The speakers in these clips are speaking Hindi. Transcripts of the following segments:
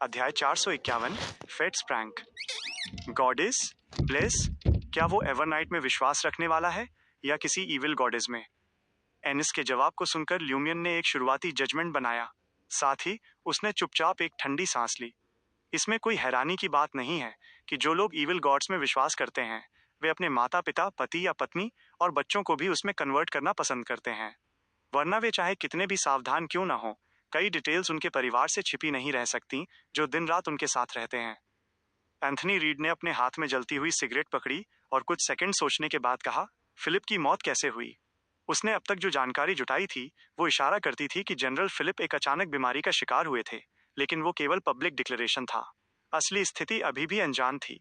अध्याय 451 फेट्स प्रैंक। गॉडेस ब्लेस, क्या वो एवरनाइट में विश्वास रखने वाला है या किसी इविल गॉडेस में? एनिस के जवाब को सुनकर ल्यूमियन ने एक शुरुआती जजमेंट बनाया। साथ ही उसने चुपचाप एक ठंडी सांस ली। इसमें कोई हैरानी की बात नहीं है कि जो लोग इविल गॉड्स में विश्वास करते हैं वे अपने माता पिता, पति या पत्नी और बच्चों को भी उसमें कन्वर्ट करना पसंद करते हैं, वरना वे चाहे कितने भी सावधान क्यों ना हो, कई डिटेल्स उनके परिवार से छिपी नहीं रह सकती जो दिन रात उनके साथ रहते हैं। एंथनी रीड ने अपने हाथ में जलती हुई सिगरेट पकड़ी और कुछ सेकंड सोचने के बाद कहा, फिलिप की मौत कैसे हुई? उसने अब तक जो जानकारी जुटाई थी वो इशारा करती थी कि जनरल फिलिप एक अचानक बीमारी का शिकार हुए थे, लेकिन वो केवल पब्लिक डिक्लेरेशन था। असली स्थिति अभी भी अनजान थी।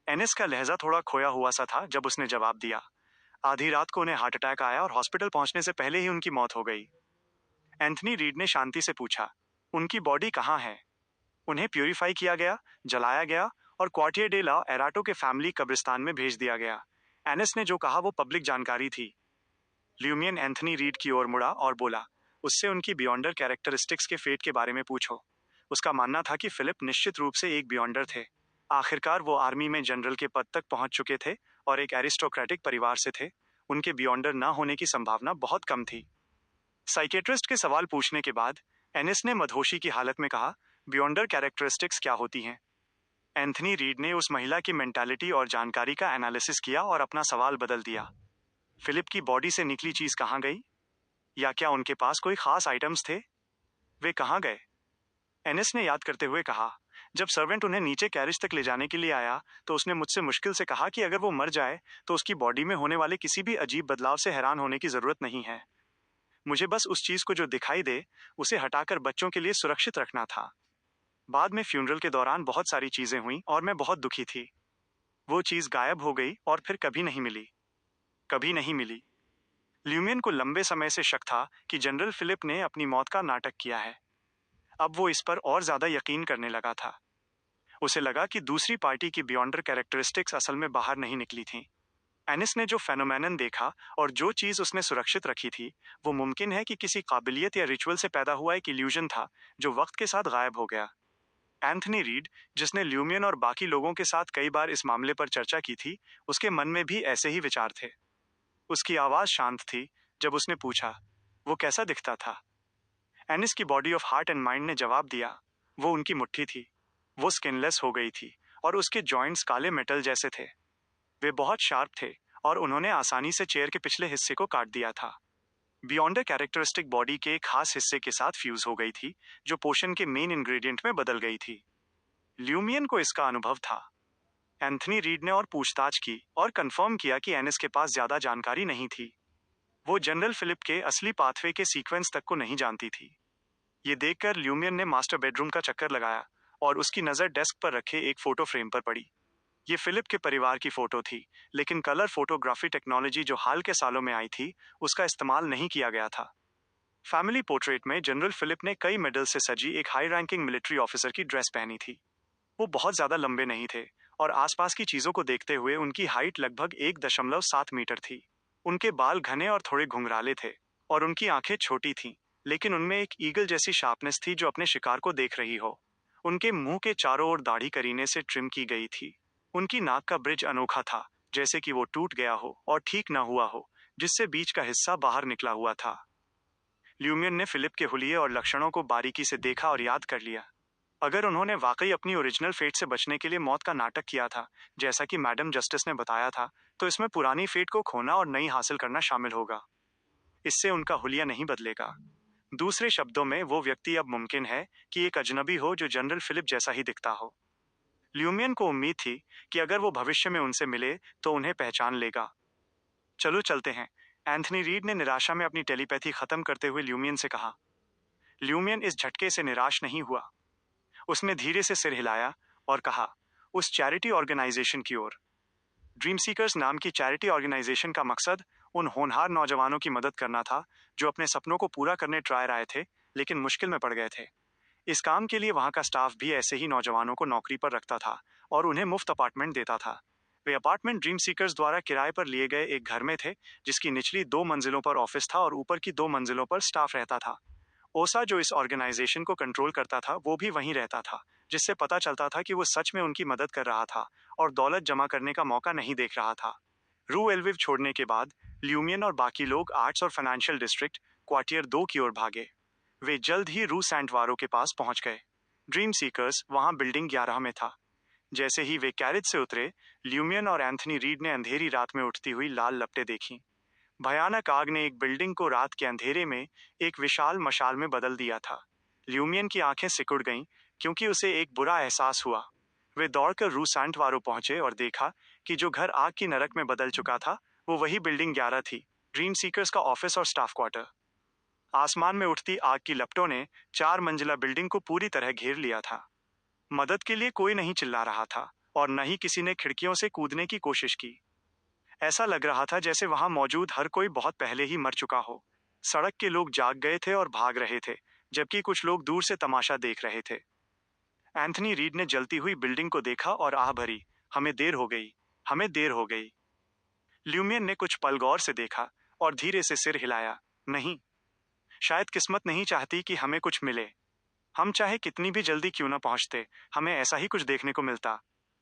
एनिस का लहजा थोड़ा खोया हुआ सा था जब उसने जवाब दिया, आधी रात को उन्हें हार्ट अटैक आया और हॉस्पिटल पहुंचने से पहले ही उनकी मौत हो गई। एंथनी रीड ने शांति से पूछा, उनकी बॉडी कहाँ है? उन्हें प्यूरिफाई किया गया, जलाया गया और क्वार्टियर डे ला एराटो के फैमिली कब्रिस्तान में भेज दिया गया। एनिस ने जो कहा वो पब्लिक जानकारी थी। ल्यूमियन एंथनी रीड की ओर मुड़ा और बोला, उससे उनकी बियॉन्डर कैरेक्टरिस्टिक्स के फेट के बारे में पूछो। उसका मानना था कि फिलिप निश्चित रूप से एक बियॉन्डर थे। आखिरकार वो आर्मी में जनरल के पद तक पहुंच चुके थे और एक एरिस्टोक्रेटिक परिवार से थे। उनके बियॉन्डर ना होने की संभावना बहुत कम थी। साइकेट्रिस्ट के सवाल पूछने के बाद एनिस ने मदहोशी की हालत में कहा, बियॉन्डर कैरेक्टरिस्टिक्स क्या होती हैं? एंथनी रीड ने उस महिला की मेंटालिटी और जानकारी का एनालिसिस किया और अपना सवाल बदल दिया, फिलिप की बॉडी से निकली चीज कहाँ गई? या क्या उनके पास कोई खास आइटम्स थे? वे कहाँ गए? एनिस ने याद करते हुए कहा, जब सर्वेंट उन्हें नीचे कैरिज तक ले जाने के लिए आया तो उसने मुझसे मुश्किल से कहा कि अगर वो मर जाए तो उसकी बॉडी में होने वाले किसी भी अजीब बदलाव से हैरान होने की जरूरत नहीं है। मुझे बस उस चीज को जो दिखाई दे उसे हटाकर बच्चों के लिए सुरक्षित रखना था। बाद में फ्यूनरल के दौरान बहुत सारी चीजें हुई और मैं बहुत दुखी थी। वो चीज गायब हो गई और फिर कभी नहीं मिली। कभी नहीं मिली। ल्यूमियन को लंबे समय से शक था कि जनरल फिलिप ने अपनी मौत का नाटक किया है। अब वो इस पर और ज्यादा यकीन करने लगा था। उसे लगा कि दूसरी पार्टी की बियॉन्डर कैरेक्टरिस्टिक्स असल में बाहर नहीं निकली थीं। एनिस ने जो फेनोमेनन देखा और जो चीज उसने सुरक्षित रखी थी वो मुमकिन है कि किसी काबिलियत या रिचुअल से पैदा हुआ एक इल्यूजन था जो वक्त के साथ गायब हो गया। एंथनी रीड, जिसने ल्यूमियन और बाकी लोगों के साथ कई बार इस मामले पर चर्चा की थी, उसके मन में भी ऐसे ही विचार थे। उसकी आवाज शांत थी जब उसने पूछा, वो कैसा दिखता था? एनिस की body of heart and mind ने जवाब दिया, वो उनकी मुट्ठी थी। वो स्किनलेस हो गई थी और उसके जॉइंट्स काले मेटल जैसे थे। वे बहुत शार्प थे और उन्होंने आसानी से चेयर के पिछले हिस्से को काट दिया था। बियॉन्डर कैरेक्टरिस्टिक बॉडी के एक खास हिस्से के साथ फ्यूज हो गई थी जो पोशन के मेन इंग्रेडिएंट में बदल गई थी। ल्यूमियन को इसका अनुभव था। एंथनी रीड ने और पूछताछ की और कंफर्म किया कि एनिस के पास ज्यादा जानकारी नहीं थी। वो जनरल फिलिप के असली पाथवे के सीक्वेंस तक को नहीं जानती थी। ये देखकर ल्यूमियन ने मास्टर बेडरूम का चक्कर लगाया और उसकी नजर डेस्क पर रखे एक फोटो फ्रेम पर पड़ी। ये फिलिप के परिवार की फोटो थी, लेकिन कलर फोटोग्राफी टेक्नोलॉजी जो हाल के सालों में आई थी उसका इस्तेमाल नहीं किया गया था। फैमिली पोर्ट्रेट में जनरल फिलिप ने कई मेडल से सजी एक हाई रैंकिंग मिलिट्री ऑफिसर की ड्रेस पहनी थी। वो बहुत ज्यादा लंबे नहीं थे और आसपास की चीजों को देखते हुए उनकी हाइट लगभग 1.7 मीटर थी। उनके बाल घने और थोड़े घुंघराले थे और उनकी आंखें छोटी थीं, लेकिन उनमें एक ईगल जैसी शार्पनेस थी जो अपने शिकार को देख रही हो। उनके मुंह के चारों ओर दाढ़ी करीने से ट्रिम की गई थी। उनकी नाक का ब्रिज अनोखा था, जैसे कि वो टूट गया हो और ठीक ना हुआ हो, जिससे बीच का हिस्सा बाहर निकला हुआ था। ल्यूमियन ने फिलिप के हुलिये और लक्षणों को बारीकी से देखा और याद कर लिया। अगर उन्होंने वाकई अपनी ओरिजिनल फेट से बचने के लिए मौत का नाटक किया था, जैसा कि मैडम जस्टिस ने बताया था, तो इसमें पुरानी फेट को खोना और नई हासिल करना शामिल होगा। इससे उनका हुलिया नहीं बदलेगा। दूसरे शब्दों में, वो व्यक्ति अब मुमकिन है कि एक अजनबी हो जो जनरल फिलिप जैसा ही दिखता हो। ल्यूमियन को उम्मीद थी कि अगर वो भविष्य में उनसे मिले तो उन्हें पहचान लेगा। चलो चलते हैं, एंथनी रीड ने निराशा में अपनी टेलीपैथी खत्म करते हुए ल्यूमियन से कहा। ल्यूमियन इस झटके से निराश नहीं हुआ। उसने धीरे से सिर हिलाया और कहा, उस चैरिटी ऑर्गेनाइजेशन की ओर। ड्रीम सीकर्स नाम की चैरिटी ऑर्गेनाइजेशन का मकसद उन होनहार नौजवानों की मदद करना था जो अपने सपनों को पूरा करने ट्राई आए थे लेकिन मुश्किल में पड़ गए थे। इस काम के लिए वहां का स्टाफ भी ऐसे ही नौजवानों को नौकरी पर रखता था और उन्हें मुफ्त अपार्टमेंट देता था। वे अपार्टमेंट ड्रीम सीकर्स द्वारा किराए पर लिए गए एक घर में थे जिसकी निचली 2 मंजिलों पर ऑफिस था और ऊपर की 2 मंजिलों पर स्टाफ रहता था। ओसा, जो इस ऑर्गेनाइजेशन को कंट्रोल करता था, वो भी वहीं रहता था, जिससे पता चलता था कि वो सच में उनकी मदद कर रहा था और दौलत जमा करने का मौका नहीं देख रहा था। रू एलविव छोड़ने के बाद ल्यूमियन और बाकी लोग आर्ट्स और फाइनेंशियल डिस्ट्रिक्ट क्वार्टियर 2 की ओर भागे। वे जल्द ही रू सैंटवारो के पास पहुंच गए। ड्रीम सीकर्स वहां बिल्डिंग 11 में था। जैसे ही वे कैरेज से उतरे, ल्यूमियन और एंथनी रीड ने अंधेरी रात में उठती हुई लाल लपटें देखीं। भयानक आग ने एक बिल्डिंग को रात के अंधेरे में एक विशाल मशाल में बदल दिया था। ल्यूमियन की आंखें सिकुड़ गईं क्योंकि उसे एक बुरा एहसास हुआ। वे दौड़कर रू सैंटवारो पहुंचे और देखा कि जो घर आग की नरक में बदल चुका था वो वही बिल्डिंग 11 थी, ड्रीम सीकर्स का ऑफिस और स्टाफ क्वार्टर। आसमान में उठती आग की लपटों ने 4 मंजिला बिल्डिंग को पूरी तरह घेर लिया था। मदद के लिए कोई नहीं चिल्ला रहा था और न ही किसी ने खिड़कियों से कूदने की कोशिश की। ऐसा लग रहा था जैसे वहां मौजूद हर कोई बहुत पहले ही मर चुका हो। सड़क के लोग जाग गए थे और भाग रहे थे, जबकि कुछ लोग दूर से तमाशा देख रहे थे। एंथनी रीड ने जलती हुई बिल्डिंग को देखा और आह भरी, हमें देर हो गई, हमें देर हो गई। ल्यूमियन ने कुछ पल गौर से देखा और धीरे से सिर हिलाया, नहीं, शायद किस्मत नहीं चाहती कि हमें कुछ मिले। हम चाहे कितनी भी जल्दी क्यों न पहुंचते, हमें ऐसा ही कुछ देखने को मिलता।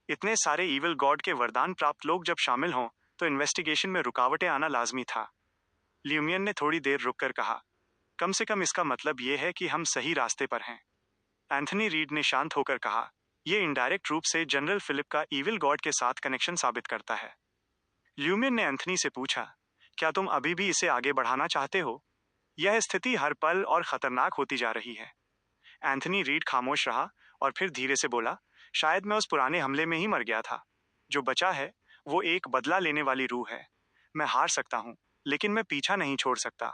इतने सारे ईविल गॉड के वरदान प्राप्त लोग जब शामिल हों तो इन्वेस्टिगेशन में रुकावटें आना लाजमी था। ल्यूमियन ने थोड़ी देर रुककर कहा, कम से कम इसका मतलब ये है कि हम सही रास्ते पर हैं। एंथनी रीड ने शांत होकर कहा, यह इनडायरेक्ट रूप से जनरल फिलिप का ईविल गॉड के साथ कनेक्शन साबित करता है। ल्यूमियन ने एंथनी से पूछा, क्या तुम अभी भी इसे आगे बढ़ाना चाहते हो? यह स्थिति हर पल और खतरनाक होती जा रही है। एंथनी रीड खामोश रहा और फिर धीरे से बोला, शायद मैं उस पुराने हमले में ही मर गया था। जो बचा है वो एक बदला लेने वाली रूह है। मैं हार सकता हूँ, लेकिन मैं पीछा नहीं छोड़ सकता।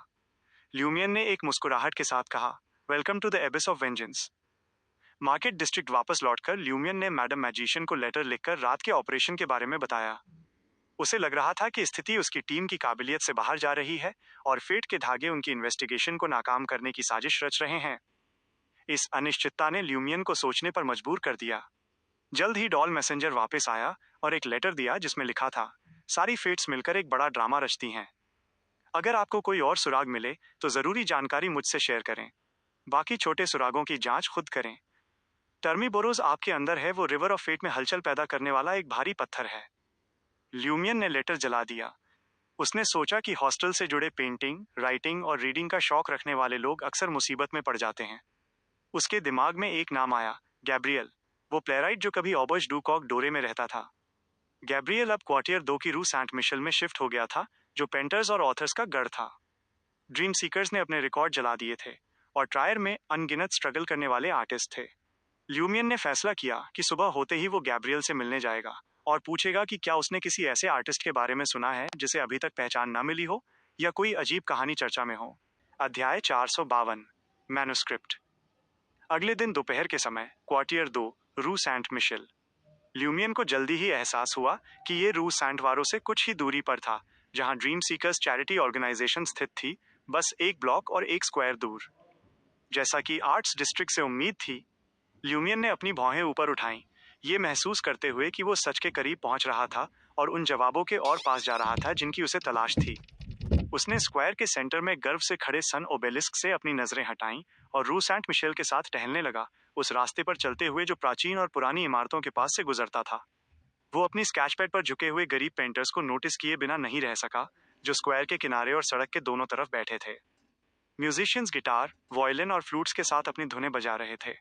ल्यूमियन ने एक मुस्कुराहट के साथ कहा, welcome to the abyss of vengeance. Market district वापस लौटकर ल्यूमियन ने मैडम मैजिशियन को लेटर लिखकर रात के ऑपरेशन के बारे में बताया। उसे लग रहा था कि स्थिति उसकी टीम की काबिलियत से बाहर जा रही है और फेट के धागे उनकी इन्वेस्टिगेशन को नाकाम करने की साजिश रच रहे हैं। इस अनिश्चितता ने ल्यूमियन को सोचने पर मजबूर कर दिया। जल्द ही डॉल मैसेंजर वापस आया और एक लेटर दिया जिसमें लिखा था, सारी फेट्स मिलकर एक बड़ा ड्रामा रचती हैं। अगर आपको कोई और सुराग मिले तो जरूरी जानकारी मुझसे शेयर करें। बाकी छोटे सुरागों की जांच खुद करें। टर्मीबोरोज आपके अंदर है, वो रिवर ऑफ फेट में हलचल पैदा करने वाला एक भारी पत्थर है। ल्यूमियन ने लेटर जला दिया। उसने सोचा कि हॉस्टल से जुड़े पेंटिंग, राइटिंग और रीडिंग का शौक रखने वाले लोग अक्सर मुसीबत में पड़ जाते हैं। उसके दिमाग में एक नाम आया, गैब्रियल, वो प्लेराइट जो कभी ऑबर्ज डू कॉक डोरे में रहता था। गैब्रियल अब क्वार्टियर 2 की रू सैंट मिशेल में शिफ्ट हो गया था, जो पेंटर्स और ऑथर्स का गढ़ था। ड्रीम सीकर्स ने अपने रिकॉर्ड जला दिए थे और ट्रायर में अनगिनत स्ट्रगल करने वाले आर्टिस्ट थे। ल्यूमियन ने फैसला किया कि सुबह होते ही वो गैब्रियल से मिलने जाएगा और पूछेगा कि क्या उसने किसी ऐसे आर्टिस्ट के बारे में सुना है जिसे अभी तक पहचान न मिली हो या कोई अजीब कहानी चर्चा में हो। अध्याय 452, मैन्युस्क्रिप्ट। अगले दिन दोपहर के समय क्वार्टियर 2, रू सैंट मिशेल। ल्यूमियन को जल्दी ही एहसास हुआ कि ये रू सैंटवारो से कुछ ही दूरी पर था, जहां ड्रीम सीकर्स चैरिटी ऑर्गेनाइजेशन स्थित थी, बस एक ब्लॉक और एक स्क्वायर दूर। जैसा कि आर्ट्स डिस्ट्रिक्ट से उम्मीद थी, ल्यूमियन ने अपनी भौहें ऊपर उठाईं, ये महसूस करते हुए कि वो सच के करीब पहुंच रहा था और उन जवाबों के और पास जा रहा था जिनकी उसे तलाश थी। उसने स्क्वायर के सेंटर में गर्व से खड़े सन ओबेलिस्क से अपनी नजरें हटाईं और रू सैंट मिशेल के साथ टहलने लगा, उस रास्ते पर चलते हुए जो प्राचीन और पुरानी इमारतों के पास से गुजरता था। वो अपनी स्केच पैड पर झुके हुए गरीब पेंटर्स को नोटिस किए बिना नहीं रह सका, जो स्क्वायर के किनारे और सड़क के दोनों तरफ बैठे थे। म्यूजिशियंस गिटार, वायलिन और फ्लूट्स के साथ अपनी धुनें बजा रहे थे।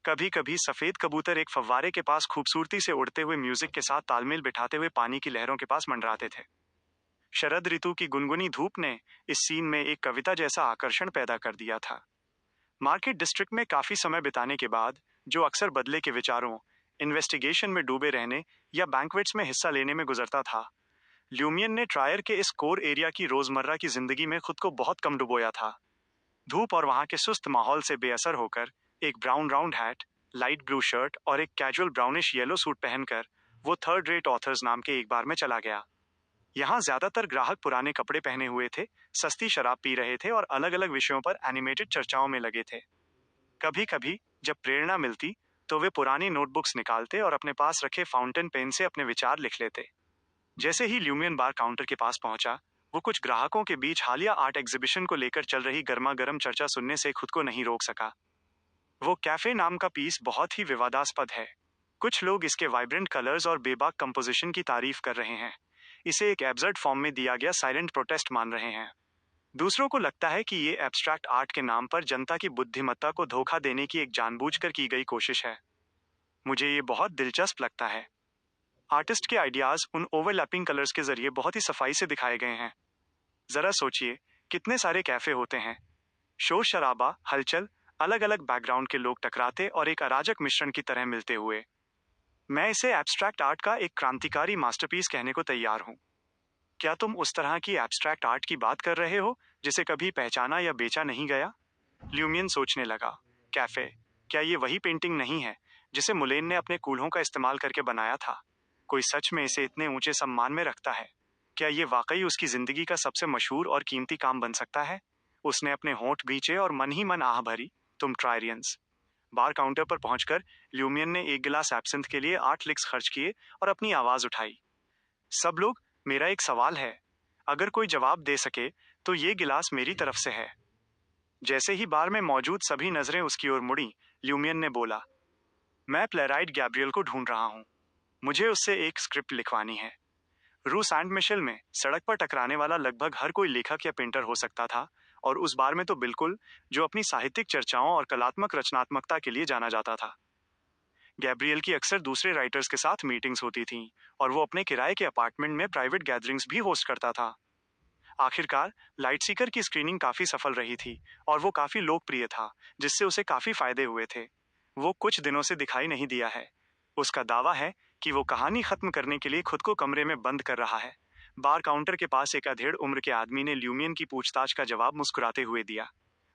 कभी कभी सफेद कबूतर एक फव्वारे के पास खूबसूरती से उड़ते हुए म्यूजिक के साथ तालमेल बिठाते हुए पानी की लहरों के पास मंडराते थे। शरद ऋतु की गुनगुनी धूप ने इस सीन में एक कविता जैसा आकर्षण पैदा कर दिया था। मार्केट डिस्ट्रिक्ट में काफी समय बिताने के बाद, जो अक्सर बदले के विचारों, इन्वेस्टिगेशन में डूबे रहने या बैंक्वेट्स में हिस्सा लेने में गुजरता था, ल्यूमियन ने ट्रायर के इस कोर एरिया की रोजमर्रा की जिंदगी में खुद को बहुत कम डुबोया था। धूप और वहां के सुस्त माहौल से बेअसर होकर, एक brown round hat, light blue shirt और एक कैजुअल ब्राउनिश येलो सूट पहनकर वो थर्ड रेट ऑथर्स नाम के एक बार में चला गया। यहाँ ज्यादातर ग्राहक पुराने कपड़े पहने हुए थे, सस्ती शराब पी रहे थे और अलग अलग विषयों पर एनिमेटेड चर्चाओं में लगे थे। कभी कभी जब प्रेरणा मिलती तो वे पुरानी नोटबुक्स निकालते और अपने पास रखे फाउंटेन पेन से अपने विचार लिख लेते। जैसे ही ल्यूमियन बार काउंटर के पास पहुंचा, वो कुछ ग्राहकों के बीच हालिया आर्ट एग्जीबिशन को लेकर चल रही गर्मा गर्म चर्चा सुनने से खुद को नहीं रोक सका। वो कैफे नाम का पीस बहुत ही विवादास्पद है। कुछ लोग इसके वाइब्रेंट कलर्स और बेबाक कंपोजिशन की तारीफ कर रहे हैं। इसे एक एब्सर्ड फॉर्म में दिया गया साइलेंट प्रोटेस्ट मान रहे हैं। दूसरों को लगता है कि ये एब्स्ट्रैक्ट आर्ट के नाम पर जनता की बुद्धिमत्ता को धोखा देने की एक जानबूझकर की गई कोशिश है। मुझे ये बहुत दिलचस्प लगता है। आर्टिस्ट के आइडियाज उन ओवरलैपिंग कलर्स के जरिए बहुत ही सफाई से दिखाए गए हैं। जरा सोचिए, कितने सारे कैफे होते हैं, शोर शराबा, हलचल, अलग अलग बैकग्राउंड के लोग टकराते और एक अराजक मिश्रण की तरह मिलते हुए। मैं इसे एब्स्ट्रैक्ट आर्ट का एक क्रांतिकारी मास्टरपीस कहने को तैयार हूँ। क्या तुम उस तरह की एब्स्ट्रैक्ट आर्ट की बात कर रहे हो जिसे कभी पहचाना या बेचा नहीं गया? ल्यूमियन सोचने लगा। कैफे, क्या ये वही पेंटिंग नहीं है जिसे मुलेन ने अपने कूल्हों का इस्तेमाल करके बनाया था? कोई सच में इसे इतने ऊंचे सम्मान में रखता है? क्या ये वाकई उसकी जिंदगी का सबसे मशहूर और कीमती काम बन सकता है? उसने अपने होंठ भींचे और मन ही मन आह भरी, तुम ट्रायरियंस। बार काउंटर पर पहुंचकर ल्यूमियन ने एक गिलास एब्सिंथ के लिए 8 लिक्स खर्च किए और अपनी आवाज उठाई। सब लोग, मेरा एक सवाल है। अगर कोई जवाब दे सके तो ये गिलास मेरी तरफ से है। जैसे ही बार में मौजूद सभी नजरें उसकी ओर मुड़ी, ल्यूमियन ने बोला, मैं प्लेराइट गैब्रियल को ढूंढ रहा हूँ। मुझे उससे एक स्क्रिप्ट लिखवानी है। रू सैंट मिशेल में सड़क पर टकराने वाला लगभग हर कोई लेखक या पेंटर हो सकता था, और उस बार में तो बिल्कुल, जो अपनी साहित्यिक चर्चाओं और कलात्मक रचनात्मकता के लिए जाना जाता था। गैब्रियल की अक्सर दूसरे राइटर्स के साथ मीटिंग्स होती थीं, और वो अपने किराए के अपार्टमेंट में प्राइवेट गैदरिंग्स भी होस्ट करता था। आखिरकार लाइट सीकर की स्क्रीनिंग काफी सफल रही थी और वो काफी लोकप्रिय था, जिससे उसे काफी फायदे हुए थे। वो कुछ दिनों से दिखाई नहीं दिया है। उसका दावा है कि वो कहानी खत्म करने के लिए खुद को कमरे में बंद कर रहा है। बार काउंटर के पास एक अधेड़ उम्र के आदमी ने ल्यूमियन की पूछताछ का जवाब मुस्कुराते हुए दिया।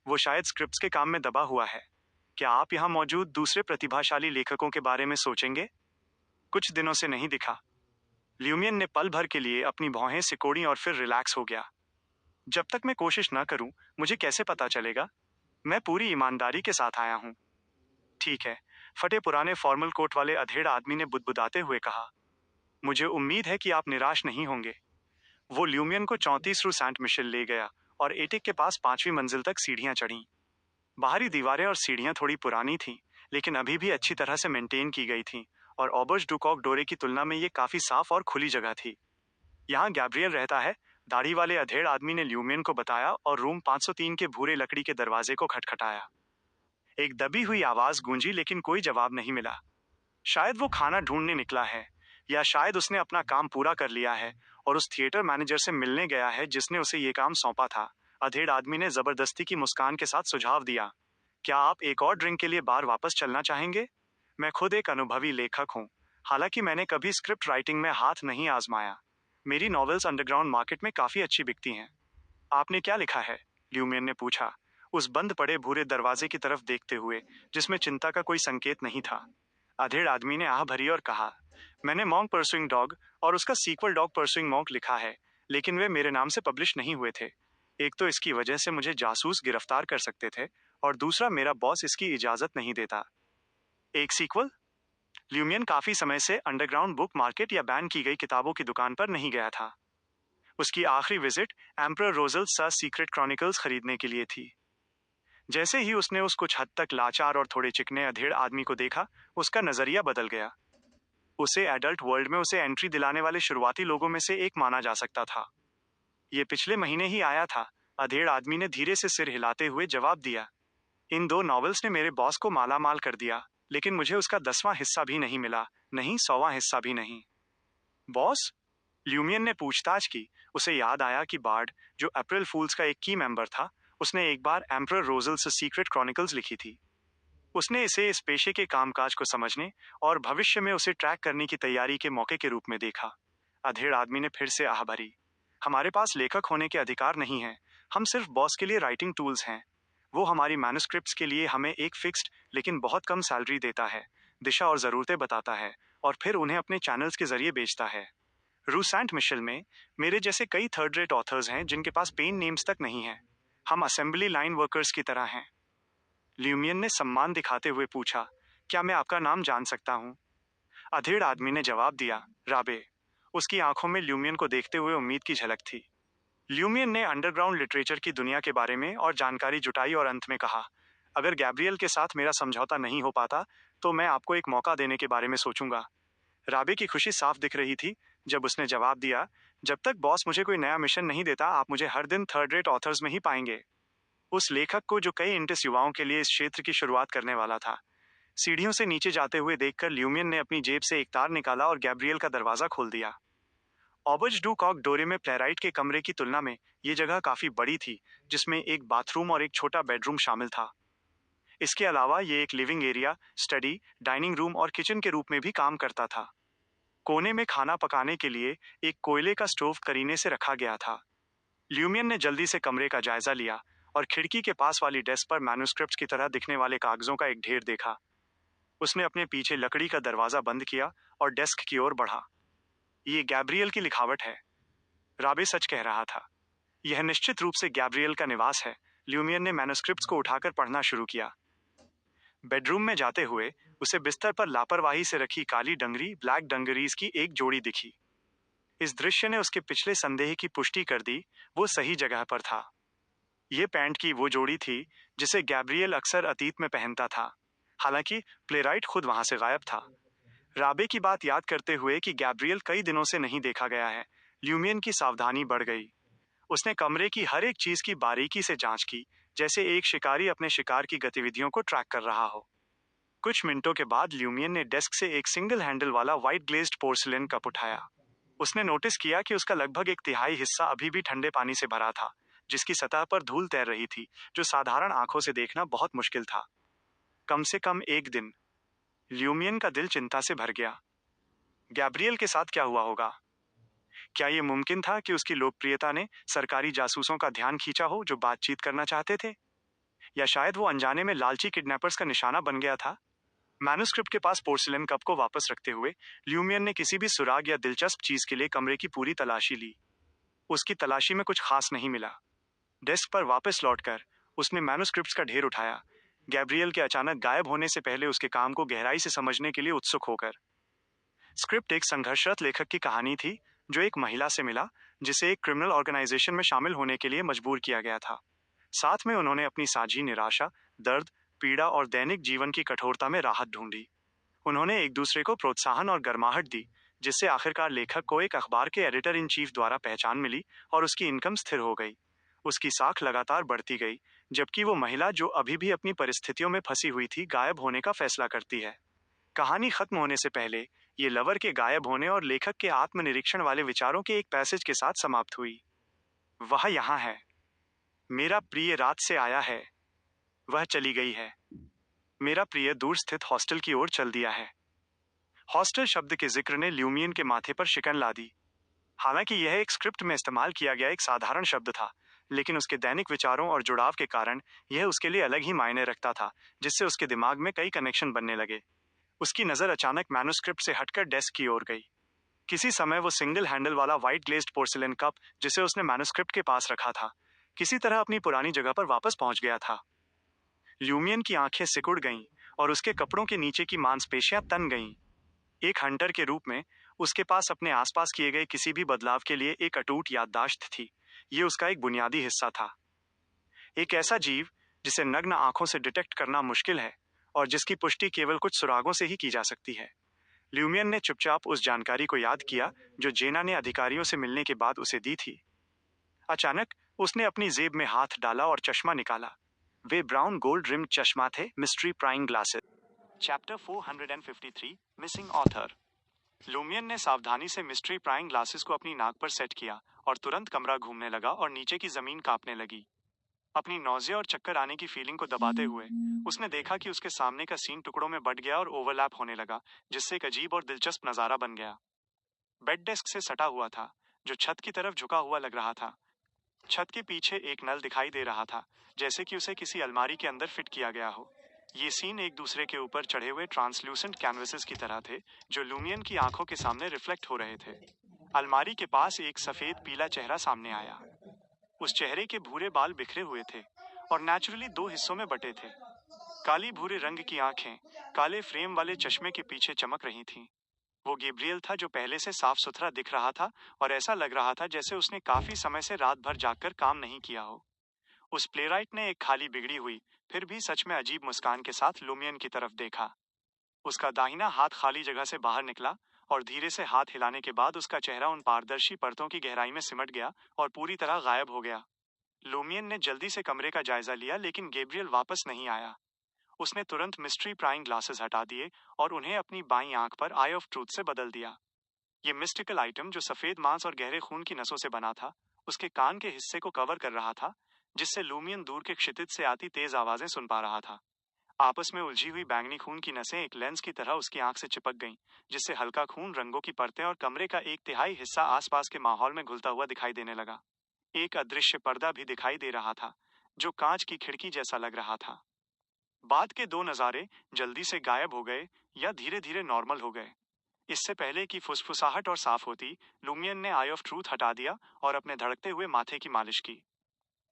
वो शायद स्क्रिप्ट्स के काम में दबा हुआ है। क्या आप यहाँ मौजूद दूसरे प्रतिभाशाली लेखकों के बारे में सोचेंगे? कुछ दिनों से नहीं दिखा। ल्यूमियन ने पल भर के लिए अपनी भौहें सिकोड़ी और फिर रिलैक्स हो गया। जब तक मैं कोशिश न करूं, मुझे कैसे पता चलेगा? मैं पूरी ईमानदारी के साथ आया हूं। ठीक है, फटे पुराने फॉर्मल कोट वाले अधेड़ आदमी ने बुदबुदाते हुए कहा। मुझे उम्मीद है कि आप निराश नहीं होंगे। वो ल्यूमियन को 34 रू सैंट मिशेल ले गया और एटिक के पास 5वीं मंजिल तक सीढ़ियां चढ़ीं। बाहरी दीवारें और सीढ़ियां थोड़ी पुरानी थीं, लेकिन अभी भी अच्छी तरह से मेंटेन की गई थीं, और ऑबर्ज डुकॉक डोरे की तुलना में ये काफी साफ और खुली जगह थी। यहाँ गैब्रियल रहता है, दाढ़ी वाले अधेड़ आदमी ने ल्यूमियन को बताया और रूम 503 के भूरे लकड़ी के दरवाजे को खटखटाया। एक दबी हुई आवाज गूंजी, लेकिन कोई जवाब नहीं मिला। शायद वो खाना ढूंढने निकला है, या शायद उसने अपना काम पूरा कर लिया है और उस थिएटर मैनेजर से मिलने गया है जिसने उसे ये काम सौंपा था। अधेड़ आदमी ने जबरदस्ती की मुस्कान के साथ सुझाव दिया, क्या आप एक और ड्रिंक के लिए बार वापस चलना चाहेंगे? मैं खुद एक अनुभवी लेखक हूँ, हालांकि मैंने कभी स्क्रिप्ट राइटिंग में हाथ नहीं आजमाया। मेरी नॉवेल्स अंडरग्राउंड मार्केट में काफी अच्छी बिकती हैं। आपने क्या लिखा है? ल्यूमियन ने पूछा, उस बंद पड़े भूरे दरवाजे की तरफ देखते हुए जिसमें चिंता का कोई संकेत नहीं था। अधेड़ आदमी ने आह भरी और कहा, मैंने मॉन्क परसुइंग डॉग और उसका सीक्वल डॉग परसुइंग मॉन्क लिखा है, लेकिन वे मेरे नाम से पब्लिश नहीं हुए थे। एक तो इसकी वजह से मुझे जासूस गिरफ्तार कर सकते थे, और दूसरा मेरा बॉस इसकी इजाजत नहीं देता। एक सीक्वल? ल्यूमियन काफी समय से अंडरग्राउंड बुक मार्केट या बैन की गई किताबों की दुकान पर नहीं गया था। उसकी आखिरी विजिट एम्परर रोजल्स सा सीक्रेट क्रॉनिकल्स खरीदने के लिए थी। जैसे ही उसने उस कुछ हद तक लाचार और थोड़े चिकने अधेड़ आदमी को देखा, उसका नजरिया बदल गया। उसे एडल्ट वर्ल्ड में उसे एंट्री दिलाने वाले शुरुआती लोगों में से एक माना जा सकता था। ये पिछले महीने ही आया था, अधेड़ आदमी ने धीरे से सिर हिलाते हुए जवाब दिया। इन 2 नॉवेल्स ने मेरे बॉस को मालामाल कर दिया, लेकिन मुझे उसका 10वां हिस्सा भी नहीं मिला, नहीं 100वां हिस्सा भी नहीं। बॉस? ल्यूमियन ने पूछताछ की। उसे याद आया कि बार्ड, जो अप्रैल फूल्स का एक की मेंबर था, उसने एक बार एम्परर रोजल से सीक्रेट क्रॉनिकल्स लिखी थी। उसने इसे इस पेशे के कामकाज को समझने और भविष्य में उसे ट्रैक करने की तैयारी के मौके के रूप में देखा। अधेड़ आदमी ने फिर से आह भरी। हमारे पास लेखक होने के अधिकार नहीं है, हम सिर्फ बॉस के लिए राइटिंग टूल्स हैं। वो हमारी मैन्युस्क्रिप्ट्स के लिए हमें एक फिक्स्ड लेकिन बहुत कम सैलरी देता है, दिशा और ज़रूरतें बताता है, और फिर उन्हें अपने चैनल्स के जरिए बेचता है। रू सैंट मिशेल में मेरे जैसे कई थर्ड रेट ऑथर्स हैं जिनके पास पेन नेम्स तक नहीं है। हम असेंबली लाइन वर्कर्स की तरह हैं। ल्यूमियन ने सम्मान दिखाते हुए पूछा, क्या मैं आपका नाम जान सकता हूँ? अधेड़ आदमी ने जवाब दिया, राबे। उसकी आंखों में ल्यूमियन को देखते हुए उम्मीद की झलक थी। ल्यूमियन ने अंडरग्राउंड लिटरेचर की दुनिया के बारे में और जानकारी जुटाई और अंत में कहा, अगर गैब्रियल के साथ मेरा समझौता नहीं हो पाता, तो मैं आपको एक मौका देने के बारे में सोचूंगा। राबे की खुशी साफ दिख रही थी जब उसने जवाब दिया, जब तक बॉस मुझे कोई नया मिशन नहीं देता, आप मुझे हर दिन थर्ड रेट ऑथर्स में ही पाएंगे। उस लेखक को जो कई इंटेस युवाओं के लिए इस क्षेत्र की शुरुआत करने वाला था। सीढ़ियों से नीचे जाते हुए देखकर ल्यूमियन ने अपनी जेब से एक तार निकाला और गैब्रियल का दरवाजा खोल दिया। ऑबर्ज डू कॉक डोरे में प्लेराइट के कमरे की तुलना में ये जगह काफी बड़ी थी, जिसमें एक बाथरूम और एक छोटा बेडरूम शामिल था। इसके अलावा ये एक living area, study, dining room और किचन के रूप में भी काम करता था। कोने में खाना पकाने के लिए एक कोयले का स्टोव करीने से रखा गया था। ल्यूमियन ने जल्दी से कमरे का जायजा लिया और खिड़की के पास वाली डेस्क पर मैन्युस्क्रिप्ट्स की तरह दिखने वाले कागजों का एक ढेर देखा। उसने अपने पीछे लकड़ी का दरवाजा बंद किया और डेस्क की ओर बढ़ा। ये गैब्रियल की लिखावट है, राबे सच कह रहा था। यह निश्चित रूप से गैब्रियल का निवास है। ल्यूमियन ने मैन्युस्क्रिप्ट्स को उठाकर पढ़ना शुरू किया। बेडरूम में जाते हुए उसे बिस्तर पर लापरवाही से रखी काली डंगरी, ब्लैक डंगरीज की एक जोड़ी दिखी। इस दृश्य ने उसके पिछले संदेह की पुष्टि कर दी, वो सही जगह पर था। ये पैंट की वो जोड़ी थी जिसे गैब्रियल अक्सर अतीत में पहनता था, हालांकि प्लेराइट खुद वहां से गायब था। राबे की बात याद करते हुए कि गैब्रियल कई दिनों से नहीं देखा गया है, ल्यूमियन की सावधानी बढ़ गई। उसने कमरे की हर एक चीज की बारीकी से जांच की, जैसे एक शिकारी अपने शिकार की गतिविधियों को ट्रैक कर रहा हो। कुछ मिनटों के बाद ल्यूमियन ने डेस्क से एक सिंगल हैंडल वाला व्हाइट ग्लेज्ड पोर्सिलेन कप उठाया। उसने नोटिस किया कि उसका लगभग एक तिहाई हिस्सा अभी भी ठंडे पानी से भरा था, जिसकी सतह पर धूल तैर रही थी, जो साधारण आंखों से देखना बहुत मुश्किल था। कम से कम एक दिन। ल्यूमियन का दिल चिंता से भर गया। गैब्रियल के साथ क्या हुआ होगा? क्या यह मुमकिन था कि उसकी लोकप्रियता ने सरकारी जासूसों का ध्यान खींचा हो जो बातचीत करना चाहते थे? या शायद वो अनजाने में लालची किडनैपर्स का निशाना बन गया था? मैन्युस्क्रिप्ट के पास पोर्सिलेन कप को वापस रखते हुए ल्यूमियन ने किसी भी सुराग या दिलचस्प चीज के लिए कमरे की पूरी तलाशी ली। उसकी तलाशी में कुछ खास नहीं मिला। डेस्क पर वापस लौटकर उसने मैन्युस्क्रिप्ट्स का ढेर उठाया, गैब्रियल के अचानक गायब होने से पहले उसके काम को गहराई से समझने के लिए उत्सुक होकर। स्क्रिप्ट एक संघर्षरत लेखक की कहानी थी जो एक महिला से मिला, जिसे एक क्रिमिनल ऑर्गेनाइजेशन में शामिल होने के लिए मजबूर किया गया था। साथ में उन्होंने अपनी साझी निराशा, दर्द, पीड़ा और दैनिक जीवन की कठोरता में राहत ढूंढी। उन्होंने एक दूसरे को प्रोत्साहन और गर्माहट दी, जिससे आखिरकार लेखक को एक अखबार के एडिटर इन चीफ द्वारा पहचान मिली और उसकी इनकम स्थिर हो गई। उसकी साख लगातार बढ़ती गई, जबकि वो महिला जो अभी भी अपनी परिस्थितियों में फंसी हुई थी, गायब होने का फैसला करती है। कहानी खत्म होने से पहले ये लवर के गायब होने और लेखक के आत्मनिरीक्षण वाले विचारों के एक पैसेज के साथ समाप्त हुई। वह यहाँ है। मेरा प्रिय रात से आया है। वह चली गई है। मेरा प्रिय दूर स्थित हॉस्टल की ओर चल दिया है। हॉस्टल शब्द के जिक्र ने ल्यूमियन के माथे पर शिकन ला दी। हालांकि यह एक स्क्रिप्ट में इस्तेमाल किया गया एक साधारण शब्द था, लेकिन उसके दैनिक विचारों और जुड़ाव के कारण यह उसके लिए अलग ही मायने रखता था, जिससे उसके दिमाग में कई कनेक्शन बनने लगे। उसकी नजर अचानक मैन्युस्क्रिप्ट से हटकर डेस्क की ओर गई। किसी समय वो सिंगल हैंडल वाला व्हाइट ग्लेज्ड पोर्सिलेन कप, जिसे उसने मैन्युस्क्रिप्ट के पास रखा था, किसी तरह अपनी पुरानी जगह पर वापस पहुंच गया था। ल्यूमियन की आंखें सिकुड़ गईं और उसके कपड़ों के नीचे की मांसपेशियां तन गईं। एक हंटर के रूप में उसके पास अपने आसपास किए गए किसी भी बदलाव के लिए एक अटूट याददाश्त थी। ये उसका एक बुनियादी हिस्सा था। एक ऐसा जीव जिसे नग्न आंखों से डिटेक्ट करना मुश्किल है और जिसकी पुष्टि केवल कुछ सुरागों से ही की जा सकती है। ल्यूमियन ने चुपचाप उस जानकारी को याद किया जो जेना ने अधिकारियों से मिलने के बाद उसे दी थी। अचानक उसने अपनी जेब में हाथ डाला और चश्मा निकाला। वे ब्राउन गोल्ड रिम चश्मा थे, mystery prying glasses. Chapter 453, missing author. Lumian ने सावधानी से मिस्ट्री प्राइंग ग्लासेस को अपनी नाक पर सेट किया और तुरंत कमरा घूमने लगा और नीचे की जमीन कांपने लगी। अपनी नौजिया और चक्कर आने की फीलिंग को दबाते हुए उसने देखा कि उसके सामने का सीन टुकड़ों में बट गया और ओवरलैप होने लगा, जिससे एक अजीब और दिलचस्प नजारा बन गया। बेड डेस्क से सटा हुआ था, जो छत की तरफ झुका हुआ लग रहा था। छत के पीछे एक नल दिखाई दे रहा था, जैसे कि उसे किसी अलमारी के अंदर फिट किया गया हो। ये सीन एक दूसरे के ऊपर चढ़े हुए ट्रांसल्यूसेंट कैनवसेस की तरह थे, जो ल्यूमियन की आंखों के सामने रिफ्लेक्ट हो रहे थे। अलमारी के पास एक सफेद पीला चेहरा सामने आया। उस चेहरे के भूरे बाल बिखरे हुए थे और नेचुरली दो हिस्सों में बटे थे। काली भूरे रंग की आंखें काले फ्रेम वाले चश्मे के पीछे चमक रही थीं। वो गैब्रियल था, जो पहले से साफ सुथरा दिख रहा था और ऐसा लग रहा था जैसे उसने काफी समय से रात भर जागकर काम नहीं किया हो। उस प्लेराइट ने एक खाली बिगड़ी हुई फिर भी सच में अजीब मुस्कान के साथ लूमियन की तरफ देखा। उसका दाहिना हाथ खाली जगह से बाहर निकला और धीरे से हाथ हिलाने के बाद उसका चेहरा उन पारदर्शी परतों की गहराई में सिमट गया और पूरी तरह गायब हो गया। लूमियन ने जल्दी से कमरे का जायजा लिया, लेकिन गैब्रियल वापस नहीं आया। उसने तुरंत मिस्ट्री प्राइंग ग्लासेस हटा दिए और उन्हें अपनी बाईं आंख पर आई ऑफ ट्रूथ से बदल दिया। ये मिस्टिकल आइटम, जो सफेद मांस और गहरे खून की नसों से बना था, उसके कान के हिस्से को कवर कर रहा था, जिससे लूमियन दूर के क्षितिज से आती तेज आवाजें सुन पा रहा था। आपस में उलझी हुई बैंगनी खून की नसें एक लेंस की तरह उसकी आंख से चिपक गईं, जिससे हल्का खून, रंगों की परतें और कमरे का एक तिहाई हिस्सा आसपास के माहौल में घुलता हुआ दिखाई देने लगा। एक अदृश्य पर्दा भी दिखाई दे रहा था, जो कांच की खिड़की जैसा लग रहा था। बाद के दो नजारे जल्दी से गायब हो गए या धीरे धीरे नॉर्मल हो गए। इससे पहले कि फुसफुसाहट और साफ होती, लूमियन ने आई ऑफ ट्रूथ हटा दिया और अपने धड़कते हुए माथे की मालिश की।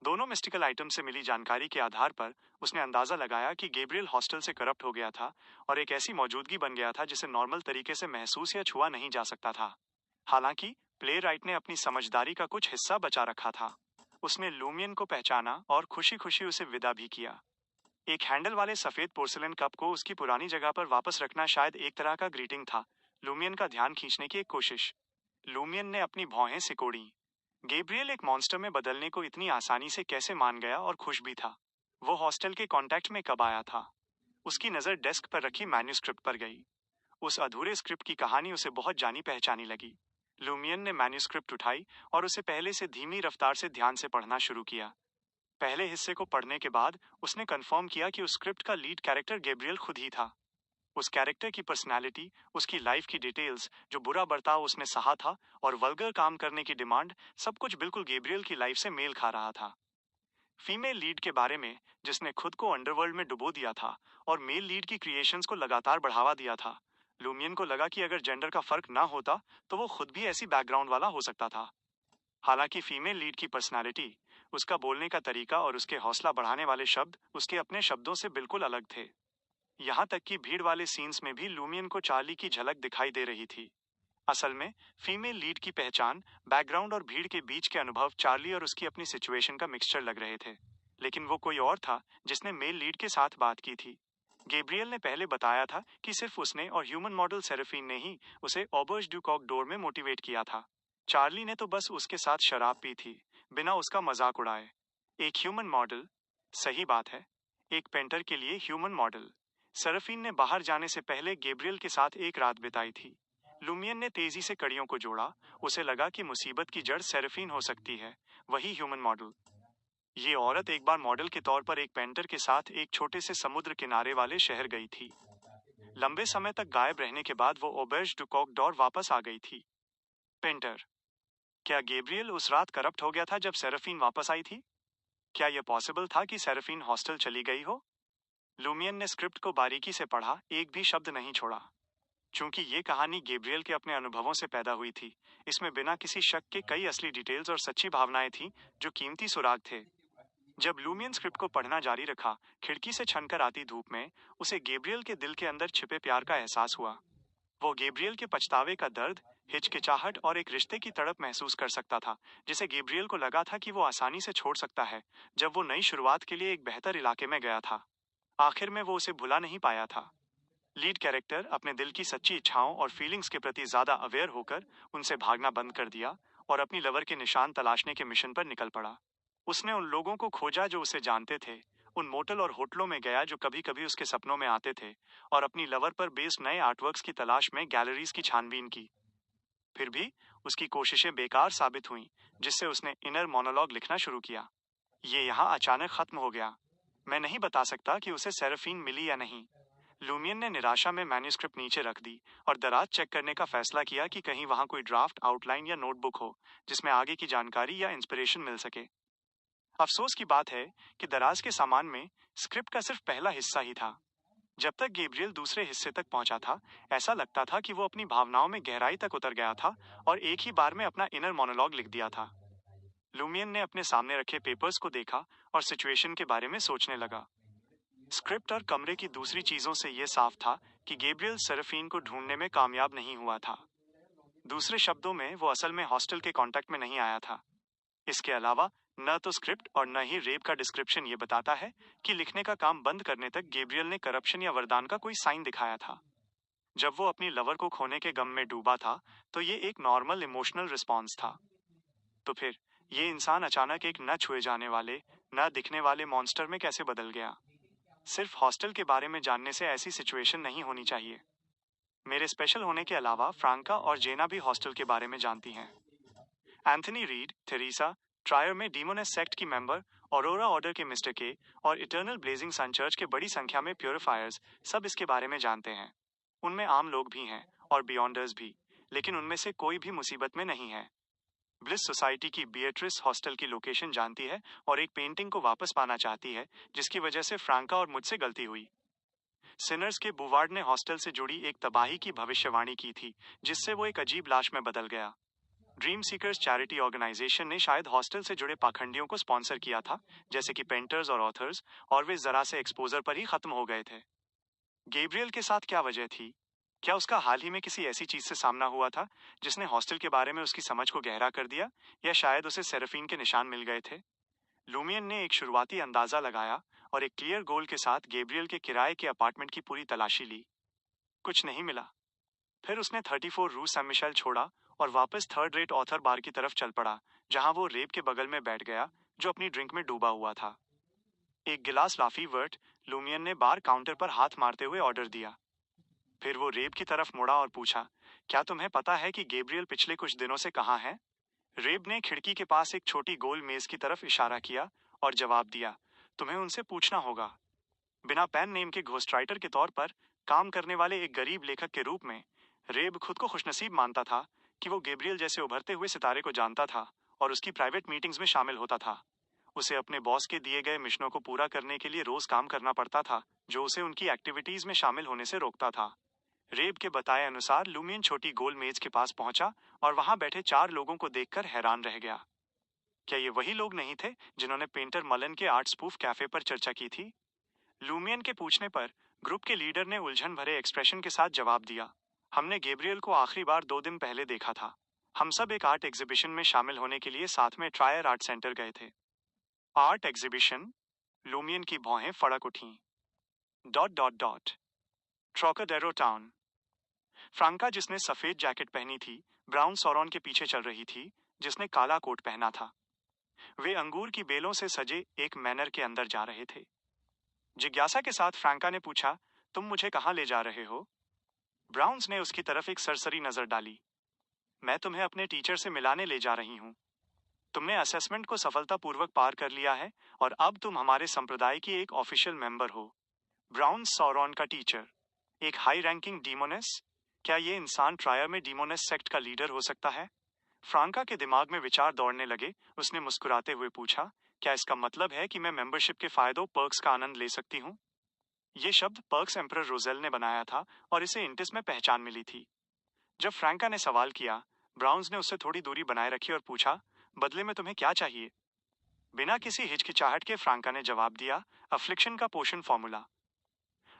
दोनों मिस्टिकल आइटम से मिली जानकारी के आधार पर उसने अंदाजा लगाया कि गैब्रियल हॉस्टल से करप्ट हो गया था और एक ऐसी मौजूदगी बन गया था जिसे नॉर्मल तरीके से महसूस या छुआ नहीं जा सकता था। हालांकि प्ले राइट ने अपनी समझदारी का कुछ हिस्सा बचा रखा था। उसने लूमियन को पहचाना और खुशी खुशी उसे विदा भी किया। एक हैंडल वाले सफेद पोर्सिलेन कप को उसकी पुरानी जगह पर वापस रखना शायद एक तरह का ग्रीटिंग था, लूमियन का ध्यान खींचने की एक कोशिश। लूमियन ने अपनी भौहें सिकोड़ी। गैब्रियल एक मॉन्स्टर में बदलने को इतनी आसानी से कैसे मान गया, और खुश भी था। वो हॉस्टल के कांटेक्ट में कब आया था? उसकी नजर डेस्क पर रखी मैन्यूस्क्रिप्ट पर गई। उस अधूरे स्क्रिप्ट की कहानी उसे बहुत जानी पहचानी लगी। लूमियन ने मैन्यूस्क्रिप्ट उठाई और उसे पहले से धीमी रफ्तार से ध्यान से पढ़ना शुरू किया। पहले हिस्से को पढ़ने के बाद उसने कंफर्म किया कि उस स्क्रिप्ट का लीड कैरेक्टर गैब्रियल खुद ही था। उस कैरेक्टर की पर्सनालिटी, उसकी लाइफ की डिटेल्स, जो बुरा बर्ताव उसने सहा था और वल्गर काम करने की डिमांड, सब कुछ बिल्कुल गैब्रियल की लाइफ से मेल खा रहा था। फीमेल लीड के बारे में, जिसने खुद को अंडरवर्ल्ड में डुबो दिया था और मेल लीड की क्रिएशंस को लगातार बढ़ावा दिया था, लूमियन को लगा कि अगर जेंडर का फर्क ना होता तो वो खुद भी ऐसी बैकग्राउंड वाला हो सकता था। हालांकि फीमेल लीड की पर्सनालिटी, उसका बोलने का तरीका और उसके हौसला बढ़ाने वाले शब्द उसके अपने शब्दों से बिल्कुल अलग थे। यहाँ तक कि भीड़ वाले सीन्स में भी लूमियन को चार्ली की झलक दिखाई दे रही थी। असल में फीमेल लीड की पहचान, बैकग्राउंड और भीड़ के बीच के अनुभव चार्ली और उसकी अपनी सिचुएशन का मिक्सचर लग रहे थे। लेकिन वो कोई और था जिसने मेल लीड के साथ बात की थी। गैब्रियल ने पहले बताया था कि सिर्फ उसने और ह्यूमन मॉडल सेरेफिन ने ही उसे ऑबर्ज डू कॉकडोर में मोटिवेट किया था। चार्ली ने तो बस उसके साथ शराब पी थी, बिना उसका मजाक उड़ाए। एक ह्यूमन मॉडल? सही बात है, एक पेंटर के लिए ह्यूमन मॉडल। सेरेफिन ने बाहर जाने से पहले गैब्रियल के साथ एक रात बिताई थी। लूमियन ने तेजी से कड़ियों को जोड़ा। उसे लगा कि मुसीबत की जड़ सेरेफिन हो सकती है, वही ह्यूमन मॉडल। ये औरत एक बार मॉडल के तौर पर एक पेंटर के साथ एक छोटे से समुद्र किनारे वाले शहर गई थी। लंबे समय तक गायब रहने के बाद वो ऑबर्ज डू कॉकडोर वापस आ गई थी। पेंटर? क्या गैब्रियल उस रात करप्ट हो गया था जब सेरेफिन वापस आई थी? क्या यह पॉसिबल था कि सेरेफिन हॉस्टल चली गई हो? लूमियन ने स्क्रिप्ट को बारीकी से पढ़ा, एक भी शब्द नहीं छोड़ा। चूंकि ये कहानी गैब्रियल के अपने अनुभवों से पैदा हुई थी, इसमें बिना किसी शक के कई असली डिटेल्स और सच्ची भावनाएं थीं, जो कीमती सुराग थे। जब लूमियन स्क्रिप्ट को पढ़ना जारी रखा, खिड़की से छनकर आती धूप में उसे गैब्रियल के दिल के अंदर छिपे प्यार का एहसास हुआ। वो गैब्रियल के पछतावे का दर्द, हिचकिचाहट और एक रिश्ते की तड़प महसूस कर सकता था, जिसे गैब्रियल को लगा था कि वो आसानी से छोड़ सकता है, जब वो नई शुरुआत के लिए एक बेहतर इलाके में गया था। आखिर में वो उसे भुला नहीं पाया था। लीड कैरेक्टर अपने दिल की सच्ची इच्छाओं और फीलिंग्स के प्रति ज्यादा अवेयर होकर उनसे भागना बंद कर दिया और अपनी लवर के निशान तलाशने के मिशन पर निकल पड़ा। उसने उन लोगों को खोजा जो उसे जानते थे, उन मोटल और होटलों में गया जो कभी कभी उसके सपनों में आते थे, और अपनी लवर पर बेस्ड नए आर्टवर्क्स की तलाश में गैलरीज की छानबीन की। फिर भी उसकी कोशिशें बेकार साबित हुईं, जिससे उसने इनर मोनोलॉग लिखना शुरू किया। ये यहाँ अचानक खत्म हो गया। मैं नहीं बता सकता कि उसे सेरेफिन मिली या नहीं। लूमियन ने निराशा में मैन्यूस्क्रिप्ट नीचे रख दी और दराज चेक करने का फैसला किया कि कहीं वहां कोई ड्राफ्ट, आउटलाइन या नोटबुक हो, जिसमें आगे की जानकारी या इंस्पिरेशन मिल सके। अफसोस की बात है कि दराज के सामान में स्क्रिप्ट का सिर्फ पहला हिस्सा ही था। जब तक गैब्रियल दूसरे हिस्से तक पहुंचा था, ऐसा लगता था कि वो अपनी भावनाओं में गहराई तक उतर गया था और एक ही बार में अपना इनर मोनोलॉग लिख दिया था। लूमियन ने अपने सामने रखे पेपर्स को देखा और सिचुएशन के बारे में सोचने लगा। स्क्रिप्ट और कमरे की दूसरी चीजों से यह साफ था कि गैब्रियल सेरेफिन को ढूंढने में कामयाब नहीं हुआ था। दूसरे शब्दों में, वो असल में हॉस्टल के कांटेक्ट में नहीं आया था। इसके अलावा न तो स्क्रिप्ट और न ही रेप का डिस्क्रिप्शन ये बताता है कि लिखने का काम बंद करने तक गैब्रियल ने करप्शन या वरदान का कोई साइन दिखाया था। जब वो अपनी लवर को खोने के गम में डूबा था, तो ये एक नॉर्मल इमोशनल रिस्पॉन्स था। तो फिर ये इंसान अचानक एक न छुए जाने वाले, न दिखने वाले मॉन्स्टर में कैसे बदल गया? सिर्फ हॉस्टल के बारे में जानने से ऐसी सिचुएशन नहीं होनी चाहिए। मेरे स्पेशल होने के अलावा फ्रांका और जेना भी हॉस्टल के बारे में जानती हैं। एंथनी रीड, थेरेसा, ट्रायर में डीमोनेस सेक्ट की मेंबर, ऑरोरा ऑर्डर के मिस्टर के और इटर्नल ब्लेजिंग सन चर्च के बड़ी संख्या में प्योरीफायर्स सब इसके बारे में जानते हैं। उनमें आम लोग भी हैं और बियॉन्डर्स भी, लेकिन उनमें से कोई भी मुसीबत में नहीं है। ब्लिस सोसाइटी की बिएट्रिस हॉस्टल की लोकेशन जानती है और एक पेंटिंग को वापस पाना चाहती है, जिसकी वजह से फ्रांका और मुझसे गलती हुई। सिनर्स के बुवार्ड ने हॉस्टल से जुड़ी एक तबाही की भविष्यवाणी की थी, जिससे वो एक अजीब लाश में बदल गया। ड्रीम सीकर्स चैरिटी ऑर्गेनाइजेशन ने शायद हॉस्टल से जुड़े पाखंडियों को स्पॉन्सर किया था, जैसे कि पेंटर्स और ऑथर्स, और वे जरा से एक्सपोजर पर ही खत्म हो गए थे। गैब्रियल के साथ क्या वजह थी? क्या उसका हाल ही में किसी ऐसी चीज से सामना हुआ था जिसने हॉस्टल के बारे में उसकी समझ को गहरा कर दिया, या शायद उसे सेराफीन के निशान मिल गए थे? लूमियन ने एक शुरुआती अंदाजा लगाया और एक क्लियर गोल के साथ गैब्रियल के किराए के अपार्टमेंट की पूरी तलाशी ली। कुछ नहीं मिला। फिर उसने 34 रू सैन मिशेल छोड़ा और वापस थर्ड रेट ऑथर बार की तरफ चल पड़ा, जहां वो रेब के बगल में बैठ गया, जो अपनी ड्रिंक में डूबा हुआ था। एक गिलास लाफी वर्ट, लूमियन ने बार काउंटर पर हाथ मारते हुए ऑर्डर दिया। फिर वो रेब की तरफ मुड़ा और पूछा, क्या तुम्हें पता है कि गैब्रियल पिछले कुछ दिनों से कहाँ है? रेब ने खिड़की के पास एक छोटी गोल मेज की तरफ इशारा किया और जवाब दिया, तुम्हें उनसे पूछना होगा। बिना पेन नेम के घोस्टराइटर के तौर पर काम करने वाले एक गरीब लेखक के रूप में रेब खुद को खुशनसीब मानता था कि वो गैब्रियल जैसे उभरते हुए सितारे को जानता था और उसकी प्राइवेट मीटिंग्स में शामिल होता था। उसे अपने बॉस के दिए गए मिशनों को पूरा करने के लिए रोज काम करना पड़ता था, जो उसे उनकी एक्टिविटीज में शामिल होने से रोकता था। रेब के बताए अनुसार लूमियन छोटी गोल मेज के पास पहुंचा और वहां बैठे 4 लोगों को देखकर हैरान रह गया। क्या ये वही लोग नहीं थे जिन्होंने पेंटर मलन के आर्ट स्पूफ कैफे पर चर्चा की थी? लूमियन के पूछने पर ग्रुप के लीडर ने उलझन भरे एक्सप्रेशन के साथ जवाब दिया, हमने गैब्रियल को आखिरी बार 2 दिन पहले देखा था। हम सब एक आर्ट एग्जीबिशन में शामिल होने के लिए साथ में ट्रायर आर्ट सेंटर गए थे। Art exhibition? लूमियन की भौहें फड़क उठीं। Dot dot dot Trocadero town. Franca, जिसने सफेद जैकेट पहनी थी, ब्राउन सौरॉन के पीछे चल रही थी, जिसने काला कोट पहना था। वे अंगूर की बेलों से सजे एक मैनर के अंदर जा रहे थे। जिज्ञासा के साथ फ्रांका ने पूछा, तुम मुझे कहाँ ले जा रहे हो? ब्राउन्स ने उसकी तरफ एक सरसरी नजर डाली। मैं तुम्हें अपने टीचर से मिलाने ले जा रही हूँ। तुमने असेसमेंट को सफलतापूर्वक पार कर लिया है और अब तुम हमारे संप्रदाय की एक ऑफिशियल मेंबर हो। ब्राउन्स सौरॉन का टीचर, एक हाई रैंकिंग डीमोनेस? क्या ये इंसान ट्रायर में डीमोनेस सेक्ट का लीडर हो सकता है? फ्रांका के दिमाग में विचार दौड़ने लगे। उसने मुस्कुराते हुए पूछा, क्या इसका मतलब है कि मैं मेंबरशिप के फायदों पर्क्स का आनंद ले सकती हूँ? ये शब्द पर्क्स एम्परर रोजेल ने बनाया था और इसे इंटिस में पहचान मिली थी। जब फ्रैंका ने सवाल किया, ब्राउन्स ने उससे थोड़ी दूरी बनाए रखी और पूछा, बदले में तुम्हें क्या चाहिए? बिना किसी हिचकिचाहट के फ्रांका ने जवाब दिया, अफ्लिक्शन का पोषण फॉर्मूला।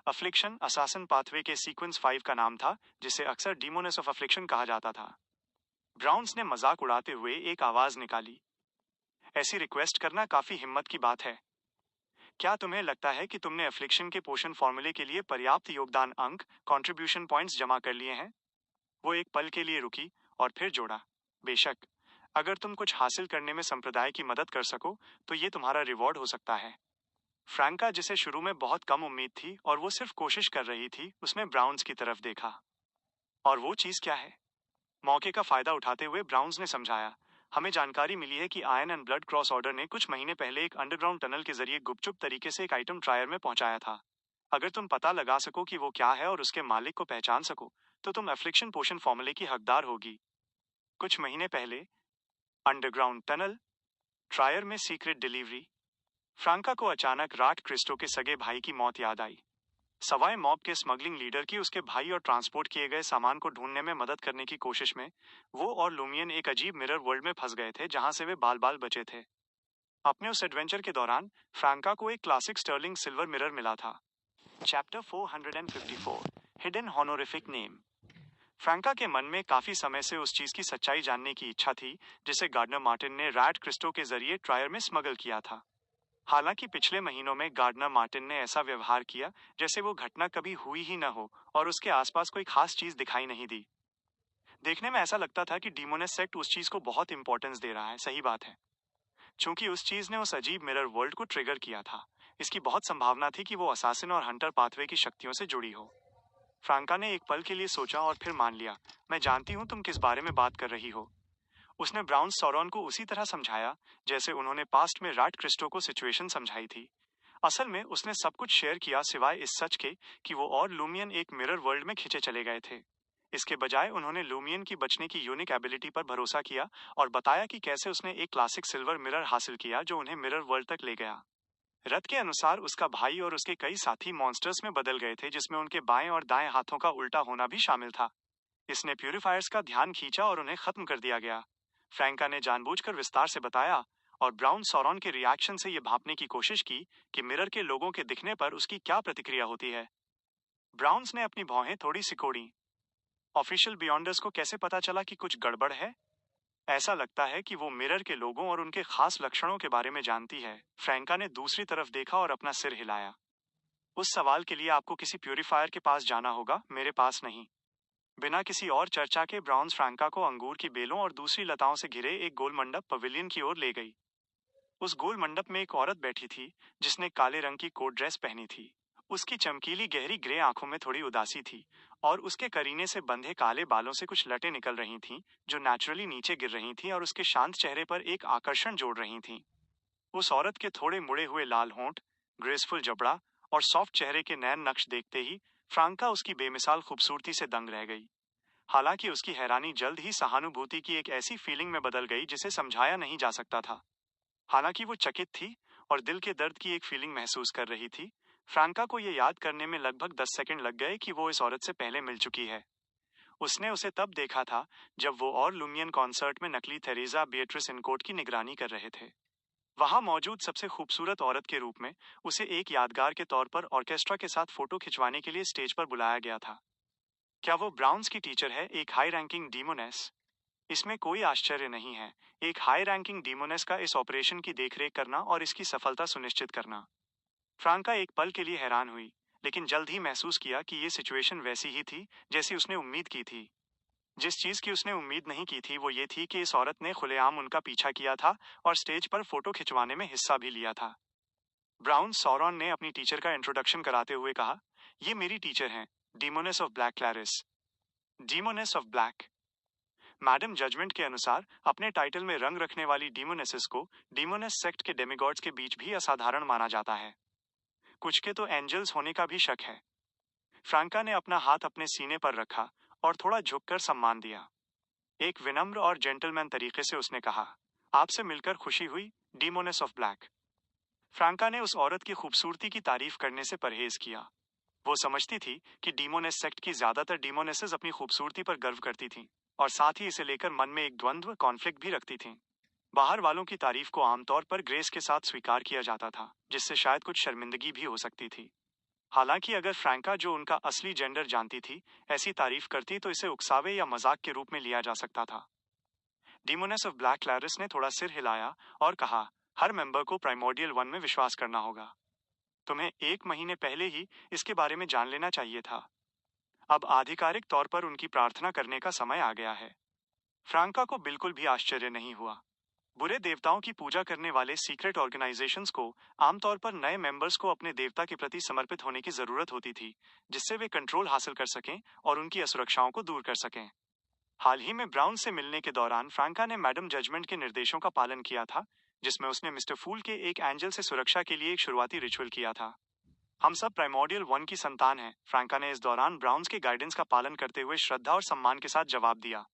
अफ्लिक्शन असासन पाथवे के सीक्वेंस 5 का नाम था, जिसे अक्सर डीमोनेस ऑफ अफ्लिक्शन कहा जाता था। ब्राउन्स ने मजाक उड़ाते हुए एक आवाज निकाली, ऐसी रिक्वेस्ट करना काफी हिम्मत की बात है। क्या तुम्हें लगता है कि तुमने अफ्लिक्शन के पोषण फॉर्मूले के लिए पर्याप्त योगदान अंक, कंट्रीब्यूशन पॉइंट्स जमा कर लिए हैं? वो एक पल के लिए रुकी और फिर जोड़ा, बेशक, अगर तुम कुछ हासिल करने में संप्रदाय की मदद कर सको तो ये तुम्हारा रिवॉर्ड हो सकता है। फ्रैंका, जिसे शुरू में बहुत कम उम्मीद थी और वो सिर्फ कोशिश कर रही थी, उसने ब्राउन्स की तरफ देखा। और वो चीज क्या है? मौके का फायदा उठाते हुए ब्राउन्स ने समझाया, हमें जानकारी मिली है कि iron and blood cross order ने कुछ महीने पहले एक अंडरग्राउंड टनल के जरिए गुपचुप तरीके से एक आइटम ट्रायर में पहुंचाया था। अगर तुम पता लगा सको कि वो क्या है और उसके मालिक को पहचान सको, तो तुम एफ्लिक्शन पोषण फॉर्मूले की हकदार होगी। कुछ महीने पहले अंडरग्राउंड टनल, ट्रायर में सीक्रेट डिलीवरी। फ्रांका को अचानक राट क्रिस्टो के सगे भाई की मौत याद आई। सवाए मॉब के स्मगलिंग लीडर की उसके भाई और ट्रांसपोर्ट किए गए सामान को ढूंढने में मदद करने की कोशिश में वो और लूमियन एक अजीब मिरर वर्ल्ड में फंस गए थे, जहां से वे बाल बाल बचे थे। अपने उस एडवेंचर के दौरान फ्रांका को एक क्लासिक स्टर्लिंग सिल्वर मिरर मिला था। Chapter 454, hidden honorific name. Franca के मन में काफी समय से उस चीज की सच्चाई जानने की इच्छा थी जिसे गार्डनर मार्टिन ने रैट क्रिस्टो के जरिए ट्रायर में स्मगल किया था। हालांकि पिछले महीनों में गार्डनर मार्टिन ने ऐसा व्यवहार किया जैसे वो घटना कभी हुई ही न हो और उसके आसपास कोई खास चीज दिखाई नहीं दी। देखने में ऐसा लगता था कि डीमोनेस सेक्ट उस चीज को बहुत इंपॉर्टेंस दे रहा है। सही बात है, चूंकि उस चीज ने उस अजीब मिरर वर्ल्ड को ट्रिगर किया था, इसकी बहुत संभावना थी कि वो असासिन और हंटर पाथवे की शक्तियों से जुड़ी हो। फ्रांका ने एक पल के लिए सोचा और फिर मान लिया, मैं जानती हूँ तुम किस बारे में बात कर रही हो। उसने ब्राउन सौरॉन को उसी तरह समझाया जैसे उन्होंने पास्ट में रैट क्रिस्टो को सिचुएशन समझाई थी। असल में उसने सब कुछ शेयर किया सिवाय इस सच के कि वो और लूमियन एक मिरर वर्ल्ड में खींचे चले गए थे। इसके बजाय उन्होंने लूमियन की बचने की यूनिक एबिलिटी पर भरोसा किया और बताया कि कैसे उसने एक क्लासिक सिल्वर मिरर हासिल किया जो उन्हें मिरर वर्ल्ड तक ले गया। रथ के अनुसार उसका भाई और उसके कई साथी मॉन्स्टर्स में बदल गए थे जिसमें उनके बाएं और दाएं हाथों का उल्टा होना भी शामिल था। इसने प्यूरिफायर्स का ध्यान खींचा और उन्हें खत्म कर दिया गया। फ्रैंका ने जानबूझकर विस्तार से बताया और ब्राउन सौरॉन के रिएक्शन से यह भांपने की कोशिश की कि मिरर के लोगों के दिखने पर उसकी क्या प्रतिक्रिया होती है। ब्राउन्स ने अपनी भौहें थोड़ी सिकोड़ी। ऑफिशियल बियॉन्डर्स को कैसे पता चला कि कुछ गड़बड़ है? ऐसा लगता है कि वो मिरर के लोगों और उनके खास लक्षणों के बारे में जानती है। फ्रैंका ने दूसरी तरफ देखा और अपना सिर हिलाया। उस सवाल के लिए आपको किसी प्यूरिफायर के पास जाना होगा, मेरे पास नहीं। बिना किसी और चर्चा के ब्राउन्स फ्रैंका को अंगूर की बेलों और दूसरी लताओं से घिरे एक गोल मंडप पवेलियन की ओर ले गई। उस गोल मंडप में एक औरत बैठी थी जिसने काले रंग की कोट ड्रेस पहनी थी। उसकी चमकीली गहरी ग्रे आंखों में थोड़ी उदासी थी और उसके करीने से बंधे काले बालों से कुछ लटें निकल रही थीं जो नेचुरली नीचे गिर रही थीं और उसके शांत चेहरे पर एक आकर्षण जोड़ रही थीं। उस औरत के थोड़े मुड़े हुए लाल होंठ, ग्रेसफुल जबड़ा और सॉफ्ट चेहरे के नैन नक्श देखते ही फ्रांका उसकी बेमिसाल खूबसूरती से दंग रह गई। हालांकि उसकी हैरानी जल्द ही सहानुभूति की एक ऐसी फीलिंग में बदल गई जिसे समझाया नहीं जा सकता था। हालांकि वो चकित थी और दिल के दर्द की एक फीलिंग महसूस कर रही थी। फ्रांका को यह याद करने में लगभग 10 सेकंड लग गए कि वो इस औरत से पहले मिल चुकी है। उसने उसे तब देखा था जब वो और लुमियन कॉन्सर्ट में नकली थेरेसा बिएट्रिस इनकोट की निगरानी कर रहे थे। वहां मौजूद सबसे खूबसूरत औरत के रूप में उसे एक यादगार के तौर पर ऑर्केस्ट्रा के साथ फोटो खिंचवाने के लिए स्टेज पर बुलाया गया था। क्या वो ब्राउन्स की टीचर है, एक हाई रैंकिंग डीमोनेस? इसमें कोई आश्चर्य नहीं है, एक हाई रैंकिंग डीमोनेस का इस ऑपरेशन की देखरेख करना और इसकी सफलता सुनिश्चित करना। फ्रांका एक पल के लिए हैरान हुई, लेकिन जल्द ही महसूस किया कि ये सिचुएशन वैसी ही थी जैसी उसने उम्मीद की थी। जिस चीज की उसने उम्मीद नहीं की थी वो ये थी कि इस औरत ने खुलेआम उनका पीछा किया था और स्टेज पर फोटो खिंचवाने में हिस्सा भी लिया था। ब्राउन सौरॉन ने अपनी टीचर का इंट्रोडक्शन कराते हुए कहा, ये मेरी टीचर हैं, demoness of black Clarice. Demoness of black. Madam judgment के अनुसार अपने टाइटल में रंग रखने वाली डीमोनेसिस को डीमोनेस सेक्ट के डेमिगॉड्स के बीच भी असाधारण माना जाता है। कुछ के तो एंजल्स होने का भी शक है। फ्रांका ने अपना हाथ अपने सीने पर रखा और थोड़ा झुककर सम्मान दिया। एक विनम्र और जेंटलमैन तरीके से उसने कहा, आपसे मिलकर खुशी हुई, डीमोनेस ऑफ ब्लैक। फ्रांका ने उस औरत की खूबसूरती की तारीफ करने से परहेज किया। वो समझती थी कि डीमोनेस सेक्ट की ज्यादातर डीमोनेसेस अपनी खूबसूरती पर गर्व करती थीं और साथ ही इसे लेकर मन में एक द्वंद्व कॉन्फ्लिक्ट भी रखती थीं। बाहर वालों की तारीफ को आमतौर पर ग्रेस के साथ स्वीकार किया जाता था, जिससे शायद कुछ शर्मिंदगी भी हो सकती थी। हालांकि अगर फ्रैंका, जो उनका असली जेंडर जानती थी, ऐसी तारीफ करती तो इसे उकसावे या मजाक के रूप में लिया जा सकता था। डीमोनेस ऑफ ब्लैक क्लैरिस ने थोड़ा सिर हिलाया और कहा, हर मेंबर को प्राइमोर्डियल वन में विश्वास करना होगा। तुम्हें 1 महीने पहले ही इसके बारे में जान लेना चाहिए था। अब आधिकारिक तौर पर उनकी प्रार्थना करने का समय आ गया है। फ्रांका को बिल्कुल भी आश्चर्य नहीं हुआ। बुरे देवताओं की पूजा करने वाले सीक्रेट ऑर्गेनाइजेशंस को आमतौर पर नए मेंबर्स को अपने देवता के प्रति समर्पित होने की जरूरत होती थी, जिससे वे कंट्रोल हासिल कर सकें और उनकी असुरक्षाओं को दूर कर सकें। हाल ही में ब्राउन से मिलने के दौरान फ्रांका ने मैडम जजमेंट के निर्देशों का पालन किया था, जिसमें उसने मिस्टर फूल के एक एंजल से सुरक्षा के लिए एक शुरुआती रिचुअल किया था। हम सब प्राइमोर्डियल वन की संतान हैं, फ्रांका ने इस दौरान ब्राउन्स के गाइडेंस का पालन करते हुए श्रद्धा और सम्मान के साथ जवाब दिया।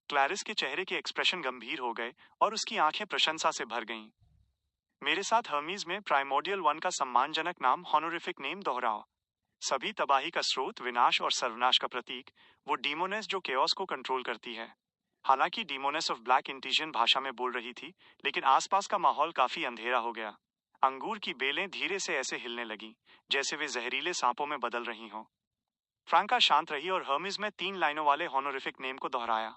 क्लैरिस के चेहरे के एक्सप्रेशन गंभीर हो गए और उसकी आंखें प्रशंसा से भर गईं। मेरे साथ हर्मीज में प्राइमोर्डियल वन का सम्मानजनक नाम, हॉनोरिफिक नेम दोहराओ। सभी तबाही का स्रोत, विनाश और सर्वनाश का प्रतीक, वो डीमोनेस जो केओस को कंट्रोल करती है। हालांकि डीमोनेस ऑफ ब्लैक इंटीजियन भाषा में बोल रही थी, लेकिन आसपास का माहौल काफी अंधेरा हो गया। अंगूर की बेलें धीरे से ऐसे हिलने लगीं, जैसे वे जहरीले सांपों में बदल रही हों। फ्रांका शांत रही और हर्मिस में 3 लाइनों वाले हॉनोरिफिक नेम को दोहराया।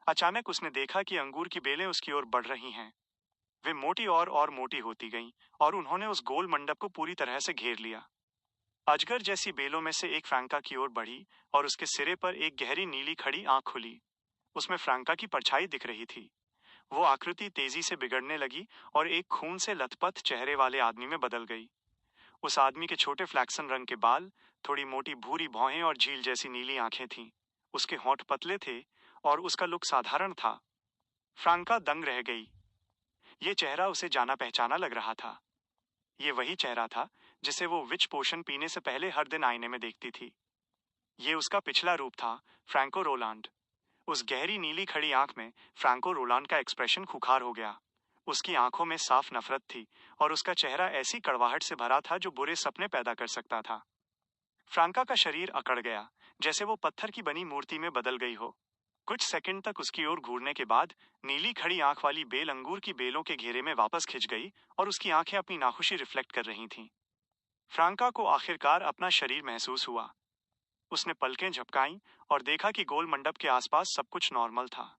अचानक उसने देखा कि अंगूर की बेलें उसकी ओर बढ़ रही हैं। वे मोटी और मोटी होती गईं और उन्होंने उस गोल मंडप को पूरी तरह से घेर लिया। अजगर जैसी बेलों में से एक फ्रांका की ओर बढ़ी और उसके सिरे पर एक गहरी नीली खड़ी आंख खुली। उसमें फ्रांका की परछाई दिख रही थी। वो आकृति तेजी से बिगड़ने लगी और एक खून से लथपथ चेहरे वाले आदमी में बदल गई। उस आदमी के छोटे फ्लैक्सन रंग के बाल, थोड़ी मोटी भूरी भौहें और झील जैसी नीली आंखें थीं। उसके होंठ पतले थे और उसका लुक साधारण था। फ्रांका दंग रह गई। ये चेहरा उसे जाना पहचाना लग रहा था। ये वही चेहरा था जिसे वो विच पोशन पीने से पहले हर दिन आईने में देखती थी। ये उसका पिछला रूप था, फ्रैंको रोलांड। उस गहरी नीली खड़ी आंख में फ्रैंको रोलांड का एक्सप्रेशन खुखार हो गया। उसकी आंखों में साफ नफरत थी और उसका चेहरा ऐसी कड़वाहट से भरा था जो बुरे सपने पैदा कर सकता था। फ्रांका का शरीर अकड़ गया, जैसे वो पत्थर की बनी मूर्ति में बदल गई हो। कुछ सेकंड तक उसकी ओर घूरने के बाद नीली खड़ी आंख वाली बेल अंगूर की बेलों के घेरे में वापस खिंच गई और उसकी आंखें अपनी नाखुशी रिफ्लेक्ट कर रही थीं। फ्रांका को आखिरकार अपना शरीर महसूस हुआ। उसने पलकें झपकाईं और देखा कि गोल मंडप के आसपास सब कुछ नॉर्मल था।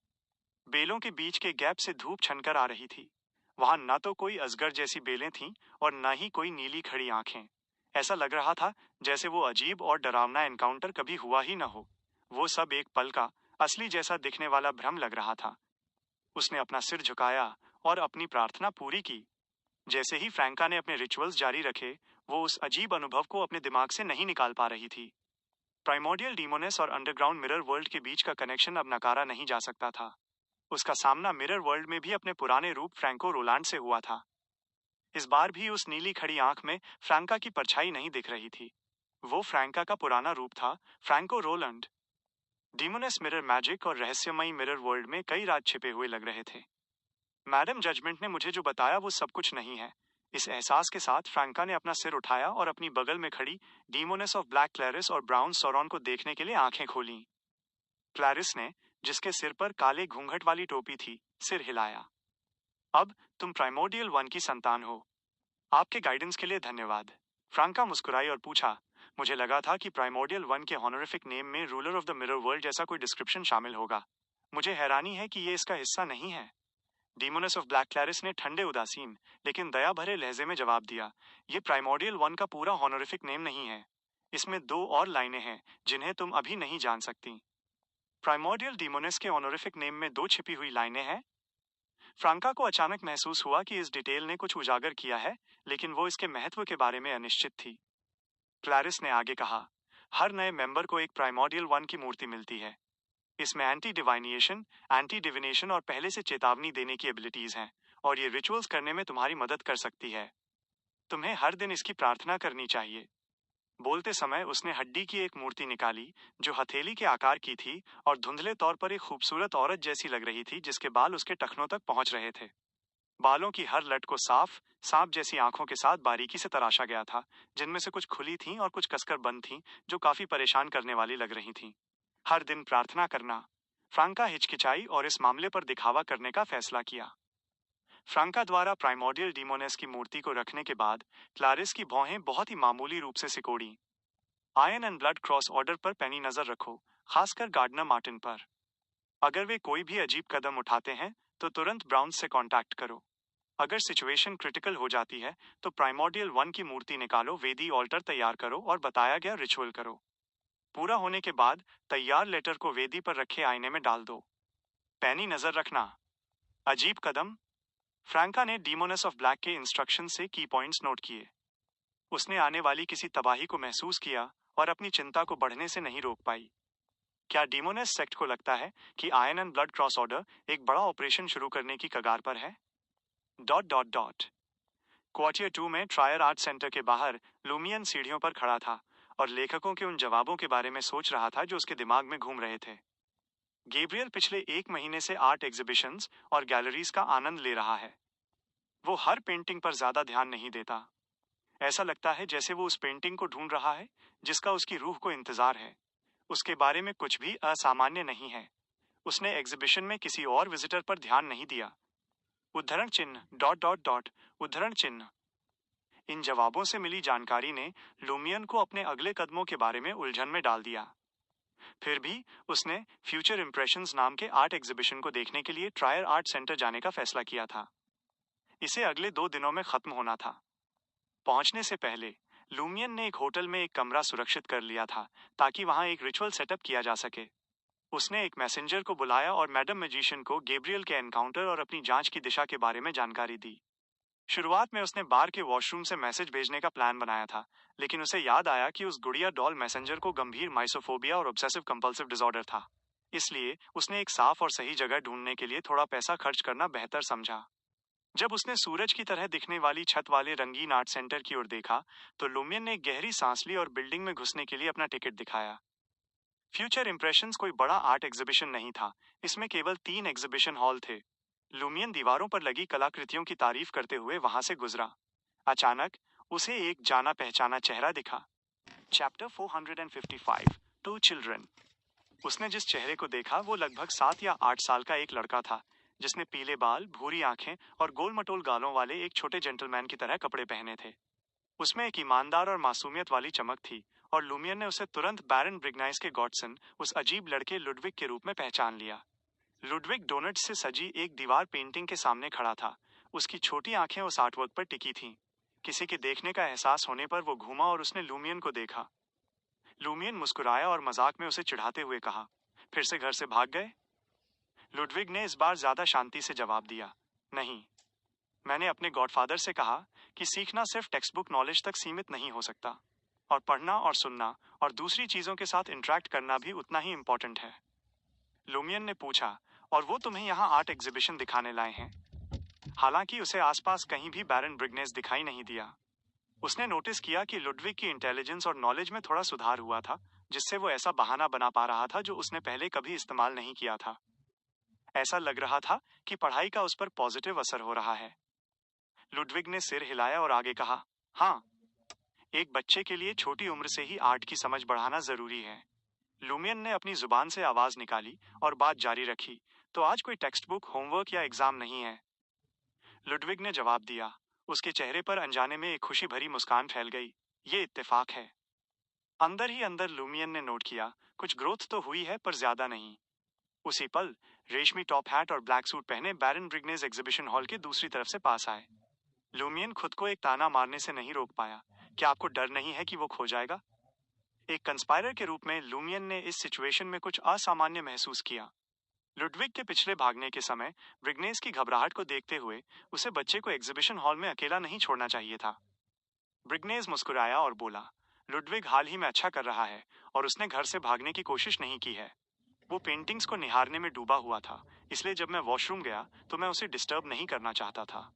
बेलों के बीच के गैप से धूप छनकर आ रही थी। वहां न तो कोई अजगर जैसी बेलें थीं और न ही कोई नीली खड़ी आंखें। ऐसा लग रहा था जैसे वो अजीब और डरावना एनकाउंटर कभी हुआ ही न हो। वो सब एक पल का असली जैसा दिखने वाला भ्रम लग रहा था। उसने अपना सिर झुकाया और अपनी प्रार्थना पूरी की। जैसे ही फ्रैंका ने अपने रिचुअल्स जारी रखे, वो उस अजीब अनुभव को अपने दिमाग से नहीं निकाल पा रही थी। प्राइमोडियल डीमोनेस और अंडरग्राउंड मिरर वर्ल्ड के बीच का कनेक्शन अब नकारा नहीं जा सकता था। उसका सामना मिरर वर्ल्ड में भी अपने पुराने रूप फ्रैंको रोलांड से हुआ था। इस बार भी उस नीली खड़ी आंख में फ्रैंका की परछाई नहीं दिख रही थी। वो फ्रैंका का पुराना रूप था, फ्रैंको रोलैंड। डीमोनेस मिरर मैजिक और रहस्यमयी मिरर वर्ल्ड में कई राज छिपे हुए लग रहे थे। मैडम जजमेंट ने मुझे जो बताया वो सब कुछ नहीं है। इस एहसास के साथ फ्रैंका ने अपना सिर उठाया और अपनी बगल में खड़ी डीमोनेस ऑफ ब्लैक क्लैरिस और ब्राउन सौरॉन को देखने के लिए आंखें खोलीं। क्लैरिस ने, जिसके सिर पर काले घूंघट वाली टोपी थी, सिर हिलाया। अब तुम प्राइमोडियल वन की संतान हो। आपके गाइडेंस के लिए धन्यवाद। फ्रांका मुस्कुराई और पूछा, मुझे लगा था कि प्राइमोडियल वन के हॉनोरिफिक नेम में ruler of the mirror world जैसा कोई डिस्क्रिप्शन शामिल होगा। मुझे हैरानी है कि ये इसका हिस्सा नहीं है। डीमोनेस ऑफ ब्लैक क्लैरिस ने ठंडे उदासीन लेकिन दया भरे लहजे में जवाब दिया, ये प्राइमोडियल वन का पूरा हॉनोरिफिक नेम नहीं है। इसमें 2 और लाइनें हैं जिन्हें तुम अभी नहीं जान सकती। प्राइमोडियल डीमोनेस के ऑनोरिफिक नेम में 2 छिपी हुई लाइनें हैं। फ्रांका को अचानक महसूस हुआ कि इस डिटेल ने कुछ उजागर किया है, लेकिन वो इसके महत्व के बारे में अनिश्चित थी। क्लैरिस ने आगे कहा, हर नए मेंबर को एक प्राइमोडियल वन की मूर्ति मिलती है। इसमें एंटी डिवाइनिएशन, एंटी डिविनेशन और पहले से चेतावनी देने की एबिलिटीज हैं, और ये रिचुअल्स करने में तुम्हारी मदद कर सकती है। तुम्हें हर दिन इसकी प्रार्थना करनी चाहिए। बोलते समय उसने हड्डी की एक मूर्ति निकाली जो हथेली के आकार की थी और धुंधले तौर पर एक खूबसूरत औरत जैसी लग रही थी जिसके बाल उसके टखनों तक पहुंच रहे थे। बालों की हर लट को साफ, सांप जैसी आंखों के साथ बारीकी से तराशा गया था, जिनमें से कुछ खुली थीं और कुछ कसकर बंद थीं, जो काफी परेशान करने वाली लग रही थीं। हर दिन प्रार्थना करना। फ्रांका हिचकिचाई और इस मामले पर दिखावा करने का फैसला किया। फ्रांका द्वारा प्राइमोडियल डीमोनेस की मूर्ति को रखने के बाद क्लारिस की भौहें बहुत ही मामूली रूप से सिकोड़ी। Iron and blood cross order पर पैनी नजर रखो, खासकर गार्डनर मार्टिन पर। अगर वे कोई भी अजीब कदम उठाते हैं तो तुरंत ब्राउन से कांटेक्ट करो। अगर सिचुएशन क्रिटिकल हो जाती है तो प्राइमोडियल वन की मूर्ति निकालो, वेदी ऑल्टर तैयार करो और बताया गया रिचुअल करो। पूरा होने के बाद तैयार लेटर को वेदी पर रखे आईने में डाल दो। पैनी नजर रखना। अजीब कदम। फ्रैंका ने डीमोनेस ऑफ ब्लैक के इंस्ट्रक्शन से की पॉइंट्स नोट किए। उसने आने वाली किसी तबाही को महसूस किया और अपनी चिंता को बढ़ने से नहीं रोक पाई। क्या डीमोनेस सेक्ट को लगता है कि iron and blood cross order एक बड़ा ऑपरेशन शुरू करने की कगार पर है? Dot dot dot. क्वार्टियर 2 में ट्रायर आर्ट सेंटर के बाहर लूमियन सीढ़ियों पर खड़ा था और लेखकों के उन जवाबों के बारे में सोच रहा था जो उसके दिमाग में घूम रहे थे। गैब्रियल पिछले 1 महीने से आर्ट एग्जीबिशंस और गैलरीज का आनंद ले रहा है। वो हर पेंटिंग पर ज्यादा ध्यान नहीं देता। ऐसा लगता है जैसे वो उस पेंटिंग को ढूंढ रहा है जिसका उसकी रूह को इंतजार है। उसके बारे में कुछ भी असामान्य नहीं है। उसने एग्जीबिशन में किसी और विजिटर पर ध्यान नहीं दिया। उद्धरण चिन्ह डॉट डॉट डॉट उद्धरण चिन्ह। इन जवाबों से मिली जानकारी ने लुमियन को अपने अगले कदमों के बारे में उलझन में डाल दिया। फिर भी उसने फ्यूचर इंप्रेशंस नाम के आर्ट एग्जीबिशन को देखने के लिए ट्रायर आर्ट सेंटर जाने का फैसला किया था। इसे अगले 2 दिनों में खत्म होना था। पहुंचने से पहले लुमियन ने एक होटल में एक कमरा सुरक्षित कर लिया था ताकि वहां एक रिचुअल सेटअप किया जा सके। उसने एक मैसेंजर को बुलाया और मैडम मैजिशियन को गैब्रियल के एनकाउंटर और अपनी जांच की दिशा के बारे में जानकारी दी। शुरुआत में उसने बार के वॉशरूम से मैसेज भेजने का प्लान बनाया था, लेकिन उसे याद आया कि उस गुड़िया डॉल मैसेंजर को गंभीर माइसोफोबिया और ऑब्सेसिव कंपल्सिव डिसऑर्डर था। इसलिए उसने एक साफ और सही जगह ढूंढने के लिए थोड़ा पैसा खर्च करना बेहतर समझा। जब उसने सूरज की तरह दिखने वाली छत वाले रंगीन आर्ट सेंटर की ओर देखा, तो लुमियन ने एक गहरी सांस ली और बिल्डिंग में घुसने के लिए अपना टिकट दिखाया। फ्यूचर इंप्रेशंस कोई बड़ा आर्ट एग्जीबिशन नहीं था, इसमें केवल 3 एग्जीबिशन हॉल थे। लुमियन दीवारों पर लगी कलाकृतियों की तारीफ करते हुए वहां से गुजरा। अचानक उसे एक जाना पहचाना चेहरा दिखा। Chapter 455 two children. उसने जिस चेहरे को देखा वो लगभग 7 या 8 साल का एक लड़का था, जिसने पीले बाल, भूरी आंखें और गोल-मटोल गालों वाले एक छोटे जेंटलमैन की तरह कपड़े पहने थे। उसमें एक ईमानदार और मासूमियत वाली चमक थी, और लुमियन ने उसे तुरंत बैरन ब्रिग्नाइस के गॉडसन, उस अजीब लड़के लुडविग के रूप में पहचान लिया। लुडविग डोनट से सजी एक दीवार पेंटिंग के सामने खड़ा था। उसकी छोटी आंखें उस आर्टवर्क पर टिकी थीं। किसी के देखने का एहसास होने पर वो घूमा और उसने लुमियन को देखा। लुमियन मुस्कुराया और मजाक में उसे चिढ़ाते हुए कहा, फिर से घर से भाग गए? लुडविग ने इस बार ज्यादा शांति से जवाब दिया, नहीं। मैंने अपने गॉडफादर से कहा कि सीखना सिर्फ टेक्स्ट बुक नॉलेज तक सीमित नहीं हो सकता, और पढ़ना और सुनना और दूसरी चीजों के साथ इंटरेक्ट करना भी उतना ही इम्पोर्टेंट है। लुमियन ने पूछा, और वो तुम्हें यहाँ आर्ट एग्जीबिशन दिखाने लाए हैं? हालांकि उसे आसपास कहीं भी बैरन ब्रिग्नेस दिखाई नहीं दिया। उसने नोटिस किया कि लुडविग की इंटेलिजेंस और नॉलेज में थोड़ा सुधार हुआ था, जिससे वो ऐसा बहाना बना पा रहा था जो उसने पहले कभी इस्तेमाल नहीं किया था। ऐसा लग रहा था कि पढ़ाई का उस पर पॉजिटिव असर हो रहा है। लुडविग ने सिर हिलाया और आगे कहा, हाँ, एक बच्चे के लिए छोटी उम्र से ही आर्ट की समझ बढ़ाना जरूरी है। लुमियन ने अपनी जुबान से आवाज निकाली और बात जारी रखी, तो आज कोई टेक्स्ट बुक, होमवर्क या एग्जाम नहीं है। लुडविग ने जवाब दिया। उसके चेहरे पर अनजाने में एक खुशी भरी मुस्कान फैल गई। ये इत्तेफाक है। अंदर ही अंदर लुमियन ने नोट किया, कुछ ग्रोथ तो हुई है पर ज्यादा नहीं। उसी पल रेशमी टॉप हैट और ब्लैक सूट पहने बैरन ब्रिग्नेस एग्जीबिशन हॉल के दूसरी तरफ से पास आए। लुमियन खुद को एक ताना मारने से नहीं रोक पाया। क्या आपको डर नहीं है कि वो खो जाएगा? एक कंस्पायरर के रूप में लुमियन ने इस सिचुएशन में कुछ असामान्य महसूस किया। लुडविग के पिछले भागने के समय ब्रिग्नेस की घबराहट को देखते हुए उसे बच्चे को एग्जीबिशन हॉल में अकेला नहीं छोड़ना चाहिए था। ब्रिग्नेस मुस्कुराया और बोला, लुडविग हाल ही में अच्छा कर रहा है और उसने घर से भागने की कोशिश नहीं की है। वो पेंटिंग्स को निहारने में डूबा हुआ था, इसलिए जब मैं वॉशरूम गया तो मैं उसे डिस्टर्ब नहीं करना चाहता था।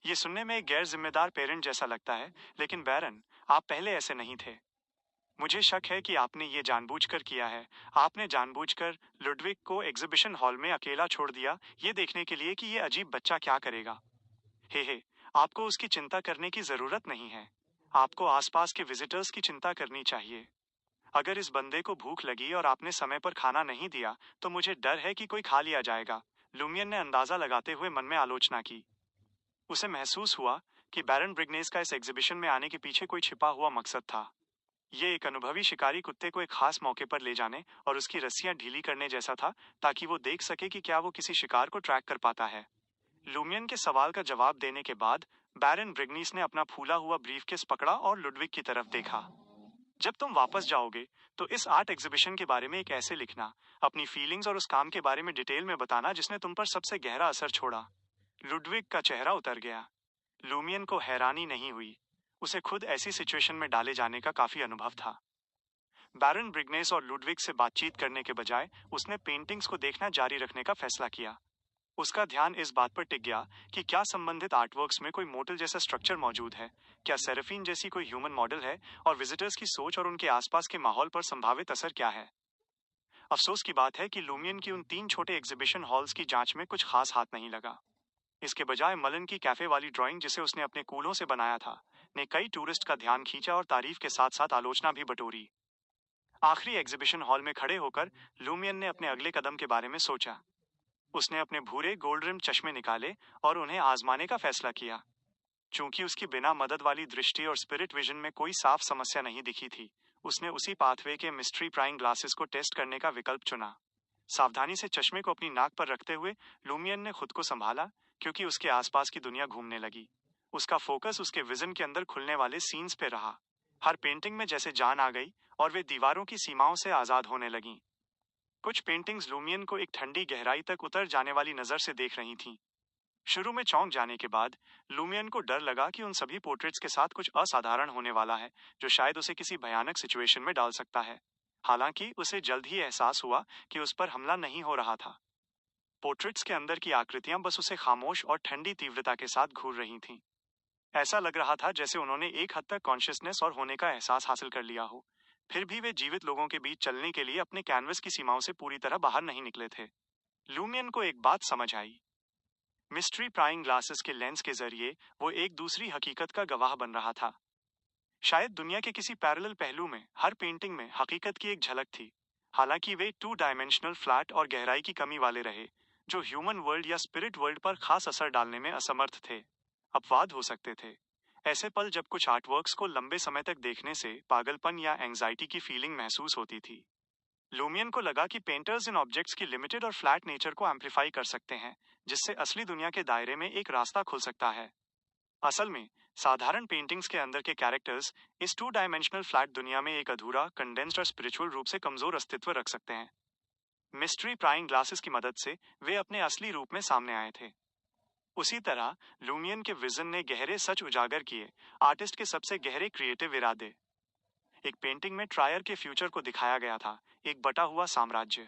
ये सुनने में एक गैर जिम्मेदार पेरेंट जैसा लगता है, लेकिन बैरन, आप पहले ऐसे नहीं थे। मुझे शक है कि आपने ये जानबूझकर किया है। आपने जानबूझकर लुडविग को एग्जीबिशन हॉल में अकेला छोड़ दिया, ये देखने के लिए कि ये अजीब बच्चा क्या करेगा। हे, आपको उसकी चिंता करने की जरूरत नहीं है। आपको आसपास के विजिटर्स की चिंता करनी चाहिए। अगर इस बंदे को भूख लगी और आपने समय पर खाना नहीं दिया, तो मुझे डर है कि कोई खा लिया जाएगा। लुमियन ने अंदाजा लगाते हुए मन में आलोचना की। उसे महसूस हुआ कि बैरन ब्रिग्नेस का इस एग्जीबिशन में आने के पीछे कोई छिपा हुआ मकसद था। ये एक अनुभवी शिकारी कुत्ते को एक खास मौके पर ले जाने और उसकी रस्सियां ढीली करने जैसा था, ताकि वो देख सके कि क्या वो किसी शिकार को ट्रैक कर पाता है। लुमियन के सवाल का जवाब देने के बाद बैरन ब्रिग्नीस ने अपना फूला हुआ ब्रीफकेस पकड़ा और लुडविग की तरफ देखा। जब तुम वापस जाओगे तो इस आर्ट एग्जीबिशन के बारे में एक ऐसे लिखना, अपनी फीलिंग्स और उस काम के बारे में डिटेल में बताना जिसने तुम पर सबसे गहरा असर छोड़ा। लुडविग का चेहरा उतर गया। लुमियन को हैरानी नहीं हुई। उसे खुद ऐसी सिचुएशन में डाले जाने का काफी अनुभव था। बैरन ब्रिग्नेस और लुडविग से बातचीत करने के बजाय उसने पेंटिंग्स को देखना जारी रखने का फैसला किया। उसका ध्यान इस बात पर टिक गया कि क्या संबंधित आर्टवर्क्स में कोई मोटल जैसा स्ट्रक्चर मौजूद है, क्या सेरेफिन जैसी कोई ह्यूमन मॉडल है, और विजिटर्स की सोच और उनके आसपास के माहौल पर संभावित असर क्या है। अफसोस की बात है कि लुमियन की उन 3 छोटे एग्जीबिशन हॉल्स की जांच में कुछ खास हाथ नहीं लगा। इसके बजाय मलन की कैफे वाली ड्राइंग, जिसे उसने अपने कूलों से बनाया था, ने कई टूरिस्ट का ध्यान खींचा और तारीफ के साथ साथ आलोचना भी बटोरी। आखिरी एग्जीबिशन हॉल में खड़े होकर लुमियन ने अपने अगले कदम के बारे में सोचा। उसने अपने भूरे गोल्ड रिम चश्मे निकाले और उन्हें आजमाने का फैसला किया। चूंकि उसकी बिना मदद वाली दृष्टि और स्पिरिट विजन में कोई साफ समस्या नहीं दिखी थी, उसने उसी पाथवे के मिस्ट्री प्राइंग ग्लासेस को टेस्ट करने का विकल्प चुना। सावधानी से चश्मे को अपनी नाक पर रखते हुए लूमियन ने खुद को संभाला, क्योंकि उसके आसपास की दुनिया घूमने लगी। उसका फोकस उसके विजन के अंदर खुलने वाले सीन्स पे रहा। हर पेंटिंग में जैसे जान आ गई और वे दीवारों की सीमाओं से आजाद होने लगीं। कुछ पेंटिंग्स लूमियन को एक ठंडी गहराई तक उतर जाने वाली नजर से देख रही थीं। शुरू में चौंक जाने के बाद लूमियन को डर लगा कि उन सभी पोर्ट्रेट्स के साथ कुछ असाधारण होने वाला है, जो शायद उसे किसी भयानक सिचुएशन में डाल सकता है। हालांकि उसे जल्द ही एहसास हुआ कि उस पर हमला नहीं हो रहा था। पोर्ट्रेट्स के अंदर की आकृतियां बस उसे खामोश और ठंडी तीव्रता के साथ घूर रही थीं। ऐसा लग रहा था जैसे उन्होंने एक हद तक कॉन्शियसनेस और होने का एहसास हासिल कर लिया हो। फिर भी वे जीवित लोगों के बीच चलने के लिए अपने कैनवस की सीमाओं से पूरी तरह बाहर नहीं निकले थे। लूमियन को एक बात समझ आई। मिस्ट्री प्राइंग ग्लासेस के लेंस के जरिए वो एक दूसरी हकीकत का गवाह बन रहा था। शायद दुनिया के किसी पैरेलल पहलू में हर पेंटिंग में हकीकत की एक झलक थी। हालांकि वे 2 डायमेंशनल फ्लैट और गहराई की कमी वाले रहे, जो ह्यूमन वर्ल्ड या स्पिरिट वर्ल्ड पर खास असर डालने में असमर्थ थे। अपवाद हो सकते थे। ऐसे पल जब कुछ आर्टवर्क्स को लंबे समय तक देखने से पागलपन या एंजाइटी की फीलिंग महसूस होती थी। लूमियन को लगा कि पेंटर्स इन ऑब्जेक्ट्स की लिमिटेड और फ्लैट नेचर को एम्पलीफाई कर सकते हैं, जिससे असली दुनिया के दायरे में एक रास्ता खुल सकता है। असल में साधारण पेंटिंग्स के अंदर के कैरेक्टर्स इस 2 डायमेंशनल फ्लैट दुनिया में एक अधूरा, कंडेंस्ड और स्पिरिचुअल रूप से कमजोर अस्तित्व रख सकते हैं। मिस्ट्री प्राइंग ग्लासेस की मदद से वे अपने असली रूप में सामने आए थे। उसी तरह लूमियन के विजन ने गहरे सच उजागर किए, आर्टिस्ट के सबसे गहरे क्रिएटिव इरादे। एक पेंटिंग में ट्रायर के फ्यूचर को दिखाया गया था, एक बटा हुआ साम्राज्य।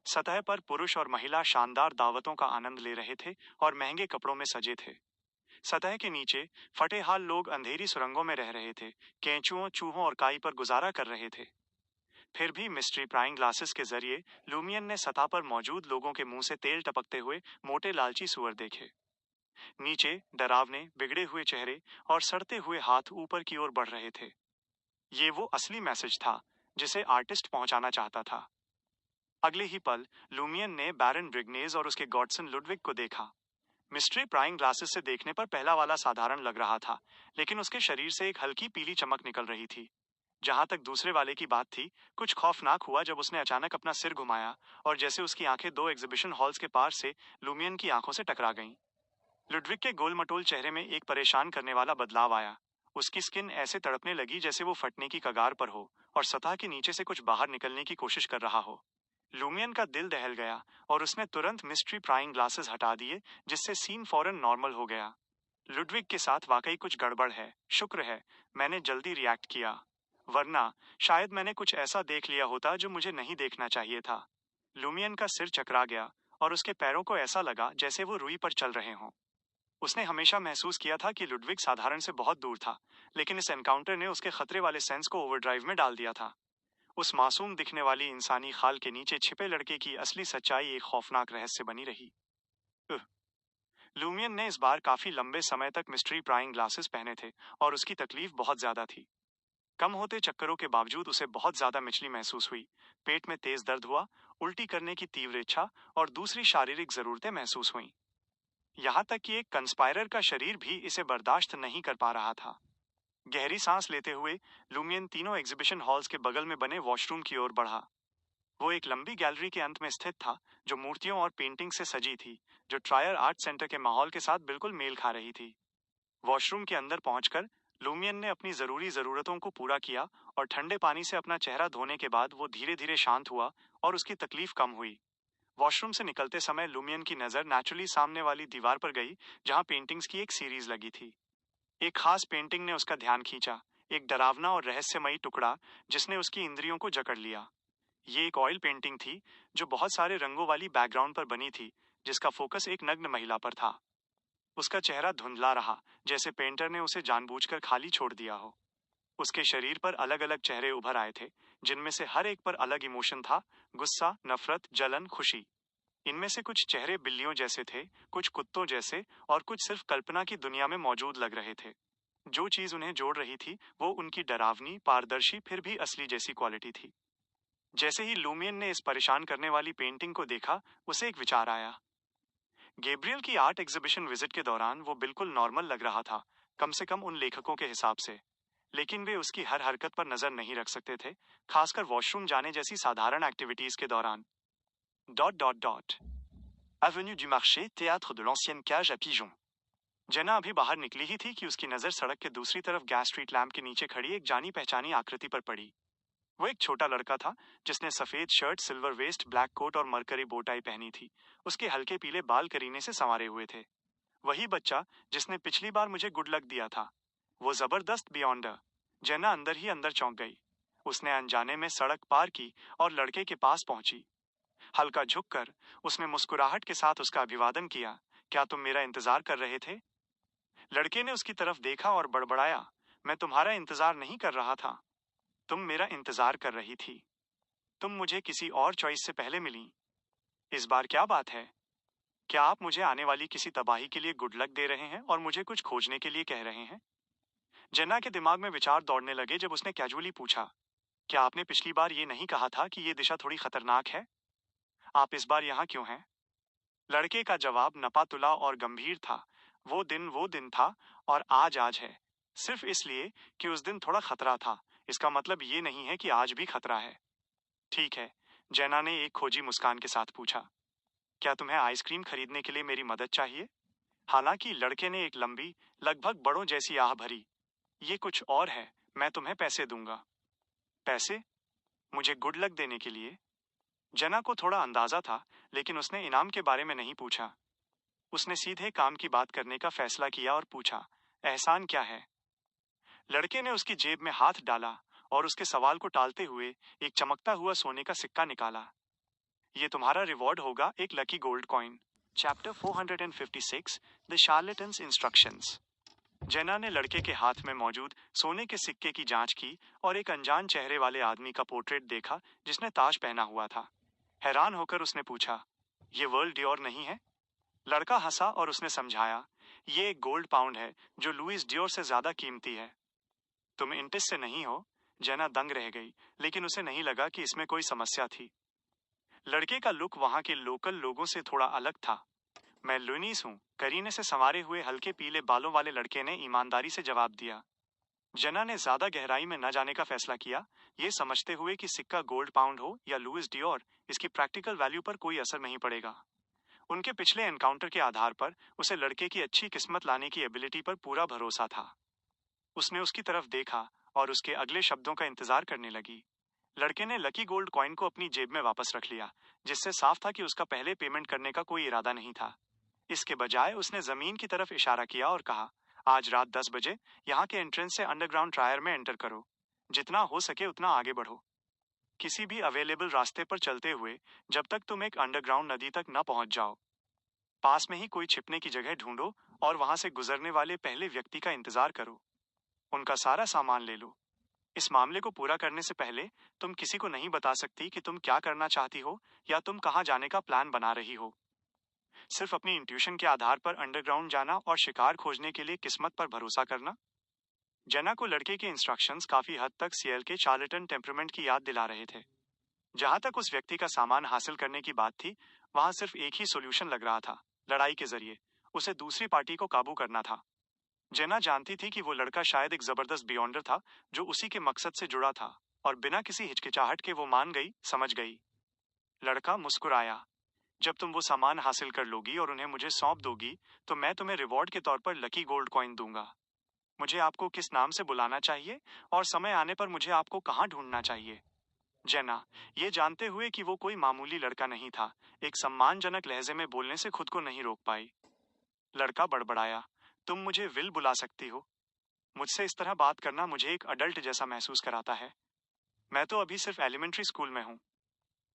सतह पर पुरुष और महिला शानदार दावतों का आनंद ले रहे थे और महंगे कपड़ों में सजे थे। सतह के नीचे फटे हाल लोग अंधेरी सुरंगों में रह रहे थे, केंचुओं, चूहों और काई पर गुजारा कर रहे थे। फिर भी मिस्ट्री प्राइंग ग्लासेस के जरिए लूमियन ने सतह पर मौजूद लोगों के मुंह से तेल टपकते हुए मोटे लालची सुअर देखे। नीचे डरावने, बिगड़े हुए चेहरे और सड़ते हुए हाथ ऊपर की ओर बढ़ रहे थे। ये वो असली मैसेज था जिसे आर्टिस्ट पहुंचाना चाहता था। अगले ही पल लूमियन ने बैरन ब्रिग्नेज और उसके गॉडसन लुडविग को देखा। मिस्ट्री प्राइंग ग्लासेस से देखने पर पहला वाला साधारण लग रहा था, लेकिन उसके शरीर से एक हल्की पीली चमक निकल रही थी। जहां तक दूसरे वाले की बात थी, कुछ खौफनाक हुआ जब उसने अचानक अपना सिर घुमाया और जैसे उसकी आंखें 2 एग्जीबिशन हॉल्स के पार से लूमियन की आंखों से टकरा गईं। लुडविग के गोलमटोल चेहरे में एक परेशान करने वाला बदलाव आया। उसकी स्किन ऐसे तड़पने लगी जैसे वो फटने की कगार पर हो और सतह के नीचे से कुछ बाहर निकलने की कोशिश कर रहा हो। लूमियन का दिल दहल गया और उसने तुरंत मिस्ट्री प्राइंग ग्लासेस हटा दिए, जिससे सीन फौरन नॉर्मल हो गया। लुडविग के साथ वाकई कुछ गड़बड़ है, शुक्र है मैंने जल्दी रिएक्ट किया, वरना शायद मैंने कुछ ऐसा देख लिया होता जो मुझे नहीं देखना चाहिए था। लूमियन का सिर चकरा गया और उसके पैरों को ऐसा लगा जैसे वो रुई पर चल रहे हों। उसने हमेशा महसूस किया था कि लुडविग साधारण से बहुत दूर था, लेकिन इस एनकाउंटर ने उसके खतरे वाले सेंस को ओवरड्राइव में डाल दिया था। उस मासूम दिखने वाली इंसानी खाल के नीचे छिपे लड़के की असली सच्चाई एक खौफनाक रहस्य बनी रही। उह। लूमियन ने इस बार काफी लंबे समय तक मिस्ट्री प्राइंग ग्लासेस पहने थे और उसकी तकलीफ बहुत ज्यादा थी। कम होते चक्करों के बावजूद उसे बहुत ज्यादा मिचली महसूस हुई। पेट में तेज दर्द हुआ, उल्टी करने की तीव्र इच्छा और दूसरी शारीरिक जरूरतें महसूस हुईं। यहाँ तक कि एक कंस्पायरर का शरीर भी इसे बर्दाश्त नहीं कर पा रहा था। गहरी सांस लेते हुए लूमियन तीनों एग्जीबिशन हॉल्स के बगल में बने वॉशरूम की ओर बढ़ा। वो एक लंबी गैलरी के अंत में स्थित था, जो मूर्तियों और पेंटिंग से सजी थी, जो ट्रायर आर्ट सेंटर के माहौल के साथ बिल्कुल मेल खा रही थी। वॉशरूम के अंदर पहुंचकर लूमियन ने अपनी जरूरी जरूरतों को पूरा किया और ठंडे पानी से अपना चेहरा धोने के बाद वो धीरे धीरे शांत हुआ और उसकी तकलीफ कम हुई। वॉशरूम से निकलते समय लूमियन की नजर नेचुरली सामने वाली दीवार पर गई, जहां पेंटिंग्स की एक सीरीज लगी थी। एक खास पेंटिंग ने उसका ध्यान खींचा, एक डरावना और रहस्यमयी टुकड़ा जिसने उसकी इंद्रियों को जकड़ लिया। ये एक ऑयल पेंटिंग थी, जो बहुत सारे रंगों वाली बैकग्राउंड पर बनी थी, जिसका फोकस एक नग्न महिला पर था। उसका चेहरा धुंधला रहा, जैसे पेंटर ने उसे जानबूझकर खाली छोड़ दिया हो। उसके शरीर पर अलग अलग चेहरे उभर आए थे, जिनमें से हर एक पर अलग इमोशन था, गुस्सा, नफरत, जलन, खुशी। इनमें से कुछ चेहरे बिल्लियों जैसे थे, कुछ कुत्तों जैसे और कुछ सिर्फ कल्पना की दुनिया में मौजूद लग रहे थे। जो चीज उन्हें जोड़ रही थी वो उनकी डरावनी, पारदर्शी फिर भी असली जैसी क्वालिटी थी। जैसे ही लूमियन ने इस परेशान करने वाली पेंटिंग को देखा, उसे एक विचार आया। गैब्रियल की आर्ट एग्जीबिशन विजिट के दौरान वो बिल्कुल नॉर्मल लग रहा था, कम से कम उन लेखकों के हिसाब से। लेकिन वे उसकी हर हरकत पर नजर नहीं रख सकते थे, खासकर वॉशरूम जाने जैसी साधारण एक्टिविटीज के दौरान। Dot dot dot Avenue du marché, théâtre de l'ancienne cage à pigeons। जेना अभी बाहर निकली ही थी कि उसकी नजर सड़क के दूसरी तरफ गैस स्ट्रीट लैंप के नीचे खड़ी एक जानी पहचानी आकृति पर पड़ी। वो एक छोटा लड़का था जिसने सफेद shirt, silver vest, black coat और मरकरी बोटाई पहनी थी। उसके हल्के पीले बाल करीने से संवारे हुए थे। वही बच्चा जिसने पिछली बार मुझे गुड लक दिया था। वो जबरदस्त बियॉन्डर। जेना अंदर ही अंदर चौंक गई। उसने अनजाने में सड़क पार की और लड़के के पास पहुंची। हल्का झुककर उसने मुस्कुराहट के साथ उसका अभिवादन किया। क्या तुम मेरा इंतजार कर रहे थे? लड़के ने उसकी तरफ देखा और बड़बड़ाया, मैं तुम्हारा इंतजार नहीं कर रहा था, तुम मेरा इंतजार कर रही थी। तुम मुझे किसी और चॉइस से पहले मिली। इस बार क्या बात है? क्या आप मुझे आने वाली किसी तबाही के लिए गुड लक दे रहे हैं और मुझे कुछ खोजने के लिए कह रहे हैं? जेना के दिमाग में विचार दौड़ने लगे जब उसने कैजुअली पूछा, क्या आपने पिछली बार ये नहीं कहा था कि ये दिशा थोड़ी खतरनाक है? आप इस बार यहाँ क्यों हैं? लड़के का जवाब नपातुला और गंभीर था। वो दिन था और आज आज है। सिर्फ इसलिए कि उस दिन थोड़ा खतरा था, इसका मतलब ये नहीं है कि आज भी खतरा है। ठीक है, जैना ने एक खोजी मुस्कान के साथ पूछा, क्या तुम्हें आइसक्रीम खरीदने के लिए मेरी मदद चाहिए? हालांकि लड़के ने एक लंबी, लगभग बड़ों जैसी आह भरी। ये कुछ और है, मैं तुम्हें पैसे दूंगा। पैसे? मुझे गुड लक देने के लिए? जना को थोड़ा अंदाजा था, लेकिन उसने इनाम के बारे में नहीं पूछा। उसने सीधे काम की बात करने का फैसला किया और पूछा, एहसान क्या है? लड़के ने उसकी जेब में हाथ डाला और उसके सवाल को टालते हुए एक चमकता हुआ सोने का सिक्का निकाला। ये तुम्हारा रिवॉर्ड होगा, एक lucky gold coin. Chapter 456, the charlatan's instructions. Jenna ने लड़के के हाथ में मौजूद सोने के सिक्के की जांच की और एक अनजान चेहरे वाले आदमी का पोर्ट्रेट देखा जिसने ताज पहना हुआ था। हैरान होकर उसने पूछा, ये वर्ल्ड डियोर नहीं है? लड़का हंसा और उसने समझाया, ये एक गोल्ड पाउंड है जो लुइस डियोर से ज्यादा कीमती है। तुम इंटिस से नहीं हो? जेना दंग रह गई, लेकिन उसे नहीं लगा कि इसमें कोई समस्या थी। लड़के का लुक वहां के लोकल लोगों से थोड़ा अलग था। मैं लुइनीस हूँ, करीने से संवारे हुए हल्के पीले बालों वाले लड़के ने ईमानदारी से जवाब दिया। जेना ने ज्यादा गहराई में न जाने का फैसला किया, ये समझते हुए कि सिक्का गोल्ड पाउंड हो या लुइस डियोर, इसकी प्रैक्टिकल वैल्यू पर कोई असर नहीं पड़ेगा। उनके पिछले एनकाउंटर के आधार पर उसे लड़के की अच्छी किस्मत लाने की एबिलिटी पर पूरा भरोसा था। उसने उसकी तरफ देखा और उसके अगले शब्दों का इंतजार करने लगी। लड़के ने लकी गोल्ड कॉइन को अपनी जेब में वापस रख लिया, जिससे साफ था कि उसका पहले पेमेंट करने का कोई इरादा नहीं था। इसके बजाय उसने जमीन की तरफ इशारा किया और कहा, आज रात 10 बजे यहाँ के एंट्रेंस से अंडरग्राउंड ट्रायर में एंटर करो। जितना हो सके उतना आगे बढ़ो। किसी भी अवेलेबल रास्ते पर चलते हुए, जब तक तुम एक अंडरग्राउंड नदी तक न पहुंच जाओ। पास में ही कोई छिपने की जगह ढूंढो और वहां से गुजरने वाले पहले व्यक्ति का इंतजार करो। उनका सारा सामान ले लो। इस मामले को पूरा करने से पहले तुम किसी को नहीं बता सकती कि तुम क्या करना चाहती हो या तुम कहाँ जाने का प्लान बना रही हो। सिर्फ अपनी इंट्यूशन के आधार पर अंडरग्राउंड जाना और शिकार खोजने के लिए किस्मत पर भरोसा करना। जेना को लड़के के इंस्ट्रक्शंस काफी हद तक सीएल के चार्लेटन टेम्परमेंट की याद दिला रहे थे। जहां तक उस व्यक्ति का सामान हासिल करने की बात थी, वहां सिर्फ एक ही सोल्यूशन लग रहा था, लड़ाई के जरिए उसे दूसरी पार्टी को काबू करना था। जेना जानती थी कि वो लड़का शायद एक जबरदस्त बियॉन्डर था जो उसी के मकसद से जुड़ा था, और बिना किसी हिचकिचाहट के वो मान गई, समझ गई। लड़का मुस्कुराया, जब तुम वो सामान हासिल कर लोगी और उन्हें मुझे सौंप दोगी, तो मैं तुम्हें रिवॉर्ड के तौर पर लकी गोल्ड कॉइन दूंगा। मुझे आपको किस नाम से बुलाना चाहिए और समय आने पर मुझे आपको कहाँ ढूंढना चाहिए? जेना, ये जानते हुए कि वो कोई मामूली लड़का नहीं था, एक सम्मानजनक लहजे में बोलने से खुद को नहीं रोक पाई। लड़का बड़बड़ाया, तुम मुझे विल बुला सकती हो। मुझसे इस तरह बात करना मुझे एक अडल्ट जैसा महसूस कराता है। मैं तो अभी सिर्फ एलिमेंट्री स्कूल में हूँ।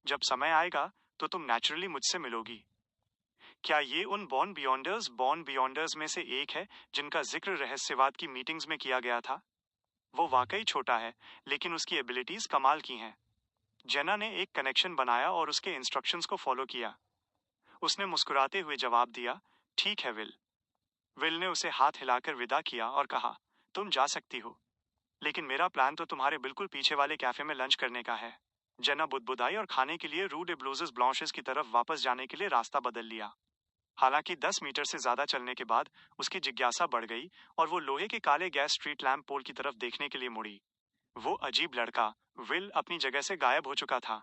जब समय आएगा तो तुम नेचुरली मुझसे मिलोगी। क्या ये उन बॉर्न बियॉन्डर्स में से एक है जिनका जिक्र रहस्यवाद की मीटिंग्स में किया गया था? वो वाकई छोटा है, लेकिन उसकी एबिलिटीज कमाल की हैं। जेना ने एक कनेक्शन बनाया और उसके इंस्ट्रक्शंस को फॉलो किया। उसने मुस्कुराते हुए जवाब दिया, ठीक है विल। विल ने उसे हाथ हिलाकर विदा किया और कहा, तुम जा सकती हो, लेकिन मेरा प्लान तो तुम्हारे बिल्कुल पीछे वाले कैफे में लंच करने का है। जेना बुदबुदाई और खाने के लिए रू डे ब्लूजेस ब्लॉन्शेस की तरफ वापस जाने के लिए रास्ता बदल लिया। हालांकि 10 मीटर से ज्यादा चलने के बाद उसकी जिज्ञासा बढ़ गई और वो लोहे के काले गैस स्ट्रीट लैंप पोल की तरफ देखने के लिए मुड़ी। वो अजीब लड़का विल अपनी जगह से गायब हो चुका था।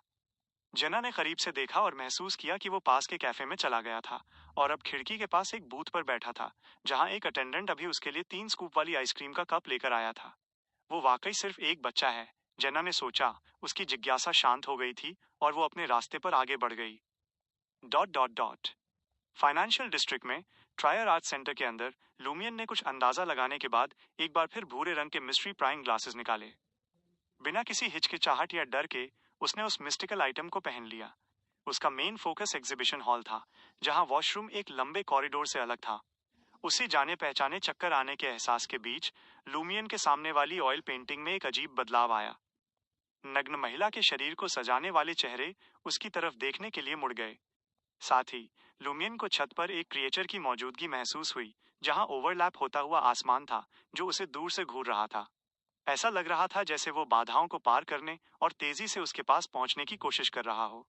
जेना ने करीब से देखा और महसूस किया कि वो पास के कैफे में चला गया था और अब खिड़की के पास एक बूथ पर बैठा था, जहां एक अटेंडेंट अभी उसके लिए 3 स्कूप वाली आइसक्रीम का कप लेकर आया था। वो वाकई सिर्फ एक बच्चा है, जेना ने सोचा। उसकी जिज्ञासा शांत हो गई थी और वो अपने रास्ते पर आगे बढ़ गई। Dot dot dot financial district में ट्रायर आर्ट सेंटर के अंदर लूमियन ने कुछ अंदाजा लगाने के बाद एक बार फिर भूरे रंग के मिस्ट्री प्राइंग ग्लासेस निकाले। बिना किसी हिचकिचाहट या डर के उसने उस मिस्टिकल आइटम को पहन लिया। उसका मेन फोकस एग्जीबिशन हॉल था, जहां वॉशरूम एक लंबे कॉरिडोर से अलग था। उसी जाने पहचाने चक्कर आने के एहसास के बीच लूमियन के सामने वाली ऑयल पेंटिंग में एक अजीब बदलाव आया। नग्न महिला के शरीर को सजाने वाले चेहरे उसकी तरफ देखने के लिए मुड़ गए। साथ ही लूमियन को छत पर एक क्रिएचर की मौजूदगी महसूस हुई, जहां ओवरलैप होता हुआ आसमान था जो उसे दूर से घूर रहा था। ऐसा लग रहा था जैसे वो बाधाओं को पार करने और तेजी से उसके पास पहुंचने की कोशिश कर रहा हो।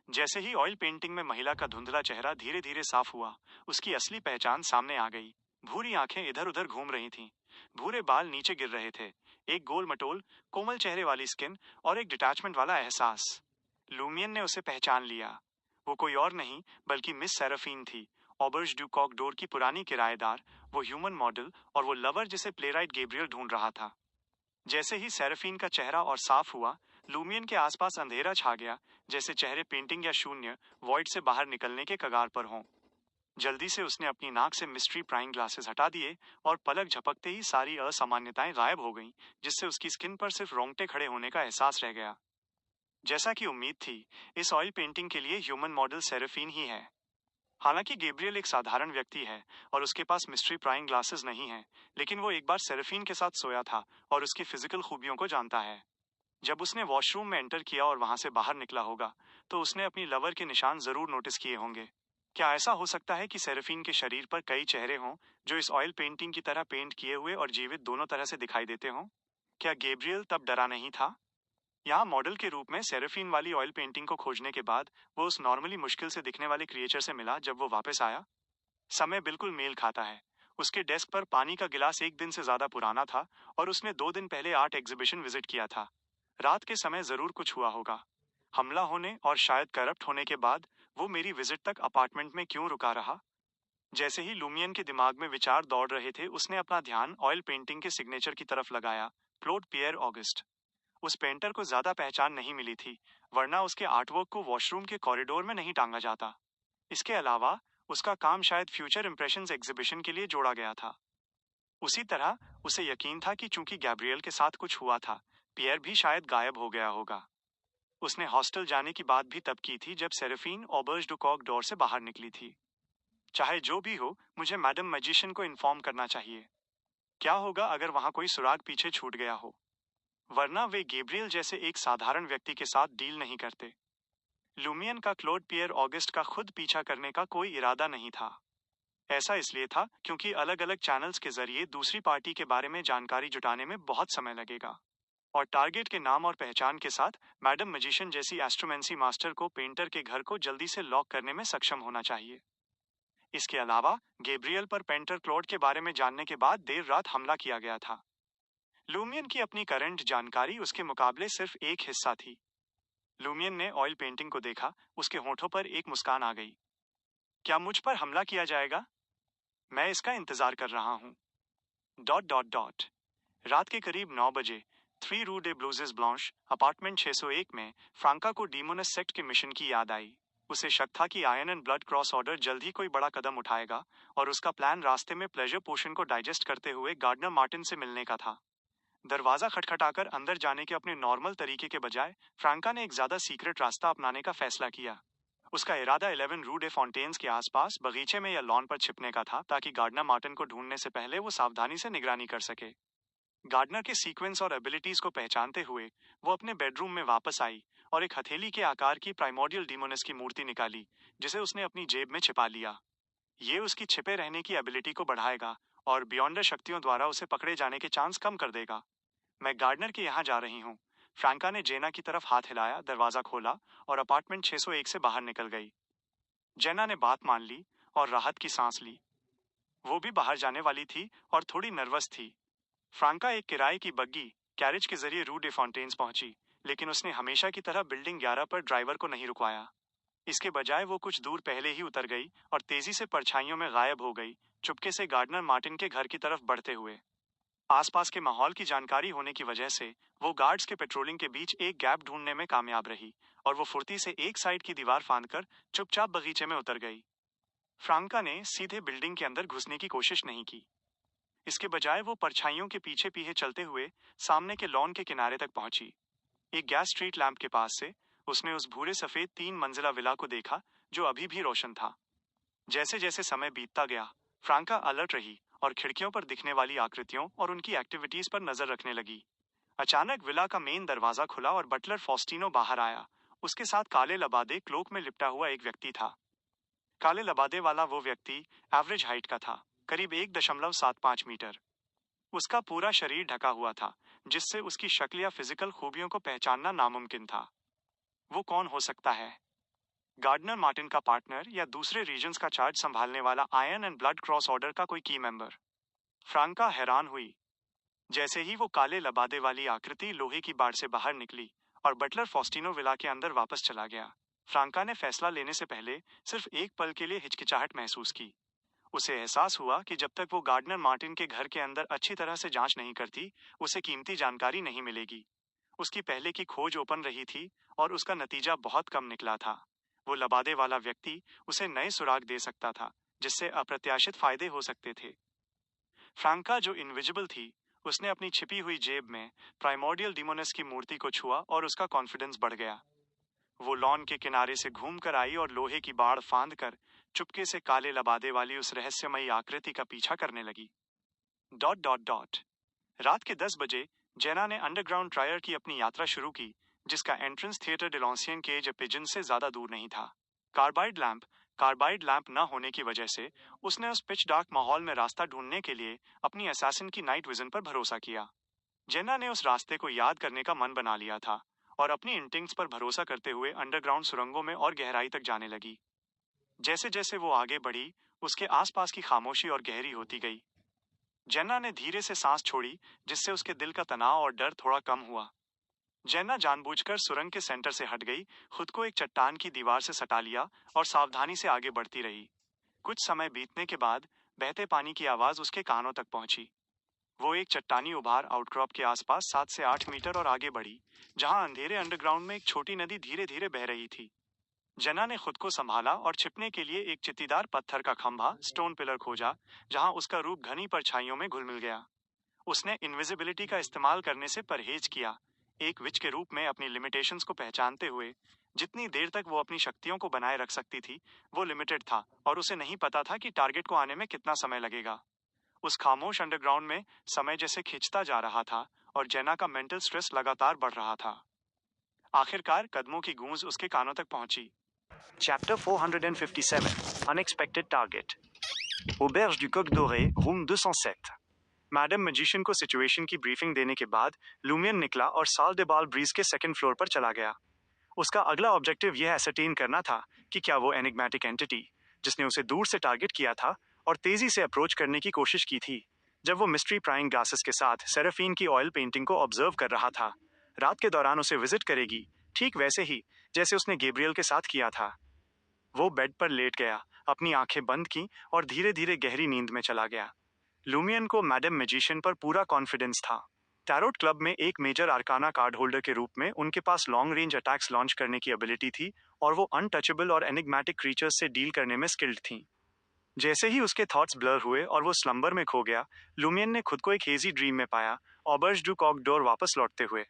जैसे ही ऑयल पेंटिंग में महिला का धुंधला चेहरा धीरे धीरे साफ हुआ, उसकी असली पहचान सामने आ गई। भूरी आंखें इधर उधर घूम रही थीं, भूरे बाल नीचे गिर रहे थे, एक गोल मटोल कोमल चेहरे वाली स्किन और एक डिटैचमेंट वाला एहसास। लूमियन ने उसे पहचान लिया। वो कोई और नहीं बल्कि मिस सेराफीन थी, ऑबर्ज ड्यू कॉकडोर की पुरानी किराएदार, वो ह्यूमन मॉडल और वो लवर जिसे प्लेराइट गैब्रियल ढूंढ रहा था। जैसे ही सेराफीन का चेहरा और साफ हुआ, लूमियन के आसपास अंधेरा छा गया, जैसे चेहरे पेंटिंग या शून्य वॉइड से बाहर निकलने के कगार पर हों। जल्दी से उसने अपनी नाक से मिस्ट्री प्राइंग ग्लासेस हटा दिए और पलक झपकते ही सारी असामान्यताएं गायब हो गईं, जिससे उसकी स्किन पर सिर्फ रोंगटे खड़े होने का एहसास रह गया। जैसा कि उम्मीद थी, इस ऑयल पेंटिंग के लिए ह्यूमन मॉडल सेराफीन ही है। हालांकि गैब्रियल एक साधारण व्यक्ति है और उसके पास मिस्ट्री प्राइंग ग्लासेस नहीं हैं, लेकिन वो एक बार सेराफीन के साथ सोया था और उसकी फिजिकल खूबियों को जानता है। जब उसने वॉशरूम में एंटर किया और वहां से बाहर निकला होगा, तो उसने अपनी लवर के निशान जरूर नोटिस किए होंगे। क्या ऐसा हो सकता है कि सेराफीन के शरीर पर कई चेहरे हों, जो इस ऑयल पेंटिंग की तरह पेंट किए हुए और जीवित दोनों तरह से दिखाई देते हों? क्या गैब्रियल तब डरा नहीं था? यहाँ मॉडल के रूप में सेराफीन वाली ऑयल पेंटिंग को खोजने के बाद वो उस नॉर्मली मुश्किल से दिखने वाले क्रिएचर से मिला जब वो वापस आया। समय बिल्कुल मेल खाता है। उसके डेस्क पर पानी का गिलास एक दिन से ज्यादा पुराना था और उसने 2 दिन पहले आर्ट एग्जीबिशन विजिट किया था। रात के समय जरूर कुछ हुआ होगा। हमला होने और शायद करप्ट होने के बाद वो मेरी विजिट तक अपार्टमेंट में क्यों रुका रहा? जैसे ही लूमियन के दिमाग में विचार दौड़ रहे थे, उसने अपना ध्यान ऑयल पेंटिंग के सिग्नेचर की तरफ लगाया, क्लोड पियर ऑगस्ट। उस पेंटर को ज्यादा पहचान नहीं मिली थी, वरना उसके आर्टवर्क को वॉशरूम के कॉरिडोर में नहीं टांगा जाता। इसके अलावा उसका काम शायद फ्यूचर इंप्रेशंस एग्जीबिशन के लिए जोड़ा गया था। उसी तरह उसे यकीन था कि चूंकि गैब्रियल के साथ कुछ हुआ था, पियर भी शायद गायब हो गया होगा। उसने हॉस्टल जाने की बात भी तब की थी जब सेरेफीन ऑबर्ज डुकॉक डोर से बाहर निकली थी। चाहे जो भी हो, मुझे मैडम मैजिशियन को इन्फॉर्म करना चाहिए। क्या होगा अगर वहां कोई सुराग पीछे छूट गया हो? वरना वे गैब्रियल जैसे एक साधारण व्यक्ति के साथ डील नहीं करते। लूमियन का क्लोड पियर ऑगस्ट का खुद पीछा करने का कोई इरादा नहीं था। ऐसा इसलिए था क्योंकि अलग अलग चैनल्स के जरिए दूसरी पार्टी के बारे में जानकारी जुटाने में बहुत समय लगेगा, और टारगेट के नाम और पहचान के साथ मैडम मैजिशियन जैसी एस्ट्रोमेंसी मास्टर को पेंटर के घर को जल्दी से लॉक करने में सक्षम होना चाहिए। इसके अलावा गैब्रियल पर पेंटर क्लोड के बारे में जानने के बाद देर रात हमला किया गया था। लूमियन की अपनी करंट जानकारी उसके मुकाबले सिर्फ एक हिस्सा थी। लूमियन ने ऑयल पेंटिंग को देखा, उसके होठों पर एक मुस्कान आ गई। क्या मुझ पर हमला किया जाएगा? मैं इसका इंतजार कर रहा हूँ। डॉट डॉट डॉट रात के करीब 9 बजे 3 रू डे ब्लूजेस ब्लांश अपार्टमेंट 601 में फ्रांका को डीमोनस सेक्ट के मिशन की याद आई। उसे शक था कि iron and blood cross order जल्द ही कोई बड़ा कदम उठाएगा, और उसका प्लान रास्ते में प्लेजर पोशन को डाइजेस्ट करते हुए गार्डनर मार्टिन से मिलने का था। दरवाजा खटखटाकर अंदर जाने के अपने नॉर्मल तरीके के बजाय फ्रांका ने एक ज्यादा सीक्रेट रास्ता अपनाने का फैसला किया। उसका इरादा 11 रू डे फॉन्टेन्स के आसपास बगीचे में या लॉन पर छिपने का था, ताकि गार्डनर मार्टिन को ढूंढने से पहले वो सावधानी से निगरानी कर सके। गार्डनर के सीक्वेंस और एबिलिटीज को पहचानते हुए वो अपने बेडरूम में वापस आई और एक हथेली के आकार की प्राइमोर्डियल डीमोनस की मूर्ति निकाली, जिसे उसने अपनी जेब में छिपा लिया। ये उसकी छिपे रहने की एबिलिटी को बढ़ाएगा और बियॉन्डर शक्तियों द्वारा उसे पकड़े जाने के चांस कम कर देगा। मैं गार्डनर के यहाँ जा रही हूँ। फ्रैंका ने जेना की तरफ हाथ हिलाया, दरवाजा खोला और अपार्टमेंट 601 से बाहर निकल गई। जेना ने बात मान ली और राहत की सांस ली। वो भी बाहर जाने वाली थी और थोड़ी नर्वस थी। फ्रांका एक किराए की बग्गी कैरेज के जरिए रू डे फॉन्टेन्स पहुंची, लेकिन उसने हमेशा की तरह बिल्डिंग 11 पर ड्राइवर को नहीं रुकवाया। इसके बजाय वो कुछ दूर पहले ही उतर गई और तेजी से परछाइयों में गायब हो गई, चुपके से गार्डनर मार्टिन के घर की तरफ बढ़ते हुए। आसपास के माहौल की जानकारी होने की वजह से वो गार्ड्स के पेट्रोलिंग के बीच एक गैप ढूंढने में कामयाब रही और वो फुर्ती से एक साइड की दीवार फांदकर चुपचाप बगीचे में उतर गई। फ्रांका ने सीधे बिल्डिंग के अंदर घुसने की कोशिश नहीं की। इसके बजाय वो परछाइयों के पीछे पीछे चलते हुए सामने के लॉन के किनारे तक पहुंची। एक गैस स्ट्रीट लैंप के पास से उसने उस भूरे सफेद 3 मंजिला विला को देखा जो अभी भी रोशन था। जैसे जैसे समय बीतता गया, फ्रांका अलर्ट रही और खिड़कियों पर दिखने वाली आकृतियों और उनकी एक्टिविटीज पर नजर रखने लगी। अचानक विला का मेन दरवाजा खुला और बटलर फॉस्टिनो बाहर आया। उसके साथ काले लबादे क्लोक में लिपटा हुआ एक व्यक्ति था। काले लबादे वाला वो व्यक्ति एवरेज हाइट का था, करीब 1.75 मीटर। उसका पूरा शरीर ढका हुआ था, जिससे उसकी शक्ल या फिजिकल खूबियों को पहचानना नामुमकिन था। वो कौन हो सकता है? गार्डनर मार्टिन का पार्टनर या दूसरे रीजन्स का चार्ज संभालने वाला iron and blood cross order का कोई की मेंबर? फ्रांका हैरान हुई। जैसे ही वो काले लबादे वाली आकृति लोहे की बाड़ से बाहर निकली और बटलर फॉस्टिनो विला के अंदर वापस चला गया, फ्रांका ने फैसला लेने से पहले सिर्फ एक पल के लिए हिचकिचाहट महसूस की। उसे एहसास हुआ कि जब तक वो गार्डनर मार्टिन के घर के अंदर अच्छी तरह से जांच नहीं करती, उसे कीमती जानकारी नहीं मिलेगी। उसकी पहले की खोज ओपन रही थी और उसका नतीजा बहुत कम निकला था। वो लबादे वाला व्यक्ति उसे नए सुराग दे सकता था, जिससे अप्रत्याशित फायदे हो सकते थे। फ्रांका जो इनविजिबल थी, उसने अपनी छिपी हुई जेब में प्राइमोर्डियल डिमोनस की मूर्ति को छुआ और उसका कॉन्फिडेंस बढ़ गया। वो लॉन के किनारे से घूम कर आई और लोहे की बाड़ फांद कर चुपके से काले लबादे वाली उस रहस्यमयी आकृति का पीछा करने लगी। Dot dot dot. रात के 10 बजे जेना ने अंडरग्राउंड ट्रायर की अपनी यात्रा शुरू की, जिसका एंट्रेंस थिएटर डिलॉन्सियन के जे पिजन से ज्यादा दूर नहीं था। कार्बाइड लैंप न होने की वजह से उसने उस पिच डार्क माहौल में रास्ता ढूंढने के लिए अपनी असैसिन की नाइट विजन पर भरोसा किया। जेना ने उस रास्ते को याद करने का मन बना लिया था और अपनी इंस्टिंक्ट्स पर भरोसा करते हुए अंडरग्राउंड सुरंगों में और गहराई तक जाने लगी। जैसे जैसे वो आगे बढ़ी, उसके आसपास की खामोशी और गहरी होती गई। जेना ने धीरे से सांस छोड़ी, जिससे उसके दिल का तनाव और डर थोड़ा कम हुआ। जेना जानबूझकर सुरंग के सेंटर से हट गई, खुद को एक चट्टान की दीवार से सटा लिया और सावधानी से आगे बढ़ती रही। कुछ समय बीतने के बाद बहते पानी की आवाज उसके कानों तक पहुंची। वो एक चट्टानी उभार आउटक्रॉप के आसपास 7 से 8 मीटर और आगे बढ़ी, जहां अंधेरे अंडरग्राउंड में एक छोटी नदी धीरे धीरे बह रही थी। जना ने खुद को संभाला और छिपने के लिए एक चित्तीदार पत्थर का खंभा स्टोन पिलर खोजा, जहां उसका रूप घनी परछाइयों में घुल मिल गया। उसने इनविजिबिलिटी का इस्तेमाल करने से परहेज किया, एक विच के रूप में अपनी लिमिटेशंस को पहचानते हुए। जितनी देर तक वो अपनी शक्तियों को बनाए रख सकती थी, वो लिमिटेड था और उसे नहीं पता था कि टारगेट को आने में कितना समय लगेगा। उस खामोश अंडरग्राउंड में समय जैसे खिंचता जा रहा था और जेना का मेंटल स्ट्रेस लगातार बढ़ रहा था। आखिरकार कदमों की गूंज उसके कानों तक पहुंची। Chapter 457 Unexpected Target. Auberge du Coq Doré, room 207. Madam magician को सिचुएशन की ब्रीफिंग देने के बाद लूमियन निकला और साल दे बाल ब्रीज के सेकंड फ्लोर पर चला गया। उसका अगला ऑब्जेक्टिव यह एसरटेन करना था कि क्या वो एनिग्मेटिक एंटिटी, जिसने उसे दूर से टारगेट किया था और तेजी से अप्रोच करने की कोशिश की थी, जब वो मिस्ट्री प्राइंग ग्लासेस के साथ सेराफीन की ऑयल पेंटिंग को ऑब्जर्व कर रहा था, रात के दौरान उसे विजिट करेगी, ठीक वैसे ही जैसे उसने गैब्रियल के साथ किया था। वो बेड पर लेट गया, अपनी आंखें बंद की और धीरे धीरे गहरी नींद में चला गया। लूमियन को मैडम मैजिशियन पर पूरा कॉन्फिडेंस था। टैरोट क्लब में एक मेजर आर्काना कार्ड होल्डर के रूप में उनके पास लॉन्ग रेंज अटैक्स लॉन्च करने की एबिलिटी थी और वो अनटचेबल और एनिग्मेटिक क्रीचर्स से डील करने में स्किल्ड थी। जैसे ही उसके थॉट्स ब्लर हुए और वो स्लम्बर में खो गया, लूमियन ने खुद को एक हेजी ड्रीम में पाया, ऑबर्ज डू कॉक डोर वापस लौटते हुए।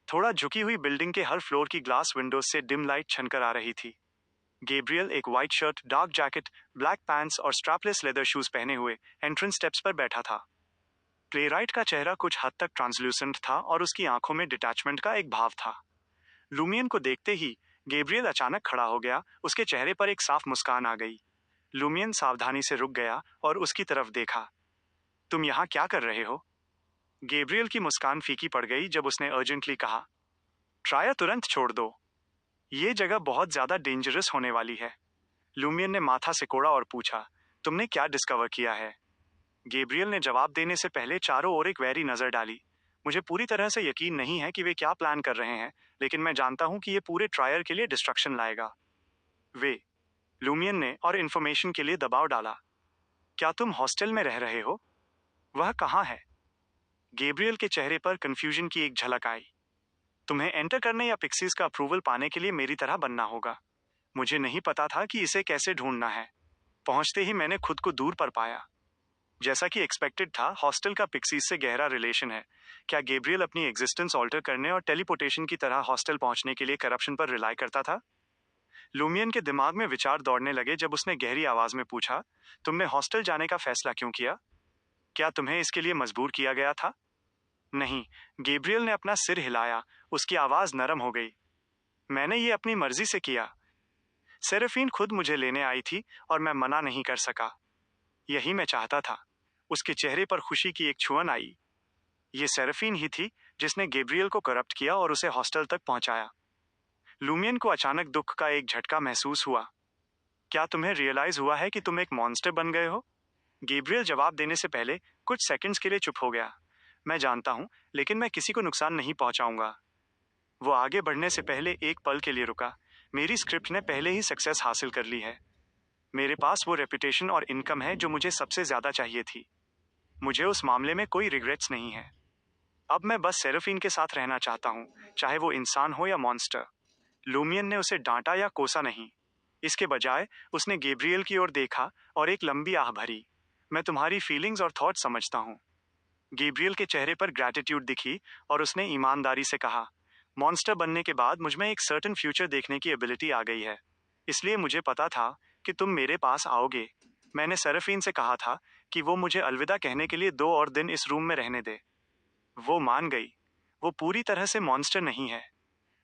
थोड़ा झुकी हुई बिल्डिंग के हर फ्लोर की ग्लास विंडोज से डिम लाइट छनकर आ रही थी। गैब्रियल एक white shirt, dark jacket, black pants और स्ट्रैपलेस लेदर शूज पहने हुए एंट्रेंस स्टेप्स पर बैठा था। प्लेराइट का चेहरा कुछ हद तक ट्रांसल्यूसेंट था और उसकी आंखों में डिटैचमेंट का एक भाव था। लूमियन को देखते ही गैब्रियल अचानक खड़ा हो गया, उसके चेहरे पर एक साफ मुस्कान आ गई। लूमियन सावधानी से रुक गया और उसकी तरफ देखा। तुम यहाँ क्या कर रहे हो? गैब्रियल की मुस्कान फीकी पड़ गई जब उसने अर्जेंटली कहा, ट्राया तुरंत छोड़ दो, ये जगह बहुत ज्यादा डेंजरस होने वाली है। लूमियन ने माथा सिकोड़ा और पूछा, तुमने क्या डिस्कवर किया है? गैब्रियल ने जवाब देने से पहले चारों ओर एक वैरी नजर डाली। मुझे पूरी तरह से यकीन नहीं है कि वे क्या प्लान कर रहे हैं, लेकिन मैं जानता हूं कि ये पूरे ट्रायल के लिए डिस्ट्रक्शन लाएगा। वे लूमियन ने और इन्फॉर्मेशन के लिए दबाव डाला। क्या तुम हॉस्टल में रह रहे हो? वह कहाँ है? गैब्रियल के चेहरे पर कंफ्यूजन की एक झलक आई। तुम्हें एंटर करने या पिक्सीज का अप्रूवल पाने के लिए मेरी तरह बनना होगा। मुझे नहीं पता था कि इसे कैसे ढूंढना है। पहुंचते ही मैंने खुद को दूर पर पाया। जैसा कि एक्सपेक्टेड था, हॉस्टल का पिक्सीज से गहरा रिलेशन है। क्या गैब्रियल अपनी एग्जिस्टेंस ऑल्टर करने और टेलीपोर्टेशन की तरह हॉस्टल पहुंचने के लिए करप्शन पर रिलाई करता था? लूमियन के दिमाग में विचार दौड़ने लगे जब उसने गहरी आवाज में पूछा, तुमने हॉस्टल जाने का फैसला क्यों किया? क्या तुम्हें इसके लिए मजबूर किया गया था? नहीं। गैब्रियल ने अपना सिर हिलाया। उसकी आवाज नरम हो गई। मैंने ये अपनी मर्जी से किया। सेरेफीन खुद मुझे लेने आई थी और मैं मना नहीं कर सका। यही मैं चाहता था। उसके चेहरे पर खुशी की एक छुअन आई। ये सेरेफीन ही थी जिसने गैब्रियल को करप्ट किया और उसे हॉस्टल तक पहुंचाया। लूमियन को अचानक दुख का एक झटका महसूस हुआ। क्या तुम्हें रियलाइज हुआ है कि तुम एक मॉन्स्टर बन गए हो? गैब्रियल जवाब देने से पहले कुछ सेकंड्स के लिए चुप हो गया। मैं जानता हूं, लेकिन मैं किसी को नुकसान नहीं पहुंचाऊंगा। वो आगे बढ़ने से पहले एक पल के लिए रुका। मेरी स्क्रिप्ट ने पहले ही सक्सेस हासिल कर ली है। मेरे पास वो रेपुटेशन और इनकम है जो मुझे सबसे ज्यादा चाहिए थी। मुझे उस मामले में कोई रिग्रेट्स नहीं है। अब मैं बस सेरेफीन के साथ रहना चाहता हूँ, चाहे वो इंसान हो या मॉन्स्टर। लूमियन ने उसे डांटा या कोसा नहीं। इसके बजाय उसने गैब्रियल की ओर देखा और एक लंबी आह भरी। मैं तुम्हारी फीलिंग्स और थॉट समझता हूँ। गैब्रियल के चेहरे पर ग्रैटिट्यूड दिखी और उसने ईमानदारी से कहा, मॉन्स्टर बनने के बाद मुझ में एक सर्टेन फ्यूचर देखने की एबिलिटी आ गई है। इसलिए मुझे पता था कि तुम मेरे पास आओगे। मैंने सेरेफीन से कहा था कि वो मुझे अलविदा कहने के लिए 2 और दिन इस रूम में रहने दे। वो मान गई। वो पूरी तरह से मॉन्स्टर नहीं है।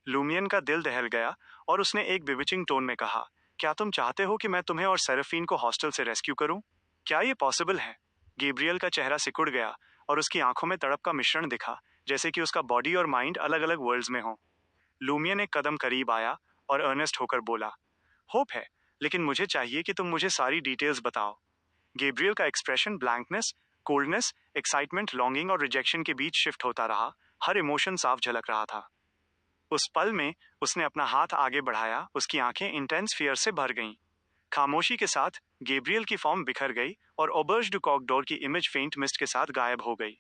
लूमियन का दिल दहल गया और उसने एक बिविचिंग टोन में कहा, क्या तुम चाहते हो कि मैं तुम्हें और सेरेफीन को हॉस्टल से रेस्क्यू करूं? क्या ये पॉसिबल है? गैब्रियल का चेहरा सिकुड़ गया और उसकी आंखों में तड़प का मिश्रण दिखा, जैसे कि उसका बॉडी और माइंड अलग अलग वर्ल्ड्स में हो। लूमियन एक कदम करीब आया और अर्नेस्ट होकर बोला, होप है, लेकिन मुझे चाहिए कि तुम मुझे सारी डिटेल्स बताओ। गैब्रियल का expression blankness, coldness, excitement, longing और रिजेक्शन के बीच शिफ्ट होता रहा। हर इमोशन साफ झलक रहा था। उस पल में उसने अपना हाथ आगे बढ़ाया। उसकी आंखें इंटेंस फियर से भर गईं। खामोशी के साथ गैब्रियल की फॉर्म बिखर गई और ओबर्ज डू कॉकडोर की इमेज फेंट मिस्ट के साथ गायब हो गई।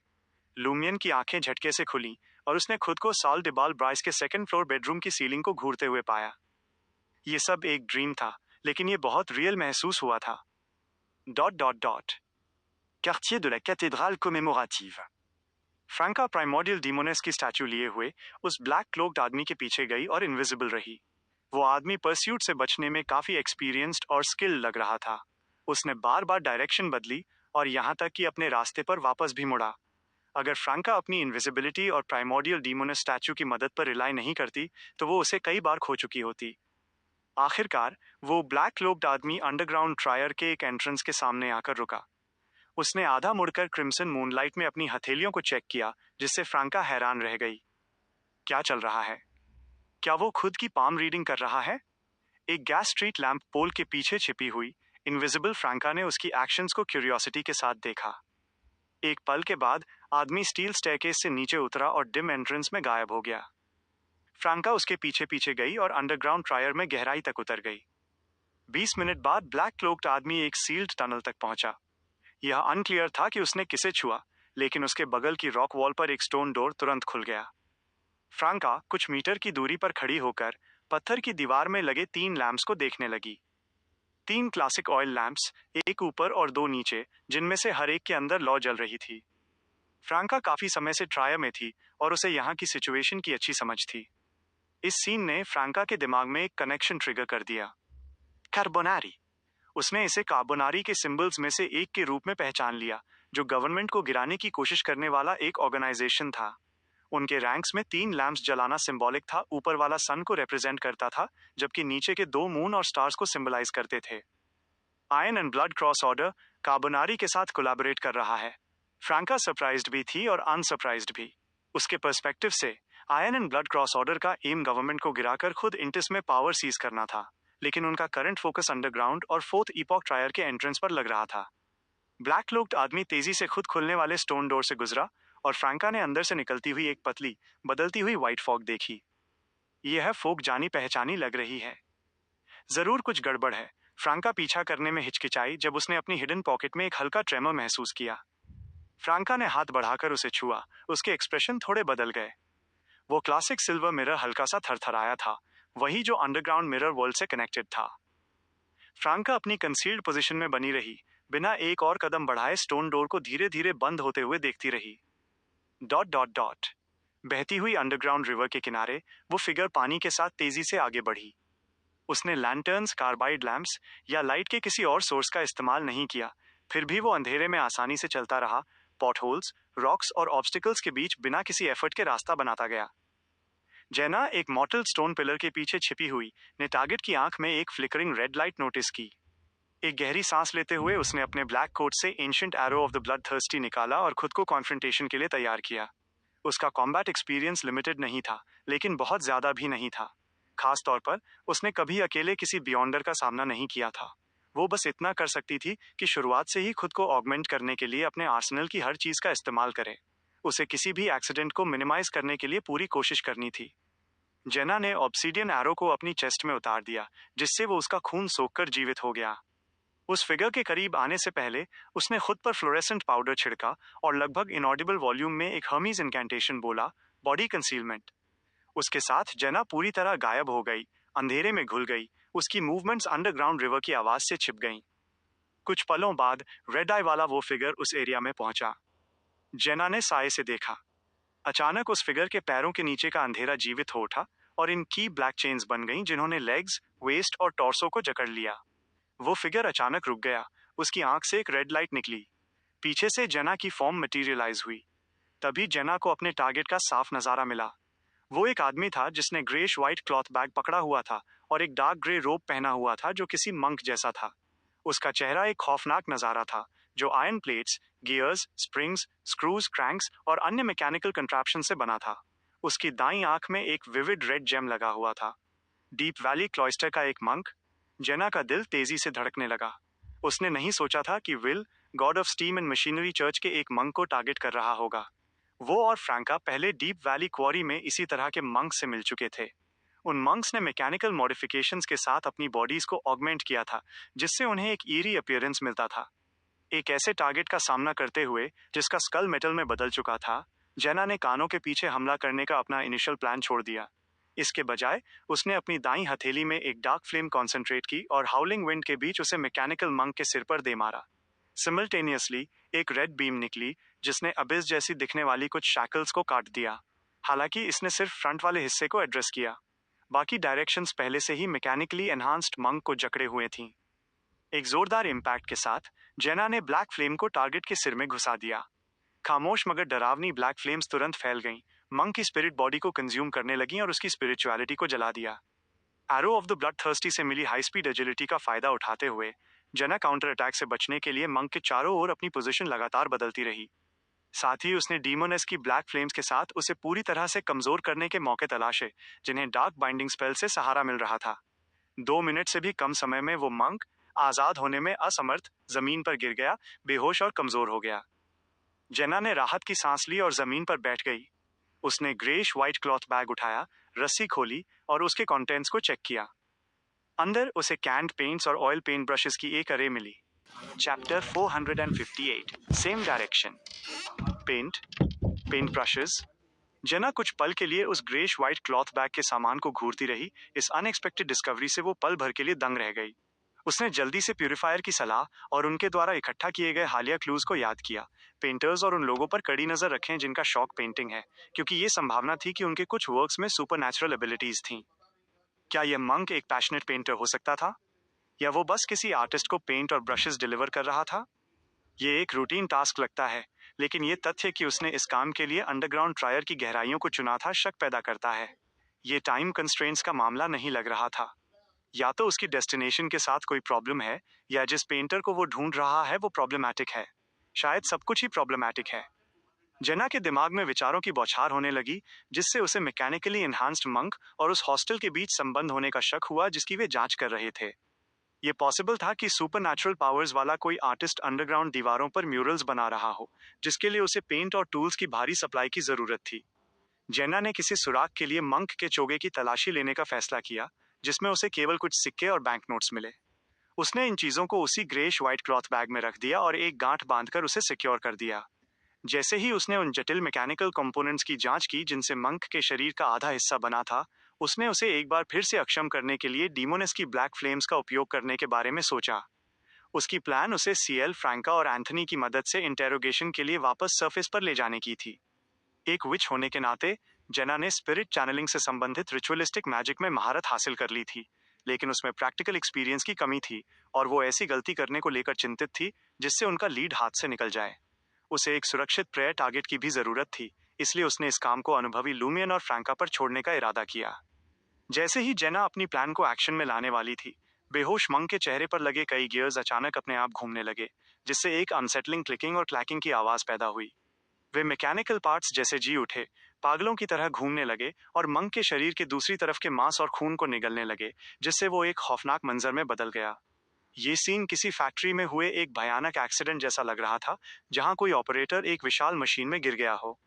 लूमियन की आंखें झटके से खुली और उसने खुद को साल डिबाल ब्राइस के सेकंड फ्लोर बेडरूम की सीलिंग को घूरते हुए पाया। ये सब एक ड्रीम था, लेकिन ये बहुत रियल महसूस हुआ था। Dot dot dot Quartier de la cathédrale commémorative। Franca primordial demoness की स्टैचू लिए हुए उस ब्लैक क्लोक्ड आदमी के पीछे गई और इनविजिबल रही। वो आदमी परस्यूट से बचने में काफी एक्सपीरियंस्ड और स्किल्ड लग रहा था। उसने बार बार डायरेक्शन बदली और यहाँ तक कि अपने रास्ते पर वापस भी मुड़ा। अगर फ्रैंका अपनी इनविजिबिलिटी और प्राइमोर्डियल डीमोनेस स्टैचू की मदद पर रिलाई नहीं करती, तो वो उसे कई बार खो चुकी होती। आखिरकार वो ब्लैक क्लोक्ड आदमी अंडरग्राउंड ट्रायर के एक एंट्रेंस के सामने आकर रुका। उसने आधा मुड़कर क्रिम्सन मूनलाइट में अपनी हथेलियों को चेक किया, जिससे फ्रैंका हैरान रह गई। क्या चल रहा है? क्या वो खुद की पाम रीडिंग कर रहा है? एक गैस स्ट्रीट लैंप पोल के पीछे छिपी हुई इनविजिबल फ्रैंका ने उसकी एक्शंस को क्यूरियोसिटी के साथ देखा। एक पल के बाद आदमी स्टील स्टेयरकेस से नीचे उतरा और डिम एंट्रेंस में गायब हो गया। फ्रैंका उसके पीछे पीछे गई और अंडरग्राउंड ट्रायर में गहराई तक उतर गई। 20 मिनट बाद ब्लैक क्लोक्ड आदमी एक सील्ड टनल तक पहुंचा। यह अनक्लियर था कि उसने किसे छुआ, लेकिन उसके बगल की रॉक वॉल पर एक स्टोन डोर तुरंत खुल गया। फ्रैंका कुछ मीटर की दूरी पर खड़ी होकर पत्थर की दीवार में लगे 3 लैंप्स को देखने लगी। 3 क्लासिक ऑयल लैंप्स, एक ऊपर और 2 नीचे, जिनमें से हर एक के अंदर लौ जल रही थी। फ्रैंका काफी समय से ट्रायर में थी और उसे यहाँ की सिचुएशन की अच्छी समझ थी। इस सीन ने फ्रैंका के दिमाग में एक कनेक्शन ट्रिगर कर दिया। कार्बोनारी। उसने इसे कार्बोनारी के सिंबल्स में से एक के रूप में पहचान लिया, जो गवर्नमेंट को गिराने की कोशिश करने वाला एक ऑर्गेनाइजेशन था। उनके रैंक्स में 3 लैंप्स जलाना सिंबॉलिक था। ऊपर वाला सन को रिप्रेजेंट करता था, जबकि नीचे के 2 मून और स्टार्स को सिंबलाइज करते थे। Iron and blood cross order Carbonari के साथ कोलैबोरेट कर रहा है। फ्रैंका सरप्राइज्ड भी थी और अनसरप्राइज्ड भी। उसके पर्सपेक्टिव से iron and blood cross order का एम गवर्नमेंट को गिराकर खुद इंटिस में पावर सीज करना था। लेकिन उनका करंट फोकस अंडरग्राउंड और फोर्थ इपॉक ट्रायर के एंट्रेंस पर लग रहा था। ब्लैक क्लोक्ड आदमी तेजी से खुद खुलने वाले स्टोन डोर से गुजरा और फ्रैंका ने अंदर से निकलती हुई एक पतली, बदलती हुई व्हाइट फॉग देखी। यह फोग जानी पहचानी लग रही है। जरूर कुछ गड़बड़ है। फ्रैंका पीछा करने में हिचकिचाई जब उसने अपनी हिडन पॉकेट में एक हल्का ट्रेमर महसूस किया। फ्रैंका ने हाथ बढ़ाकर उसे छुआ। उसके एक्सप्रेशन थोड़े बदल गए। वो क्लासिक सिल्वर मिरर हल्का सा थरथराया था, वही जो अंडरग्राउंड मिरर वर्ल्ड से कनेक्टेड था। फ्रैंका अपनी कंसील्ड पोजीशन में बनी रही, बिना एक और कदम बढ़ाए स्टोन डोर को धीरे धीरे बंद होते हुए देखती रही। Dot dot dot. बहती हुई अंडरग्राउंड रिवर के किनारे वो फिगर पानी के साथ तेजी से आगे बढ़ी। उसने लैंटर्न्स, कार्बाइड लैंप्स या लाइट के किसी और सोर्स का इस्तेमाल नहीं किया, फिर भी वो अंधेरे में आसानी से चलता रहा, पॉटहोल्स, रॉक्स और ऑब्स्टिकल्स के बीच बिना किसी एफर्ट के रास्ता बनाता गया। जेना, एक मॉटल स्टोन पिलर के पीछे छिपी हुई, ने टारगेट की आंख में एक फ्लिकरिंग रेड लाइट नोटिस की। एक गहरी सांस लेते हुए उसने अपने ब्लैक कोट से ancient arrow of the blood thirsty निकाला और खुद को कॉन्फ्रंटेशन के लिए तैयार किया। उसका कॉम्बैट एक्सपीरियंस लिमिटेड नहीं था, लेकिन बहुत ज्यादा भी नहीं था। खास तौर पर उसने कभी अकेले किसी बियॉन्डर का सामना नहीं किया था। वो बस इतना कर सकती थी कि शुरुआत से ही खुद को ऑगमेंट करने के लिए अपने आर्सेनल की हर चीज का इस्तेमाल करे। उसे किसी भी एक्सीडेंट को मिनिमाइज करने के लिए पूरी कोशिश करनी थी। जेना ने ऑब्सीडियन एरो को अपनी चेस्ट में उतार दिया, जिससे वो उसका खून सोखकर जीवित हो गया। उस फिगर के करीब आने से पहले उसने खुद पर फ्लोरेसेंट पाउडर छिड़का और लगभग इनऑडिबल वॉल्यूम में एक हर्मीज इनकैंटेशन बोला, बॉडी कंसीलमेंट। उसके साथ जेना पूरी तरह गायब हो गई, अंधेरे में घुल गई, उसकी मूवमेंट्स अंडरग्राउंड रिवर की आवाज से छिप गईं। कुछ पलों बाद रेड आई वाला वो फिगर उस एरिया में पहुंचा। जेना ने साए से देखा। अचानक उस फिगर के पैरों के नीचे का अंधेरा जीवित हो उठा और इन की ब्लैक चेन्स बन गईं जिन्होंने लेग्स, वेस्ट और टॉर्सो को जकड़ लिया। वो फिगर अचानक रुक गया। उसकी आंख से एक रेड लाइट निकली। पीछे से जेना की फॉर्म मटेरियलाइज हुई। तभी जेना को अपने टारगेट का साफ नजारा मिला। वो एक आदमी था जिसने ग्रेश व्हाइट क्लॉथ बैग पकड़ा हुआ था और एक डार्क ग्रे रोब पहना हुआ था जो किसी मंक जैसा था। उसका चेहरा एक खौफनाक नजारा था, जो iron plates, gears, springs, screws, cranks और अन्य मैकेनिकल कंट्रैप्शन से बना था। उसकी दाईं आंख में एक विविड रेड जेम लगा हुआ था। डीप वैली क्लॉइस्टर का एक मंक। जेना का दिल तेजी से धड़कने लगा। उसने नहीं सोचा था कि will, God of steam and machinery church के एक मंक को टारगेट कर रहा होगा। वो और फ्रैंका पहले डीप वैली क्वारी में इसी तरह के मंक से मिल चुके थे। उन मंक्स ने मैकेनिकल मॉडिफिकेशंस के साथ अपनी बॉडीज को ऑगमेंट किया था, जिससे उन्हें एक ईरी अपीयरेंस मिलता था। एक ऐसे टारगेट का सामना करते हुए जिसका स्कल मेटल में बदल चुका था, जेना ने कानों के पीछे हमला करने का अपना इनिशियल प्लान छोड़ दिया। इसके बजाय उसने अपनी दाईं हथेली में एक डार्क फ्लेम कॉन्सेंट्रेट की और हाउलिंग विंड के बीच उसे मैकेनिकल मंक के सिर पर दे मारा। सिमल्टेनियसली एक रेड बीम निकली, जिसने अबिस जैसी दिखने वाली कुछ शैकल्स को काट दिया। हालांकि इसने सिर्फ फ्रंट वाले हिस्से को एड्रेस किया। बाकी डायरेक्शंस पहले से ही मैकेनिकली एनहांस्ड मंक को जकड़े हुए थीं। एक जोरदार इम्पैक्ट के साथ जेना ने ब्लैक फ्लेम को टारगेट के सिर में घुसा दिया। खामोश मगर डरावनी ब्लैक फ्लेम्स तुरंत फैल गईं, मंक की स्पिरिट बॉडी को कंज्यूम करने लगी और उसकी स्पिरिचुअलिटी को जला दिया। Arrow of the blood thirsty से मिली हाई स्पीड एजिलिटी का फायदा उठाते हुए जेना काउंटर अटैक से बचने के लिए मंक के चारों ओर अपनी पोजीशन लगातार बदलती रही। साथ ही उसने डीमोनेस की ब्लैक फ्लेम्स के साथ उसे पूरी तरह से कमजोर करने के मौके तलाशे, जिन्हें डार्क बाइंडिंग स्पेल से सहारा मिल रहा था। 2 मिनट से भी कम समय में वो मंक, आजाद होने में असमर्थ, जमीन पर गिर गया, बेहोश और कमजोर हो गया। जेना ने राहत की सांस ली और जमीन पर बैठ गई। उसने ग्रेश व्हाइट क्लॉथ बैग उठाया, रस्सी खोली और उसके कंटेंट्स को चेक किया। अंदर उसे कैंड पेंट्स और ऑयल पेंट ब्रशेस की एक अरे मिली। Chapter 458, same direction. Paint brushes. Jenna कुछ पल के लिए उस ग्रेश व्हाइट क्लॉथ बैग के सामान को घूरती रही। इस अनएक्सपेक्टेड डिस्कवरी से वो पल भर के लिए दंग रह गई। उसने जल्दी से प्यूरिफायर की सलाह और उनके द्वारा इकट्ठा किए गए हालिया क्लूज को याद किया। पेंटर्स और उन लोगों पर कड़ी नजर रखें जिनका शौक पेंटिंग है, क्योंकि ये संभावना थी कि उनके कुछ वर्क्स में सुपरनैचुरल एबिलिटीज थीं। क्या यह मंक एक पैशनेट पेंटर हो सकता था, या वो बस किसी आर्टिस्ट को पेंट और ब्रशेस डिलीवर कर रहा था? ये एक रूटीन टास्क लगता है, लेकिन ये तथ्य कि उसने इस काम के लिए अंडरग्राउंड ट्रायर की गहराइयों को चुना था शक पैदा करता है। ये टाइम कंस्ट्रेंट्स का मामला नहीं लग रहा था। या तो उसकी डेस्टिनेशन के साथ कोई प्रॉब्लम है, या जिस पेंटर को वो ढूंढ रहा है वो प्रॉब्लमैटिक है। शायद सब कुछ ही प्रॉब्लमैटिक है। जेना के दिमाग में विचारों की बौछार होने लगी, जिससे उसे मैकेनिकली एनहांस्ड मंक और उस हॉस्टल के बीच संबंध होने का शक हुआ जिसकी वे जांच कर रहे थे। ये पॉसिबल था कि सुपरनैचुरल पावर्स वाला कोई आर्टिस्ट अंडरग्राउंड दीवारों पर म्यूरल्स बना रहा हो, जिसके लिए उसे पेंट और टूल्स की भारी सप्लाई की जरूरत थी। जेना ने किसी सुराग के लिए मंक के चोगे की तलाशी लेने का फैसला किया, जिसमें उसे केवल कुछ सिक्के और बैंक नोट्स मिले। उसने इन चीजों को उसी ग्रेश व्हाइट क्लॉथ बैग में रख दिया और एक गांठ बांधकर उसे सिक्योर कर दिया। जैसे ही उसने उन जटिल मैकेनिकल कंपोनेंट्स की जांच की जिनसे मंक के शरीर का आधा हिस्सा बना था, उसने उसे एक बार फिर से अक्षम करने के लिए डीमोनस की ब्लैक फ्लेम्स का उपयोग करने के बारे में सोचा। उसकी प्लान उसे सीएल, फ्रैंका और एंथनी की मदद से इंटेरोगेशन के लिए वापस सरफेस पर ले जाने की थी। एक विच होने के नाते जेना ने स्पिरिट चैनलिंग से संबंधित रिचुअलिस्टिक मैजिक में महारत हासिल कर ली थी, लेकिन उसमें प्रैक्टिकल एक्सपीरियंस की कमी थी और वो ऐसी गलती करने को लेकर चिंतित थी जिससे उनका लीड हाथ से निकल जाए। उसे एक सुरक्षित प्रेयर टारगेट की भी जरूरत थी, इसलिए उसने इस काम को अनुभवी लूमियन और फ्रैंका पर छोड़ने का इरादा किया। जैसे ही जेना अपनी प्लान को एक्शन में लाने वाली थी, बेहोश मंक के चेहरे पर लगे कई गियर्स अचानक अपने आप घूमने लगे, जिससे एक अनसेटलिंग क्लिकिंग और क्लैकिंग की आवाज पैदा हुई। वे मैकेनिकल पार्ट्स जैसे जी उठे, पागलों की तरह घूमने लगे और मंक के शरीर के दूसरी तरफ के मांस और खून को निगलने लगे, जिससे वो एक खौफनाक मंजर में बदल गया। ये सीन किसी फैक्ट्री में हुए एक भयानक एक्सीडेंट जैसा लग रहा था, जहां कोई ऑपरेटर एक विशाल मशीन में गिर गया हो।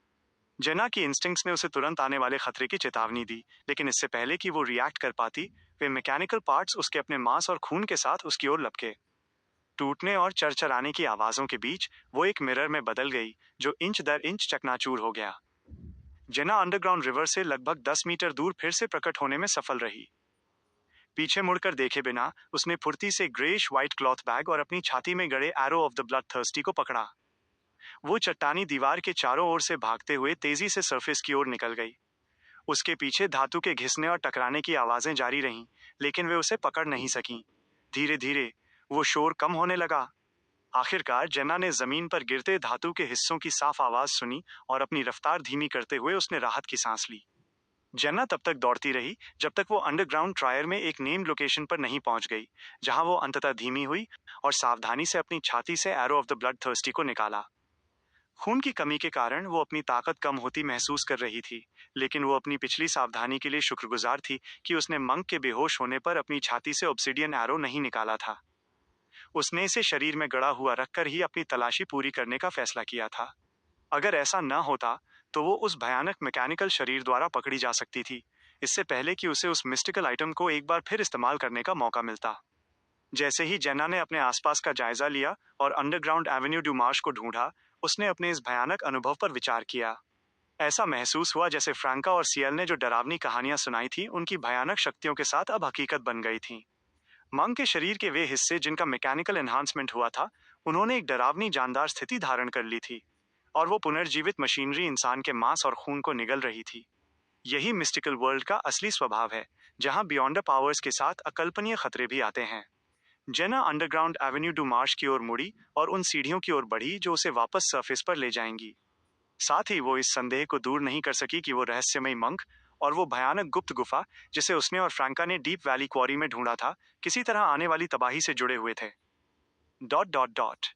जेना की इंस्टिंक्ट्स ने उसे तुरंत आने वाले खतरे की चेतावनी दी, लेकिन इससे पहले कि वो रिएक्ट कर पाती, वे मैकेनिकल पार्ट्स उसके अपने मांस और खून के साथ उसकी ओर लपके। टूटने और चरचराने की आवाजों के बीच वो एक मिरर में बदल गई, जो इंच दर इंच चकनाचूर हो गया। जेना अंडरग्राउंड रिवर से लगभग 10 मीटर दूर फिर से प्रकट होने में सफल रही। पीछे मुड़कर देखे बिना उसने फुर्ती से ग्रेश व्हाइट क्लॉथ बैग और अपनी छाती में गड़े arrow of the blood thirsty को पकड़ा। वो चट्टानी दीवार के चारों ओर से भागते हुए तेजी से सरफेस की ओर निकल गई। उसके पीछे धातु के घिसने और टकराने की आवाजें जारी रहीं, लेकिन वे उसे पकड़ नहीं सकीं। धीरे धीरे वो शोर कम होने लगा। आखिरकार जेना ने जमीन पर गिरते धातु के हिस्सों की साफ आवाज सुनी और अपनी रफ्तार धीमी करते हुए उसने राहत की सांस ली। जेना तब तक दौड़ती रही जब तक वो अंडरग्राउंड ट्रायर में एक नेम्ड लोकेशन पर नहीं पहुंच गई, जहां वो अंततः धीमी हुई और सावधानी से अपनी छाती से arrow of the blood thirsty को निकाला। खून की कमी के कारण वो अपनी ताकत कम होती महसूस कर रही थी, लेकिन वो अपनी पिछली सावधानी के लिए शुक्रगुजार थी कि उसने मंक के बेहोश होने पर अपनी छाती से ऑब्सिडियन एरो नहीं निकाला था। उसने इसे शरीर में गड़ा हुआ रखकर ही अपनी तलाशी पूरी करने का फैसला किया था। अगर ऐसा न होता, तो वो उस भयानक मैकेनिकल शरीर द्वारा पकड़ी जा सकती थी, इससे पहले कि उसे उस मिस्टिकल आइटम को एक बार फिर इस्तेमाल करने का मौका मिलता। जैसे ही जेना ने अपने आसपास का जायजा लिया और अंडरग्राउंड एवेन्यू डू मार्श को ढूंढा, उसने अपने इस भयानक अनुभव पर विचार किया। ऐसा महसूस हुआ जैसे फ्रैंका और सीएल ने जो डरावनी कहानियां सुनाई थी, उनकी भयानक शक्तियों के साथ अब हकीकत बन गई थी। मंक के शरीर के वे हिस्से जिनका मैकेनिकल एनहांसमेंट हुआ था, उन्होंने एक डरावनी जानदार स्थिति धारण कर ली थी, और वो पुनर्जीवित मशीनरी इंसान के मांस और खून को निगल रही थी। यही मिस्टिकल वर्ल्ड का असली स्वभाव है, जहां बियॉन्ड पावर्स के साथ अकल्पनीय खतरे भी आते हैं। जेना अंडरग्राउंड एवेन्यू डू मार्श की ओर मुड़ी और उन सीढ़ियों की ओर बढ़ी जो उसे वापस सरफेस पर ले जाएंगी। साथ ही वो इस संदेह को दूर नहीं कर सकी कि वो रहस्यमयी मंक और वो भयानक गुप्त गुफा, जिसे उसने और फ्रैंका ने डीप वैली क्वारी में ढूंढा था, किसी तरह आने वाली तबाही से जुड़े हुए थे। Dot dot dot.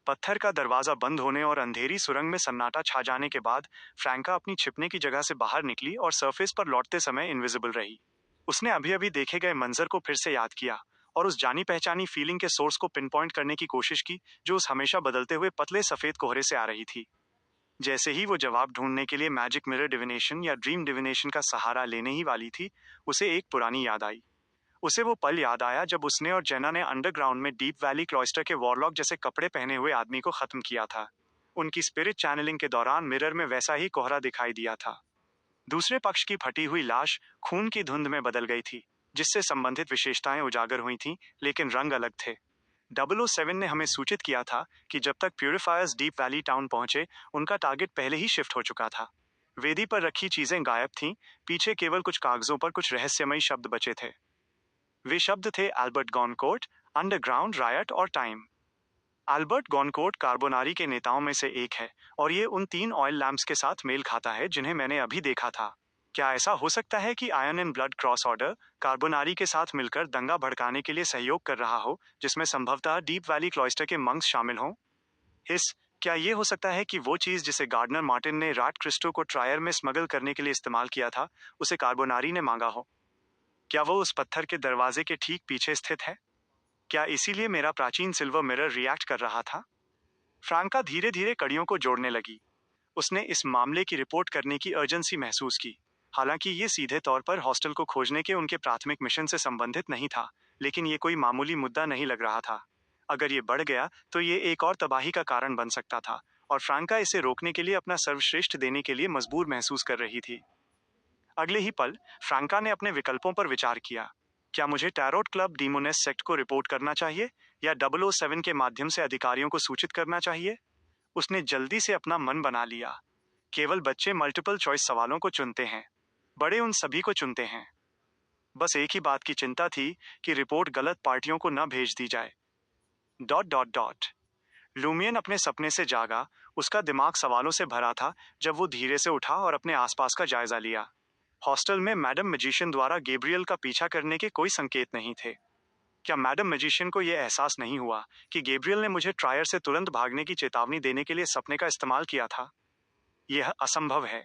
पत्थर का दरवाजा बंद होने और अंधेरी सुरंग में सन्नाटा छा जाने के बाद फ्रैंका अपनी छिपने की जगह से बाहर निकली और सरफेस पर लौटते समय इनविजिबल रही। उसने अभी अभी देखे गए मंजर को फिर से याद किया और उस जानी पहचानी फीलिंग के सोर्स को पिन पॉइंट करने की कोशिश की, जो उस हमेशा बदलते हुए पतले सफेद कोहरे से आ रही थी। जैसे ही वो जवाब ढूंढने के लिए मैजिक मिरर डिविनेशन या ड्रीम डिविनेशन का सहारा लेने ही वाली थी, उसे एक पुरानी याद आई। उसे वो पल याद आया जब उसने और जेना ने अंडरग्राउंड में डीप वैली क्लॉइस्टर के वॉरलॉक जैसे कपड़े पहने हुए आदमी को खत्म किया था। उनकी स्पिरिट चैनलिंग के दौरान मिरर में वैसा ही कोहरा दिखाई दिया था। दूसरे पक्ष की फटी हुई लाश खून की धुंध में बदल गई थी, जिससे संबंधित विशेषताएं उजागर हुई थीं, लेकिन रंग अलग थे। 007 ने हमें सूचित किया था कि जब तक प्यूरिफायर्स डीप वैली टाउन पहुंचे, उनका टारगेट पहले ही शिफ्ट हो चुका था। वेदी पर रखी चीजें गायब थीं, पीछे केवल कुछ कागजों पर कुछ रहस्यमयी शब्द बचे थे। वे शब्द थे एल्बर्ट गॉनकोर्ट, अंडरग्राउंड, रायट और टाइम। एल्बर्ट गॉनकोर्ट कार्बोनारी के नेताओं में से एक है, और ये उन 3 ऑयल लैंप्स के साथ मेल खाता है जिन्हें मैंने अभी देखा था। क्या ऐसा हो सकता है कि iron and blood cross order Carbonari के साथ मिलकर दंगा भड़काने के लिए सहयोग कर रहा हो, जिसमें संभवतः डीप वैली क्लॉइस्टर के मंक्स शामिल हों? इस क्या ये हो सकता है कि वो चीज जिसे गार्डनर मार्टिन ने राट क्रिस्टो को ट्रायर में स्मगल करने के लिए इस्तेमाल किया था, उसे कार्बोनारी ने मांगा हो? क्या वो उस पत्थर के दरवाजे के ठीक पीछे स्थित है? क्या इसीलिए मेरा प्राचीन सिल्वर मिरर रिएक्ट कर रहा था? फ्रांका धीरे धीरे कड़ियों को जोड़ने लगी। उसने इस मामले की रिपोर्ट करने की अर्जेंसी महसूस की। हालांकि ये सीधे तौर पर हॉस्टल को खोजने के उनके प्राथमिक मिशन से संबंधित नहीं था, लेकिन ये कोई मामूली मुद्दा नहीं लग रहा था। अगर ये बढ़ गया तो ये एक और तबाही का कारण बन सकता था, और फ्रांका इसे रोकने के लिए अपना सर्वश्रेष्ठ देने के लिए मजबूर महसूस कर रही थी। अगले ही पल फ्रांका ने अपने विकल्पों पर विचार किया। क्या मुझे टैरोट क्लब डीमोनेस सेक्ट को रिपोर्ट करना चाहिए, या 007 के माध्यम से अधिकारियों को सूचित करना चाहिए? उसने जल्दी से अपना मन बना लिया। केवल बच्चे मल्टीपल चॉइस सवालों को चुनते हैं, बड़े उन सभी को चुनते हैं। बस एक ही बात की चिंता थी कि रिपोर्ट गलत पार्टियों को न भेज दी जाए। Dot dot dot. लूमियन अपने सपने से जागा। उसका दिमाग सवालों से भरा था जब वो धीरे से उठा और अपने आसपास का जायजा लिया। हॉस्टल में मैडम मैजिशियन द्वारा गैब्रियल का पीछा करने के कोई संकेत नहीं थे। क्या मैडम मैजिशियन को यह एहसास नहीं हुआ कि गैब्रियल ने मुझे ट्रायर से तुरंत भागने की चेतावनी देने के लिए सपने का इस्तेमाल किया था? यह असंभव है।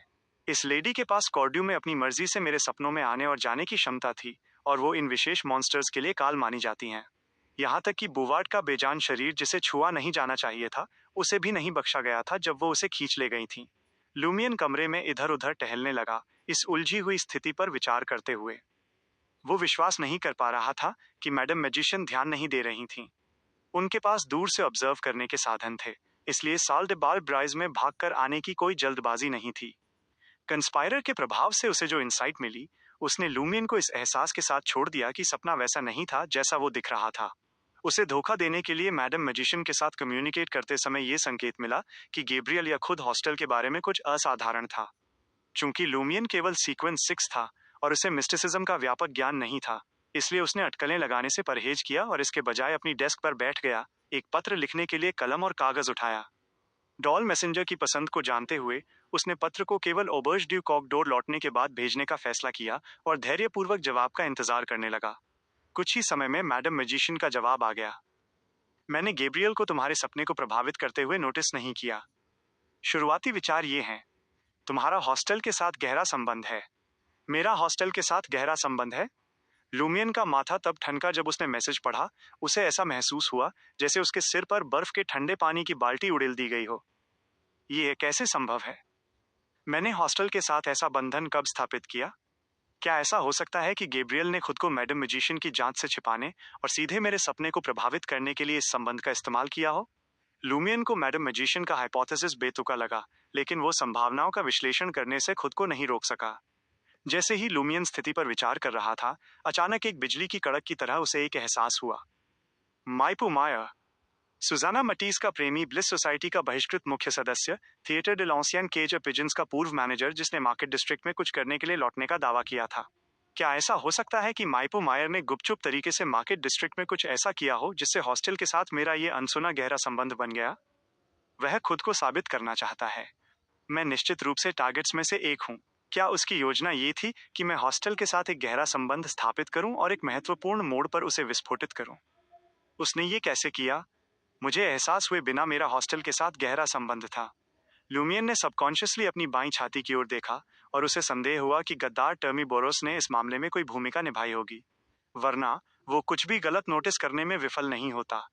इस लेडी के पास कॉर्ड्यू में अपनी मर्जी से मेरे सपनों में आने और जाने की क्षमता थी, और वो इन विशेष मॉन्स्टर्स के लिए काल मानी जाती हैं। यहाँ तक कि बुवार्ड का बेजान शरीर जिसे छुआ नहीं जाना चाहिए था, उसे भी नहीं बख्शा गया था जब वो उसे खींच ले गई थी। लूमियन कमरे में इधर उधर टहलने लगा, इस उलझी हुई स्थिति पर विचार करते हुए। वो विश्वास नहीं कर पा रहा था कि मैडम मैजिशियन ध्यान नहीं दे रही थीं। उनके पास दूर से ऑब्जर्व करने के साधन थे, इसलिए साल डे बाल ब्राइज में भागकर आने की कोई जल्दबाजी नहीं थी। कंस्पायरर के प्रभाव से उसे जो इंसाइट मिली, उसने लूमियन को इस एहसास के साथ छोड़ दिया कि सपना वैसा नहीं था जैसा वो दिख रहा था। उसे धोखा देने के लिए मैडम मैजिशियन के साथ कम्युनिकेट करते समय ये संकेत मिला कि गैब्रियल या खुद हॉस्टल के बारे में कुछ असाधारण था। चूंकि लूमियन केवल सीक्वेंस 6 था और उसे मिस्टिसिज्म का व्यापक ज्ञान नहीं था, इसलिए उसने अटकलें लगाने से परहेज किया और इसके बजाय अपनी डेस्क पर बैठ गया, एक पत्र लिखने के लिए कलम और कागज उठाया। डॉल मैसेंजर की पसंद को जानते हुए उसने पत्र को केवल ओबर्ज ड्यू कॉकडोर लौटने के बाद भेजने का फैसला किया और धैर्यपूर्वक जवाब का इंतजार करने लगा। कुछ ही समय में मैडम मैजिशियन का जवाब आ गया। मैंने गैब्रियल को तुम्हारे सपने को प्रभावित करते हुए नोटिस नहीं किया। शुरुआती विचार ये हैं। तुम्हारा हॉस्टल के साथ गहरा संबंध है। मेरा हॉस्टल के साथ गहरा संबंध है? लूमियन का माथा तब ठनका जब उसने मैसेज पढ़ा। उसे ऐसा महसूस हुआ जैसे उसके सिर पर बर्फ के ठंडे पानी की बाल्टी उड़ेल दी गई हो। ये कैसे संभव है? मैंने हॉस्टल के साथ ऐसा बंधन कब स्थापित किया? क्या ऐसा हो सकता है कि गैब्रियल ने खुद को मैडम मैजिशियन की जांच से छिपाने और सीधे मेरे सपने को प्रभावित करने के लिए इस संबंध का इस्तेमाल किया हो? लूमियन को मैडम मैजिशियन का हाइपोथेसिस बेतुका लगा, लेकिन वो संभावनाओं का विश्लेषण करने से खुद को नहीं रोक सका। जैसे ही लूमियन स्थिति पर विचार कर रहा था, अचानक एक बिजली की कड़क की तरह उसे एक एहसास हुआ। माइपू मायर, सुजाना मटीज का प्रेमी, ब्लिस सोसाइटी का बहिष्कृत मुख्य सदस्य, थिएटर डे लॉन्सियन केज पिजन्स का पूर्व मैनेजर जिसने मार्केट डिस्ट्रिक्ट में कुछ करने के लिए लौटने का दावा किया था। क्या ऐसा हो सकता है कि माइपू मायर ने गुपचुप तरीके से मार्केट डिस्ट्रिक्ट में कुछ ऐसा किया हो जिससे हॉस्टल के साथ मेरा ये अनसुना गहरा संबंध बन गया? वह खुद को साबित करना चाहता है। मैं निश्चित रूप से टारगेट्स में से एक हूँ। क्या उसकी योजना ये थी कि मैं हॉस्टल के साथ एक गहरा संबंध स्थापित करूं और एक महत्वपूर्ण मोड़ पर उसे विस्फोटित करूं? उसने ये कैसे किया? मुझे एहसास हुए बिना मेरा हॉस्टल के साथ गहरा संबंध था। लूमियन ने सबकॉन्शियसली अपनी बाईं छाती की ओर देखा और उसे संदेह हुआ कि गद्दार टर्मी बोरोस ने इस मामले में कोई भूमिका निभाई होगी, वरना वो कुछ भी गलत नोटिस करने में विफल नहीं होता।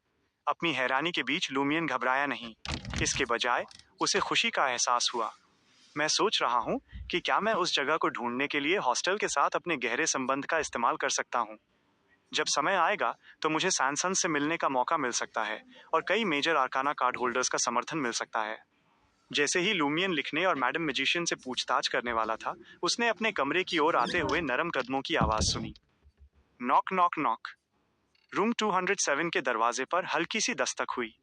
अपनी हैरानी के बीच लूमियन घबराया नहीं। इसके बजाय उसे खुशी का एहसास हुआ। मैं सोच रहा हूँ कि क्या मैं उस जगह को ढूंढने के लिए हॉस्टल के साथ अपने गहरे संबंध का इस्तेमाल कर सकता हूँ। जब समय आएगा तो मुझे सैनसन से मिलने का मौका मिल सकता है और कई मेजर आर्काना कार्ड होल्डर्स का समर्थन मिल सकता है। जैसे ही लूमियन लिखने और मैडम मैजिशियन से पूछताछ करने वाला था, उसने अपने कमरे की ओर आते हुए नरम कदमों की आवाज सुनी। Knock knock knock. रूम 207 के दरवाजे पर हल्की सी दस्तक हुई।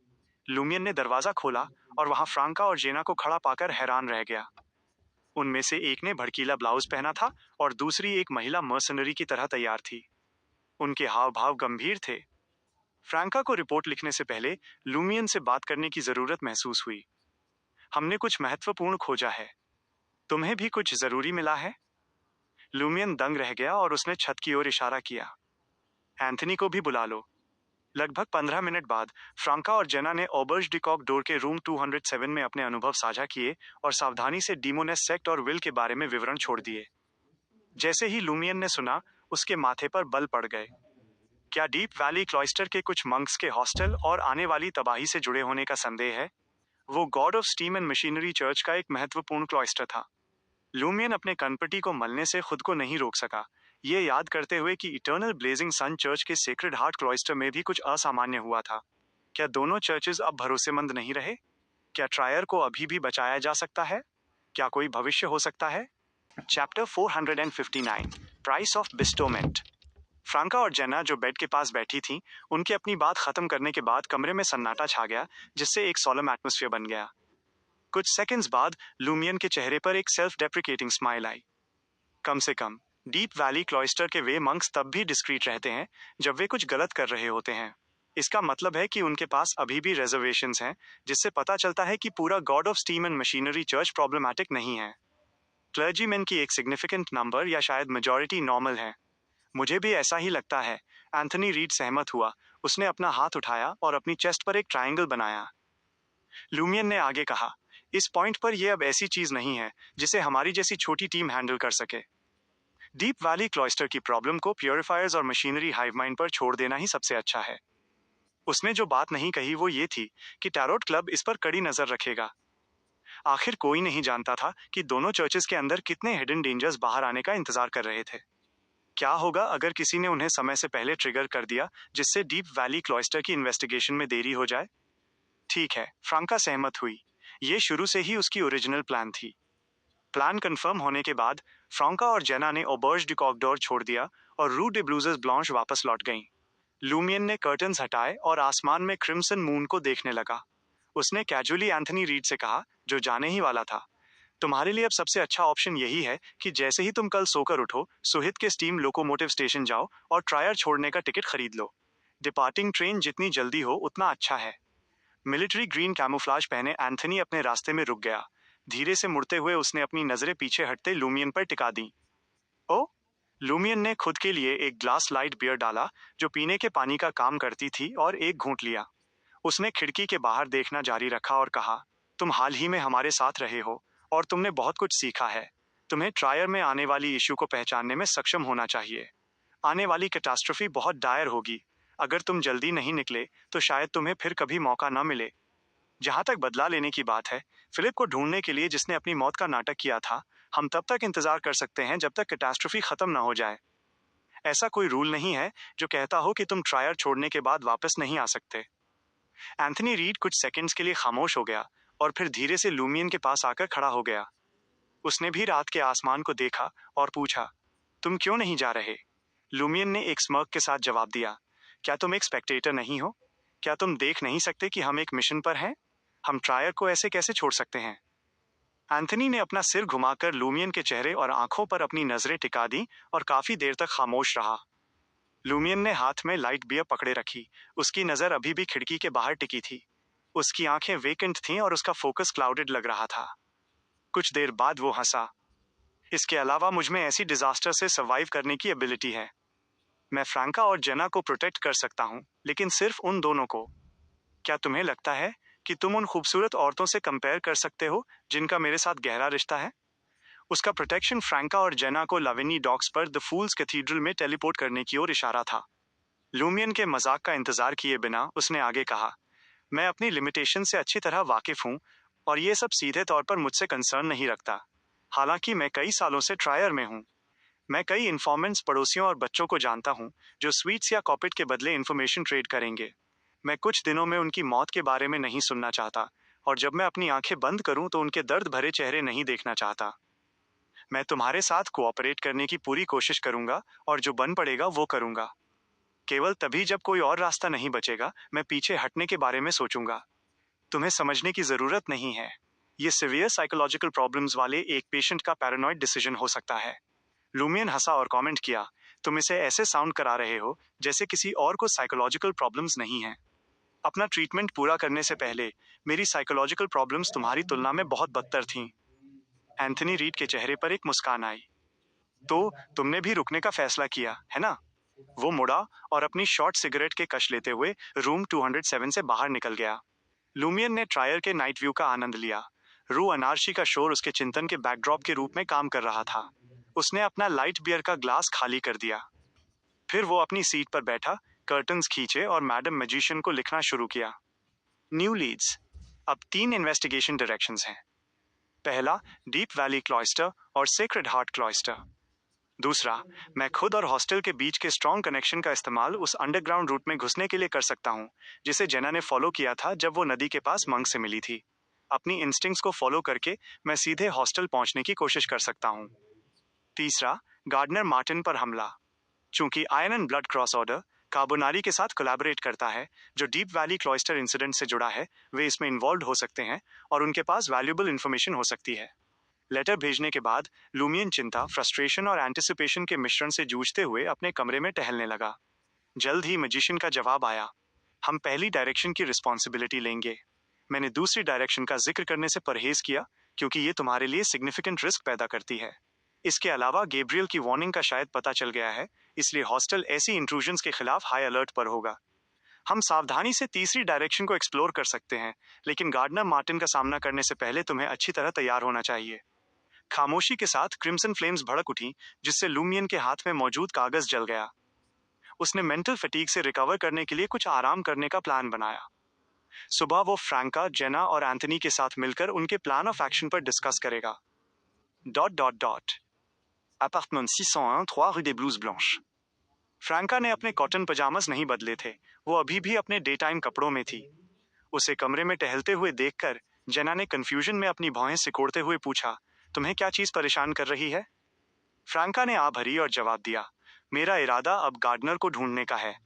लूमियन ने दरवाजा खोला और वहां फ्रांका और जेना को खड़ा पाकर हैरान रह गया। उनमें से एक ने भड़कीला ब्लाउज पहना था और दूसरी एक महिला मर्सनरी की तरह तैयार थी। उनके हाव भाव गंभीर थे। फ्रैंका को रिपोर्ट लिखने से पहले लूमियन से बात करने की जरूरत महसूस हुई। हमने कुछ महत्वपूर्ण खोजा है। तुम्हें भी कुछ जरूरी मिला है? लूमियन दंग रह गया और उसने छत की ओर इशारा किया। एंथनी को भी बुला लो। लगभग 15 मिनट बाद फ्रांका और जेना ने ऑबर्ज डिकॉक डोर के रूम 207 में अपने अनुभव साझा किए और सावधानी से डीमोनेस सेक्ट और विल के बारे में विवरण छोड़ दिए। जैसे ही लूमियन ने सुना, उसके माथे पर बल पड़ गए। क्या डीप वैली क्लॉइस्टर के कुछ मंक्स के हॉस्टल और आने वाली तबाही से जुड़े होने का संदेह है? वो God of steam and machinery church का एक महत्वपूर्ण क्लॉइस्टर था। लूमियन अपने कनपटी को मलने से खुद को नहीं रोक सका, ये याद करते हुए कि इटर्नल ब्लेजिंग सन चर्च के सेक्रेड हार्ट क्लॉइस्टर में भी कुछ असामान्य हुआ था। क्या दोनों चर्चेज अब भरोसेमंद नहीं रहे? क्या ट्रायर को अभी भी बचाया जा सकता है? क्या कोई भविष्य हो सकता है? Chapter 459, price of bestowment. Franca और जेना जो बेड के पास बैठी थीं, उनके अपनी बात खत्म करने के बाद कमरे में सन्नाटा छा गया, जिससे एक सोलम एटमॉस्फेयर बन गया। कुछ सेकंड्स बाद लूमियन के चेहरे पर एक सेल्फ डेप्रिकेटिंग स्माइल आई। कम से कम डीप वैली क्लॉइस्टर के वे मंक्स तब भी डिस्क्रीट रहते हैं जब वे कुछ गलत कर रहे होते हैं। इसका मतलब है कि उनके पास अभी भी रिजर्वेशंस हैं, जिससे पता चलता है कि पूरा God of steam and machinery church problematic नहीं है। क्लर्जीमैन की एक सिग्निफिकेंट नंबर या शायद मेजॉरिटी नॉर्मल है। मुझे भी ऐसा ही लगता है। एंथनी रीड सहमत हुआ। उसने अपना हाथ उठाया और अपनी चेस्ट पर एक ट्रायंगल बनाया। लूमियन ने आगे कहा, इस पॉइंट पर यह अब ऐसी चीज नहीं है जिसे हमारी जैसी छोटी टीम हैंडल कर सके। डीप वैली क्लॉइस्टर की प्रॉब्लम को प्योरीफायर्स और मशीनरी हाइव माइंड पर छोड़ देना ही सबसे अच्छा है। उसने जो बात नहीं कही वो ये थी कि टैरोट क्लब इस पर कड़ी नजर रखेगा। आखिर कोई नहीं जानता था कि दोनों चर्चेस के अंदर कितने हिडन डेंजर्स बाहर आने का इंतजार कर रहे थे। क्या होगा अगर किसी ने उन्हें समय से पहले ट्रिगर कर दिया, जिससे डीप वैली क्लॉइस्टर की इन्वेस्टिगेशन में देरी हो जाए? ठीक है, फ्रांका सहमत हुई। ये शुरू से ही उसकी ओरिजिनल प्लान थी। प्लान कंफर्म होने के बाद फ्रांका और जेना ने ऑबर्ज डी कॉकडोर छोड़ दिया और रू डे ब्लूजेस ब्लांच वापस लौट गईं। लूमियन ने कर्टन्स हटाए और आसमान में क्रिम्सन मून को देखने लगा। उसने कैजुअली एंथनी रीड से कहा, जो जाने ही वाला था, तुम्हारे लिए अब सबसे अच्छा ऑप्शन यही है कि जैसे ही तुम कल सोकर उठो, सुहित के स्टीम लोकोमोटिव स्टेशन जाओ और ट्रायर छोड़ने का टिकट खरीद लो। डिपार्टिंग ट्रेन जितनी जल्दी हो उतना अच्छा है। मिलिट्री ग्रीन कैमोफ्लाज पहने एंथनी अपने रास्ते में रुक गया। धीरे से मुड़ते हुए उसने अपनी नजरें पीछे हटते लूमियन पर टिका दी। ओ, लूमियन ने खुद के लिए एक ग्लास लाइट बियर डाला जो पीने के पानी का काम करती थी और एक घूंट लिया। उसने खिड़की के बाहर देखना जारी रखा और कहा, तुम हाल ही में हमारे साथ रहे हो और तुमने बहुत कुछ सीखा है। तुम्हें ट्रायर में आने वाली इश्यू को पहचानने में सक्षम होना चाहिए। आने वाली कैटास्ट्रोफी बहुत डायर होगी। अगर तुम जल्दी नहीं निकले तो शायद तुम्हें फिर कभी मौका न मिले। जहां तक बदला लेने की बात है, फिलिप को ढूंढने के लिए जिसने अपनी मौत का नाटक किया था, हम तब तक इंतजार कर सकते हैं जब तक कैटास्ट्रोफी खत्म ना हो जाए। ऐसा कोई रूल नहीं है जो कहता हो कि तुम ट्रायर छोड़ने के बाद वापस नहीं आ सकते। एंथनी रीड कुछ सेकंड्स के लिए खामोश हो गया और फिर धीरे से लूमियन के पास आकर खड़ा हो गया। उसने भी रात के आसमान को देखा और पूछा, तुम क्यों नहीं जा रहे? लूमियन ने एक स्मर्क के साथ जवाब दिया, क्या तुम एक स्पेक्टेटर नहीं हो? क्या तुम देख नहीं सकते कि हम एक मिशन पर हैं? हम ट्रायर को ऐसे कैसे छोड़ सकते हैं? एंथनी ने अपना सिर घुमाकर लूमियन के चेहरे और आंखों पर अपनी नजरें टिका दी और काफी देर तक खामोश रहा। लूमियन ने हाथ में लाइट बियर पकड़े रखी। उसकी नजर अभी भी खिड़की के बाहर टिकी थी। उसकी आंखें वेकेंट थीं और उसका फोकस क्लाउडेड लग रहा था। कुछ देर बाद वो हंसा। इसके अलावा मुझमें ऐसी डिजास्टर से सर्वाइव करने की एबिलिटी है। मैं फ्रैंका और जेना को प्रोटेक्ट कर सकता हूँ, लेकिन सिर्फ उन दोनों को। क्या तुम्हें लगता है कि तुम उन खूबसूरत औरतों से कंपेयर कर सकते हो जिनका मेरे साथ गहरा रिश्ता है? उसका प्रोटेक्शन फ्रैंका और जेना को लाविनी डॉक्स पर द फूल्स कैथीड्रल में टेलीपोर्ट करने की ओर इशारा था। लूमियन के मजाक का इंतजार किए बिना उसने आगे कहा, मैं अपनी लिमिटेशन से अच्छी तरह वाकिफ हूँ और ये सब सीधे तौर पर मुझसे कंसर्न नहीं रखता। हालांकि मैं कई सालों से ट्रायर में हूँ। मैं कई इन्फॉर्मेंट्स, पड़ोसियों और बच्चों को जानता हूँ जो स्वीट्स या कॉपिट के बदले इन्फॉर्मेशन ट्रेड करेंगे। मैं कुछ दिनों में उनकी मौत के बारे में नहीं सुनना चाहता और जब मैं अपनी आंखें बंद करूं तो उनके दर्द भरे चेहरे नहीं देखना चाहता। मैं तुम्हारे साथ कोऑपरेट करने की पूरी कोशिश करूंगा और जो बन पड़ेगा वो करूंगा। केवल तभी जब कोई और रास्ता नहीं बचेगा मैं पीछे हटने के बारे में सोचूंगा। तुम्हें समझने की जरूरत नहीं है। ये सिवियर साइकोलॉजिकल प्रॉब्लम्स वाले एक पेशेंट का पैरानॉइड डिसीजन हो सकता है। लूमियन हंसा और कमेंट किया, तुम इसे ऐसे साउंड करा रहे हो जैसे किसी और को साइकोलॉजिकल प्रॉब्लम्स नहीं हैं। अपना ट्रीटमेंट पूरा करने से पहले मेरी साइकोलॉजिकल प्रॉब्लम्स तुम्हारी तुलना में बहुत बदतर थीं। एंथनी रीड के चेहरे पर एक मुस्कान आई। तो तुमने भी रुकने का फैसला किया, है ना? वो मुड़ा और अपनी शॉर्ट सिगरेट के कश लेते हुए रूम 207 से बाहर निकल गया। लूमियन ने ट्रायर के नाइट व्यू का आनंद लिया। रू अनारशी का शोर उसके चिंतन के बैकड्रॉप के रूप में काम कर रहा था। उसने अपना लाइट बियर का ग्लास खाली कर दिया। फिर वो अपनी सीट पर बैठा, कर्टन्स खींचे और मैडम मैजिशियन को लिखना शुरू किया। New leads. अब 3 इन्वेस्टिगेशन डायरेक्शंस हैं। पहला, डीप वैली क्लॉइस्टर और सेक्रेड हार्ट क्लॉइस्टर। दूसरा, मैं खुद और हॉस्टल के बीच के स्ट्रॉन्ग कनेक्शन का इस्तेमाल उस अंडरग्राउंड रूट में घुसने के लिए कर सकता हूँ, जिसे जेना ने फॉलो किया था जब वो नदी के पास मंक से मिली थी। अपनी इंस्टिंक्ट्स को फॉलो करके मैं सीधे हॉस्टल पहुंचने की कोशिश कर सकता हूँ। तीसरा, गार्डनर मार्टिन पर हमला। चूंकि iron and blood cross order Carbonari के साथ कोलैबोरेट करता है, जो डीप वैली क्लॉइस्टर इंसिडेंट से जुड़ा है, वे इसमें इन्वॉल्व हो सकते हैं और उनके पास वैल्यूएबल इंफॉर्मेशन हो सकती है। लेटर भेजने के बाद लूमियन चिंता, फ्रस्ट्रेशन और एंटिसिपेशन के मिश्रण से जूझते हुए अपने कमरे में टहलने लगा। जल्द ही मैजिशियन का जवाब आया। हम पहली डायरेक्शन की रिस्पॉन्सिबिलिटी लेंगे। मैंने दूसरी डायरेक्शन का जिक्र करने से परहेज किया क्योंकि ये तुम्हारे लिए सिग्निफिकेंट रिस्क पैदा करती है। इसके अलावा गैब्रियल की वार्निंग का शायद पता चल गया है, इसलिए हॉस्टल ऐसी इंट्रूजन्स के खिलाफ हाई अलर्ट पर होगा। हम सावधानी से तीसरी डायरेक्शन को एक्सप्लोर कर सकते हैं, लेकिन गार्डनर मार्टिन का सामना करने से पहले तुम्हें अच्छी तरह तैयार होना चाहिए। खामोशी के साथ क्रिम्सन फ्लेम्स भड़क उठी, जिससे लूमियन के हाथ में मौजूद कागज जल गया। उसने मेंटल फटीग से रिकवर करने के लिए कुछ आराम करने का प्लान बनाया। सुबह वो फ्रैंका, जेना और एंथनी के साथ मिलकर उनके प्लान ऑफ एक्शन पर डिस्कस करेगा। Dot dot dot. Apartment 601 3 rue des Blouses Blanches। फ्रैंका ने अपने कॉटन पजामास नहीं बदले थे। वो अभी भी अपने डे टाइम कपड़ों में थी। उसे कमरे में टहलते हुए देखकर जेना ने कंफ्यूजन में अपनी भौहें सिकोड़ते हुए पूछा, तुम्हें क्या चीज परेशान कर रही है? फ्रैंका ने आ भरी और जवाब दिया, मेरा इरादा अब गार्डनर को ढूंढने का है।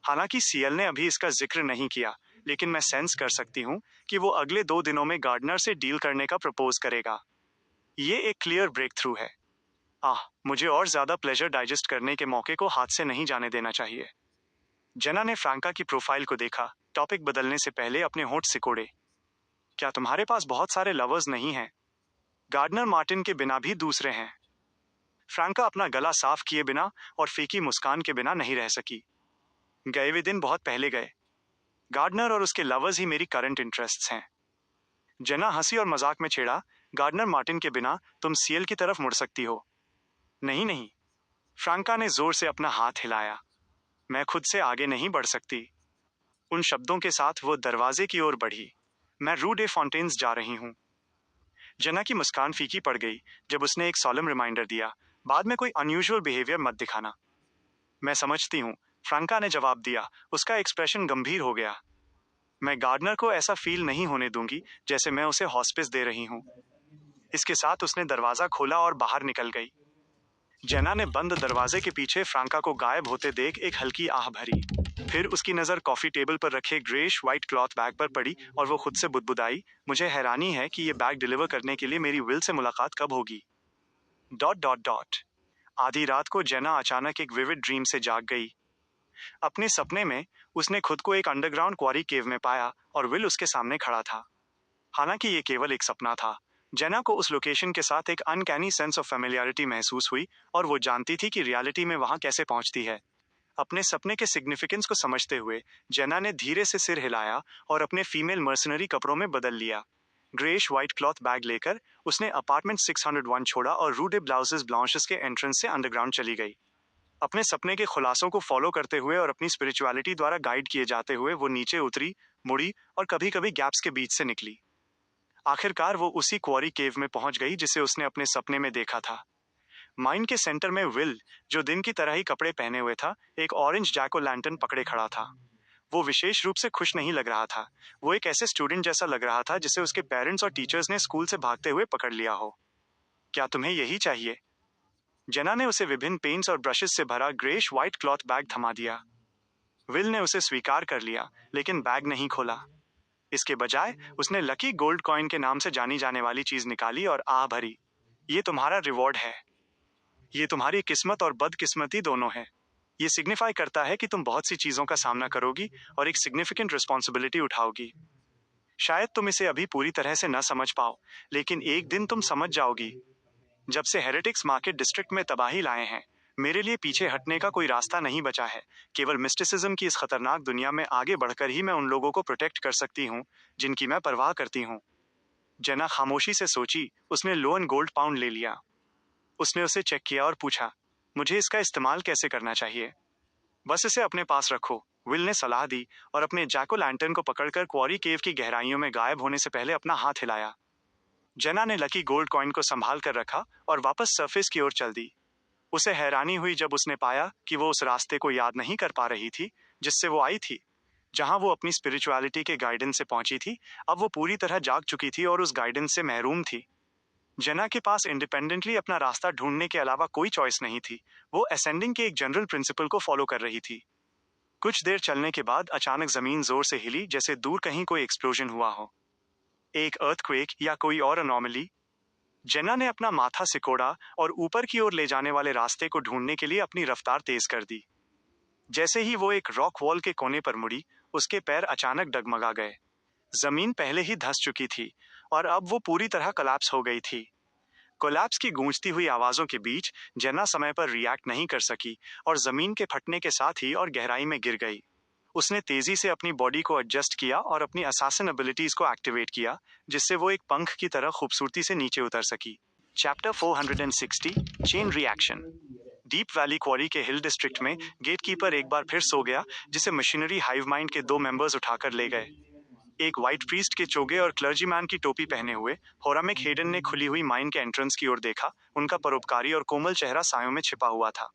हालांकि सीएल ने अभी इसका जिक्र नहीं किया, लेकिन मैं सेंस कर सकती हूँ कि वो अगले 2 दिनों में गार्डनर से डील करने का प्रपोज करेगा। ये एक क्लियर ब्रेक थ्रू है। मुझे और ज्यादा प्लेजर डाइजेस्ट करने के मौके को हाथ से नहीं जाने देना चाहिए। जेना ने फ्रैंका की प्रोफाइल को देखा, टॉपिक बदलने से पहले अपने होंठ सिकोड़े। क्या तुम्हारे पास बहुत सारे लवर्स नहीं हैं? गार्डनर मार्टिन के बिना भी दूसरे हैं। फ्रैंका अपना गला साफ किए बिना और फीकी मुस्कान के बिना नहीं रह सकी। गए हुए दिन बहुत पहले गए। गार्डनर और उसके लवर्स ही मेरी करंट इंटरेस्ट्स हैं। जेना हंसी और मजाक में छेड़ा, गार्डनर मार्टिन के बिना तुम सीएल की तरफ मुड़ सकती हो। नहीं नहीं। फ्रैंका ने जोर से अपना हाथ हिलाया। मैं खुद से आगे नहीं बढ़ सकती। उन शब्दों के साथ वो दरवाजे की ओर बढ़ी। मैं रू डे फॉन्टेन्स जा रही हूँ। जेना की मुस्कान फीकी पड़ गई जब उसने एक सॉलम रिमाइंडर दिया, बाद में कोई अनयूजुअल बिहेवियर मत दिखाना। मैं समझती हूँ, फ्रैंका ने जवाब दिया। उसका एक्सप्रेशन गंभीर हो गया। मैं गार्डनर को ऐसा फील नहीं होने दूंगी जैसे मैं उसे हॉस्पिस दे रही हूँ। इसके साथ उसने दरवाजा खोला और बाहर निकल गई। जेना ने बंद दरवाजे के पीछे फ्रैंका को गायब होते देख एक हल्की आह भरी। फिर उसकी नजर कॉफी टेबल पर रखे ग्रेश व्हाइट क्लॉथ बैग पर पड़ी और वो खुद से बुदबुदाई, मुझे हैरानी है कि ये बैग डिलीवर करने के लिए मेरी विल से मुलाकात कब होगी। Dot dot dot. आधी रात को जेना अचानक एक विविड ड्रीम से जाग गई। अपने सपने में उसने खुद को एक अंडरग्राउंड क्वारी केव में पाया और विल उसके सामने खड़ा था। हालांकि ये केवल एक सपना था, जेना को उस लोकेशन के साथ एक अनकैनी सेंस ऑफ फेमिलियरिटी महसूस हुई और वो जानती थी कि रियलिटी में वहां कैसे पहुंचती है। अपने सपने के सिग्निफिकेंस को समझते हुए जेना ने धीरे से सिर हिलाया और अपने फीमेल मर्सनरी कपड़ों में बदल लिया। ग्रेश व्हाइट क्लॉथ बैग लेकर उसने अपार्टमेंट 601 छोड़ा और रूडे ब्लाउजेस ब्लांशेस के एंट्रेंस से अंडरग्राउंड चली गई। अपने सपने के खुलासों को फॉलो करते हुए और अपनी स्पिरिचुअलिटी द्वारा गाइड किए जाते हुए वो नीचे उतरी, मुड़ी और कभी कभी गैप्स के बीच से निकली। आखिरकार वो उसी क्वारी केव में पहुंच गई जिसे उसने अपने सपने में देखा था। माइंड के सेंटर में विल, जो दिन की तरह ही कपड़े पहने हुए था, एक ऑरेंज जैक ओ लैंटर्न पकड़े खड़ा था। वो विशेष रूप से खुश नहीं लग रहा था। वो एक ऐसे स्टूडेंट जैसा लग रहा था जिसे उसके पेरेंट्स और टीचर्स ने स्कूल से भागते हुए पकड़ लिया हो। क्या तुम्हें यही चाहिए? जेना ने उसे विभिन्न पेंट्स और ब्रशेस से भरा ग्रेश व्हाइट क्लॉथ बैग थमा दिया। विल ने उसे स्वीकार कर लिया, लेकिन बैग नहीं खोला। इसके बजाय उसने लकी गोल्ड कॉइन के नाम से जानी जाने वाली चीज निकाली और आह भरी। ये तुम्हारा रिवॉर्ड है। ये तुम्हारी किस्मत और बदकिस्मती दोनों है। ये सिग्निफाई करता है कि तुम बहुत सी चीजों का सामना करोगी और एक सिग्निफिकेंट रिस्पॉन्सिबिलिटी उठाओगी। शायद तुम इसे अभी पूरी तरह से न समझ पाओ, लेकिन एक दिन तुम समझ जाओगी। जब से हेरेटिक्स मार्केट डिस्ट्रिक्ट में तबाही लाए हैं, मेरे लिए पीछे हटने का कोई रास्ता नहीं बचा है। केवल मिस्टिसिज्म की इस खतरनाक दुनिया में आगे बढ़कर ही मैं उन लोगों को प्रोटेक्ट कर सकती हूँ जिनकी मैं परवाह करती हूँ। जेना खामोशी से सोची। उसने लोन गोल्ड पाउंड ले लिया। उसने उसे चेक किया और पूछा, मुझे इसका इस्तेमाल कैसे करना चाहिए? बस इसे अपने पास रखो, विल ने सलाह दी और अपने जैक ओ लैंटर्न को पकड़कर क्वारी केव की गहराइयों में गायब होने से पहले अपना हाथ हिलाया। जेना ने लकी गोल्ड कॉइन को संभाल कर रखा और वापस सरफेस की ओर चल दी। उसे हैरानी हुई जब उसने पाया कि वो उस रास्ते को याद नहीं कर पा रही थी जिससे वो आई थी। जहां वो अपनी स्पिरिचुअलिटी के गाइडेंस से पहुंची थी, अब वो पूरी तरह जाग चुकी थी और उस गाइडेंस से महरूम थी। जेना के पास इंडिपेंडेंटली अपना रास्ता ढूंढने के अलावा कोई चॉइस नहीं थी। वो असेंडिंग के एक जनरल प्रिंसिपल को फॉलो कर रही थी। कुछ देर चलने के बाद अचानक जमीन जोर से हिली, जैसे दूर कहीं कोई एक्सप्लोजन हुआ हो। एक अर्थक्वेक या कोई और अनोमली? जेना ने अपना माथा सिकोड़ा और ऊपर की ओर ले जाने वाले रास्ते को ढूंढने के लिए अपनी रफ्तार तेज कर दी। जैसे ही वो एक रॉक वॉल के कोने पर मुड़ी, उसके पैर अचानक डगमगा गए। जमीन पहले ही धंस चुकी थी और अब वो पूरी तरह कोलैप्स हो गई थी। कोलैप्स की गूंजती हुई आवाजों के बीच जेना समय पर रिएक्ट नहीं कर सकी और जमीन के फटने के साथ ही और गहराई में गिर गई। उसने तेजी से अपनी बॉडी को एडजस्ट किया और अपनी असैसिन एबिलिटीज को एक्टिवेट किया, जिससे वो एक पंख की तरह खूबसूरती से नीचे उतर सकी। Chapter 460, chain reaction. Deep valley quarry के हिल डिस्ट्रिक्ट में गेटकीपर एक बार फिर सो गया, जिसे मशीनरी हाइव माइंड के दो मेंबर्स उठाकर ले गए। एक व्हाइट प्रीस्ट के चोगे और क्लर्जीमैन की टोपी पहने हुए होरामिक हेडन ने खुली हुई माइन के एंट्रेंस की ओर देखा। उनका परोपकारी और कोमल चेहरा सायों में छिपा हुआ था।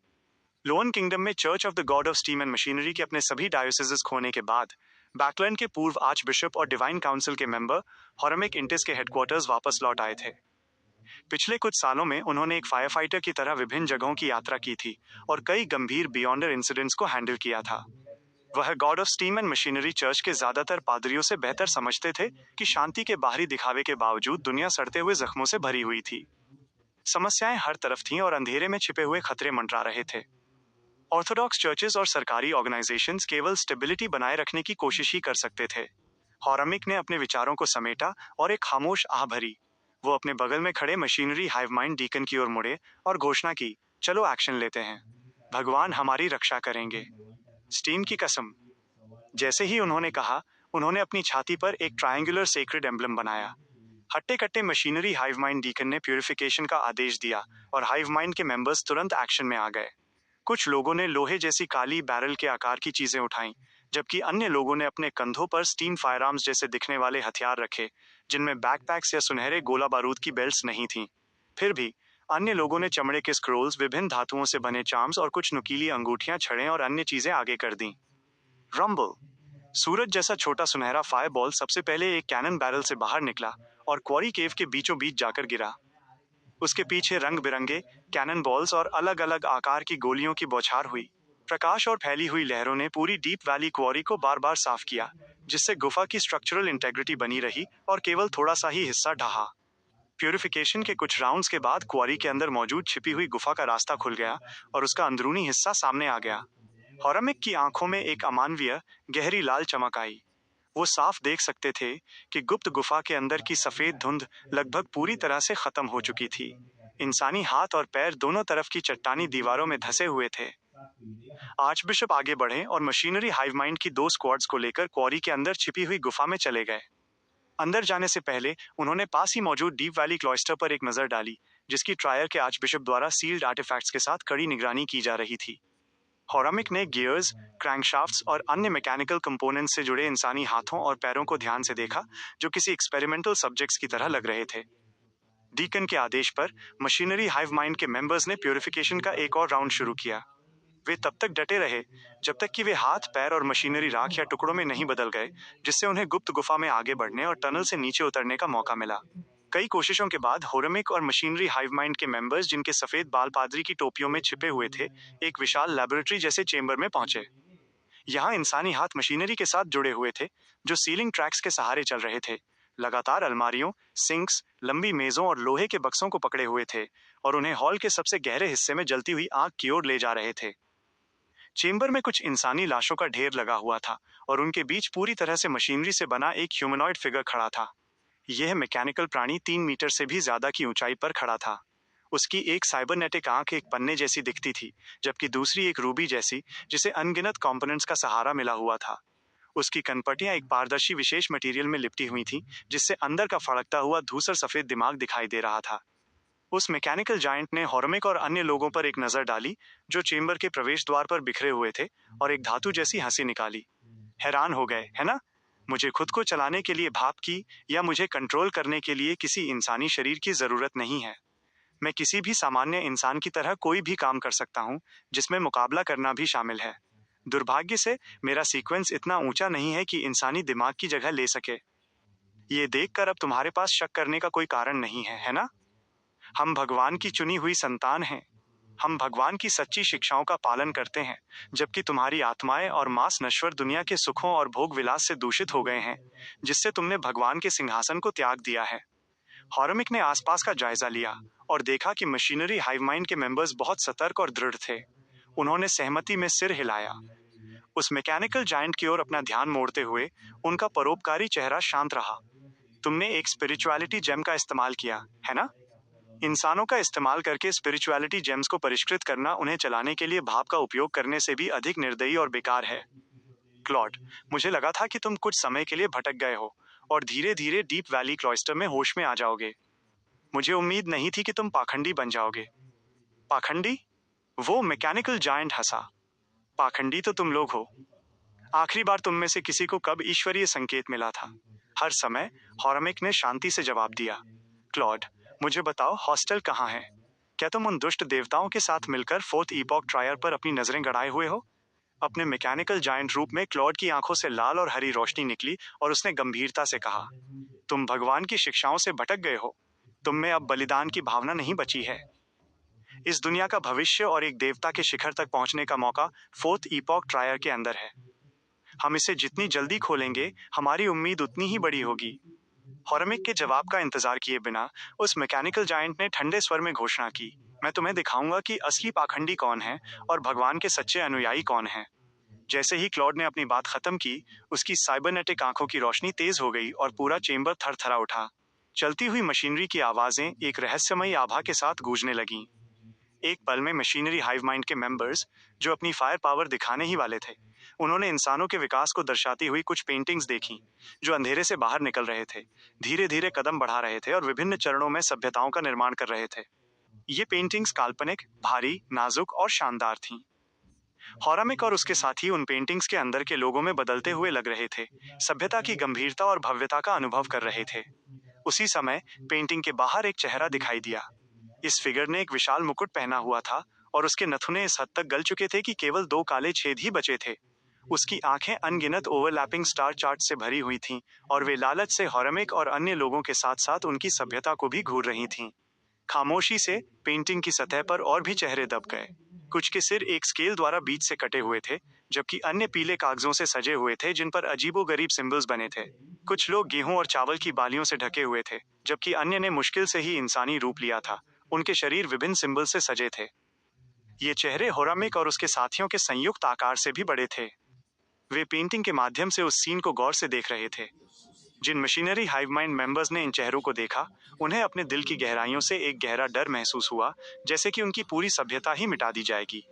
लोअन किंगडम में church of the God of steam and machinery के अपने सभी डायोसिस खोने के बाद बैकलैंड के पूर्व आर्च बिशप और डिवाइन काउंसिल के मेंबर होरामिक इंटिस के हेडक्वार्टर्स वापस लौट आए थे। पिछले कुछ सालों में उन्होंने एक फायर फाइटर की तरह विभिन्न जगहों की यात्रा की थी और कई गंभीर बियॉन्डर इंसिडेंट्स को हैंडल किया था। वह God of steam and machinery church के ज्यादातर पादरियों से बेहतर समझते थे कि शांति के बाहरी दिखावे के बावजूद दुनिया सड़ते हुए जख्मों से भरी हुई थी। समस्याएं हर तरफ थीं और अंधेरे में छिपे हुए खतरे मंडरा रहे थे। ऑर्थोडॉक्स चर्चेस और सरकारी ऑर्गेनाइजेशंस केवल स्टेबिलिटी बनाए रखने की कोशिश ही कर सकते थे। होरामिक ने अपने विचारों को समेटा और एक खामोश आह भरी। वो अपने बगल में खड़े मशीनरी हाइव माइंड डीकन की ओर मुड़े और घोषणा की, चलो एक्शन लेते हैं। भगवान हमारी रक्षा करेंगे। स्टीम की कसम। जैसे ही उन्होंने कहा, उन्होंने अपनी छाती पर एक ट्रायंगुलर सेक्रेड एम्बलम बनाया। हट्टे कट्टे मशीनरी हाइव माइंड डीकन ने प्यूरिफिकेशन का आदेश दिया और हाइव माइंड के मेंबर्स तुरंत एक्शन में आ गए। कुछ लोगों ने लोहे जैसी काली बैरल के आकार की चीजें उठाईं, जबकि अन्य लोगों ने अपने कंधों पर स्टीम फायरआर्म्स जैसे दिखने वाले हथियार रखे, जिनमें बैकपैक्स या सुनहरे गोला बारूद की बेल्ट्स नहीं थीं। फिर भी अन्य लोगों ने चमड़े के स्क्रोल्स, विभिन्न धातुओं से बने चार्म्स और कुछ नुकीली अंगूठियां, छड़ें और अन्य चीजें आगे कर दी। रंबल। सूरज जैसा छोटा सुनहरा फायरबॉल सबसे पहले एक कैनन बैरल से बाहर निकला और क्वारी केव के बीचों बीच जाकर गिरा। उसके पीछे रंग बिरंगे कैनन बॉल्स और अलग अलग आकार की गोलियों की बौछार हुई। प्रकाश और फैली हुई लहरों ने पूरी डीप वैली क्वारी को बार बार साफ किया, जिससे गुफा की स्ट्रक्चरल इंटेग्रिटी बनी रही और केवल थोड़ा सा ही हिस्सा ढहा। प्यूरिफिकेशन के कुछ राउंड्स के बाद क्वारी के अंदर मौजूद छिपी हुई गुफा का रास्ता खुल गया और उसका अंदरूनी हिस्सा सामने आ गया। होरामिक की आंखों में एक अमानवीय गहरी लाल चमक आई। वो साफ देख सकते थे कि गुप्त गुफा के अंदर की सफेद धुंध लगभग पूरी तरह से खत्म हो चुकी थी। इंसानी हाथ और पैर दोनों तरफ की चट्टानी दीवारों में धंसे हुए थे। आर्चबिशप आगे बढ़े और मशीनरी हाइव माइंड की दो स्क्वाड्स को लेकर क्वारी के अंदर छिपी हुई गुफा में चले गए। अंदर जाने से पहले उन्होंने पास ही मौजूद डीप वैली क्लॉइस्टर पर एक नजर डाली, जिसकी ट्रायर के आर्चबिशप द्वारा सील्ड आर्टिफैक्ट्स के साथ कड़ी निगरानी की जा रही थी। होरामिक ने गियर्स, क्रैंकशाफ्ट्स और अन्य मैकेनिकल कंपोनेंट्स से जुड़े इंसानी हाथों और पैरों को ध्यान से देखा, जो किसी एक्सपेरिमेंटल सब्जेक्ट्स की तरह लग रहे थे। डीकन के आदेश पर मशीनरी हाइव माइंड के मेंबर्स ने प्यूरिफिकेशन का एक और राउंड शुरू किया। वे तब तक डटे रहे जब तक कि वे हाथ, पैर और मशीनरी राख या टुकड़ों में नहीं बदल गए, जिससे उन्हें गुप्त गुफा में आगे बढ़ने और टनल से नीचे उतरने का मौका मिला। कई कोशिशों के बाद होरामिक और मशीनरी हाइव माइंड के मेंबर्स, जिनके सफेद बाल पादरी की टोपियों में छिपे हुए थे, एक विशाल लेबोरेटरी जैसे चेंबर में पहुंचे। यहाँ इंसानी हाथ मशीनरी के साथ जुड़े हुए थे, जो सीलिंग ट्रैक्स के सहारे चल रहे थे। लगातार अलमारियों, सिंक्स, लंबी मेजों और लोहे के बक्सों को पकड़े हुए थे और उन्हें हॉल के सबसे गहरे हिस्से में जलती हुई आग की ओर ले जा रहे थे। चेंबर में कुछ इंसानी लाशों का ढेर लगा हुआ था और उनके बीच पूरी तरह से मशीनरी से बना एक ह्यूमनॉइड फिगर खड़ा था। यह मैकेनिकल प्राणी 3 मीटर से भी ज्यादा की ऊंचाई पर खड़ा था। उसकी एक साइबरनेटिक आंख एक पन्ने जैसी दिखती थी, जबकि दूसरी एक रूबी जैसी, जिसे अनगिनत कंपोनेंट्स का सहारा मिला हुआ था। उसकी कनपटियां एक पारदर्शी विशेष मटेरियल में लिपटी हुई थीं, जिससे अंदर का फड़कता हुआ धूसर सफेद दिमाग दिखाई दे रहा था। उस मैकेनिकल जायंट ने हॉर्मिक और अन्य लोगों पर एक नजर डाली, जो चेंबर के प्रवेश द्वार पर बिखरे हुए थे, और एक धातु जैसी हंसी निकाली। हैरान हो गए, है ना? मुझे खुद को चलाने के लिए भाप की या मुझे कंट्रोल करने के लिए किसी इंसानी शरीर की जरूरत नहीं है। मैं किसी भी सामान्य इंसान की तरह कोई भी काम कर सकता हूँ, जिसमें मुकाबला करना भी शामिल है। दुर्भाग्य से मेरा सीक्वेंस इतना ऊंचा नहीं है कि इंसानी दिमाग की जगह ले सके। ये देखकर अब तुम्हारे पास शक करने का कोई कारण नहीं है, है ना? हम भगवान की चुनी हुई संतान हैं। हम भगवान की सच्ची शिक्षाओं का पालन करते हैं, जबकि तुम्हारी आत्माएं और मांस नश्वर दुनिया के सुखों और भोग विलास से दूषित हो गए हैं, जिससे तुमने भगवान के सिंहासन को त्याग दिया है। हॉर्मिक ने आसपास का जायजा लिया और देखा कि मशीनरी हाइव माइंड के मेंबर्स बहुत सतर्क और दृढ़ थे। उन्होंने सहमति में सिर हिलाया। उस मैकेनिकल जायंट की ओर अपना ध्यान मोड़ते हुए उनका परोपकारी चेहरा शांत रहा। तुमने एक स्पिरिचुअलिटी जेम का इस्तेमाल किया, है ना? इंसानों का इस्तेमाल करके स्पिरिचुअलिटी जेम्स को परिष्कृत करना उन्हें चलाने के लिए भाप का उपयोग करने से भी अधिक निर्दयी और बेकार है। क्लॉड, मुझे लगा था कि तुम कुछ समय के लिए भटक गए हो और धीरे धीरे डीप वैली क्लॉइस्टर में होश में आ जाओगे। मुझे उम्मीद नहीं थी कि तुम पाखंडी बन जाओगे। पाखंडी? वो मैकेनिकल जायंट हंसा। पाखंडी तो तुम लोग हो। आखिरी बार तुम में से किसी को कब ईश्वरीय संकेत मिला था? हर समय, हॉर्मिक ने शांति से जवाब दिया। क्लॉड, मुझे बताओ, हॉस्टल कहाँ है? क्या तुम उन दुष्ट देवताओं के साथ मिलकर फोर्थ ईपॉक ट्रायर पर अपनी नजरें गड़ाए हुए हो? अपने मैकेनिकल जायंट रूप में क्लॉड की आंखों से लाल और हरी रोशनी निकली और उसने गंभीरता से कहा, तुम भगवान की शिक्षाओं से भटक गए हो। तुम में अब बलिदान की भावना नहीं बची है। इस दुनिया का भविष्य और एक देवता के शिखर तक पहुंचने का मौका फोर्थ ईपॉक ट्रायर के अंदर है। हम इसे जितनी जल्दी खोलेंगे, हमारी उम्मीद उतनी ही बड़ी होगी। हॉर्मिक के जवाब का इंतजार किए बिना उस मैकेनिकल जायंट ने ठंडे स्वर में घोषणा की, मैं तुम्हें दिखाऊंगा कि असली पाखंडी कौन है और भगवान के सच्चे अनुयायी कौन हैं। जैसे ही क्लॉड ने अपनी बात खत्म की, उसकी साइबरनेटिक आंखों की रोशनी तेज हो गई और पूरा चेंबर थरथरा उठा। चलती हुई मशीनरी की आवाजें एक रहस्यमयी आभा के साथ गूंजने लगीं। एक पल में मशीनरी हाइव माइंड के मेंबर्स, जो अपनी फायर पावर दिखाने ही वाले थे, उन्होंने इंसानों के विकास को दर्शाती हुई कुछ पेंटिंग्स देखी, जो अंधेरे से बाहर निकल रहे थे, धीरे धीरे कदम बढ़ा रहे थे और विभिन्न चरणों में सभ्यताओं का निर्माण कर रहे थे। ये पेंटिंग्स काल्पनिक, भारी, नाजुक और शानदार थीं। हॉरामिक और उसके साथी उन पेंटिंग्स के अंदर के लोगों में बदलते हुए लग रहे थे, सभ्यता की गंभीरता और भव्यता का अनुभव कर रहे थे। उसी समय पेंटिंग के बाहर एक चेहरा दिखाई दिया। इस फिगर ने एक विशाल मुकुट पहना हुआ था और उसके नथुने इस हद तक गल चुके थे कि केवल 2 काले छेद ही बचे थे। उसकी आंखें अनगिनत ओवरलैपिंग स्टार चार्ट से भरी हुई थीं और वे लालच से हॉर्मिक और अन्य लोगों के साथ साथ उनकी सभ्यता को भी घूर रही थीं। खामोशी से पेंटिंग की सतह पर और भी चेहरे दब गए। कुछ के सिर एक स्केल द्वारा बीच से कटे हुए थे, जबकि अन्य पीले कागजों से सजे हुए थे जिन पर अजीबोगरीब सिंबल्स बने थे। कुछ लोग गेहूं और चावल की बालियों से ढके हुए थे, जबकि अन्य ने मुश्किल से ही इंसानी रूप लिया था। उनके शरीर विभिन्न सिंबल से सजे थे। ये चेहरे होरामिक और उसके साथियों के संयुक्त आकार से भी बड़े थे। वे पेंटिंग के माध्यम से उस सीन को गौर से देख रहे थे। जिन मशीनरी हाइव माइंड मेंबर्स ने इन चेहरों को देखा, उन्हें अपने दिल की गहराइयों से एक गहरा डर महसूस हुआ, जैसे कि उनकी पूरी सभ्यता ही मिटा दी जाएगी।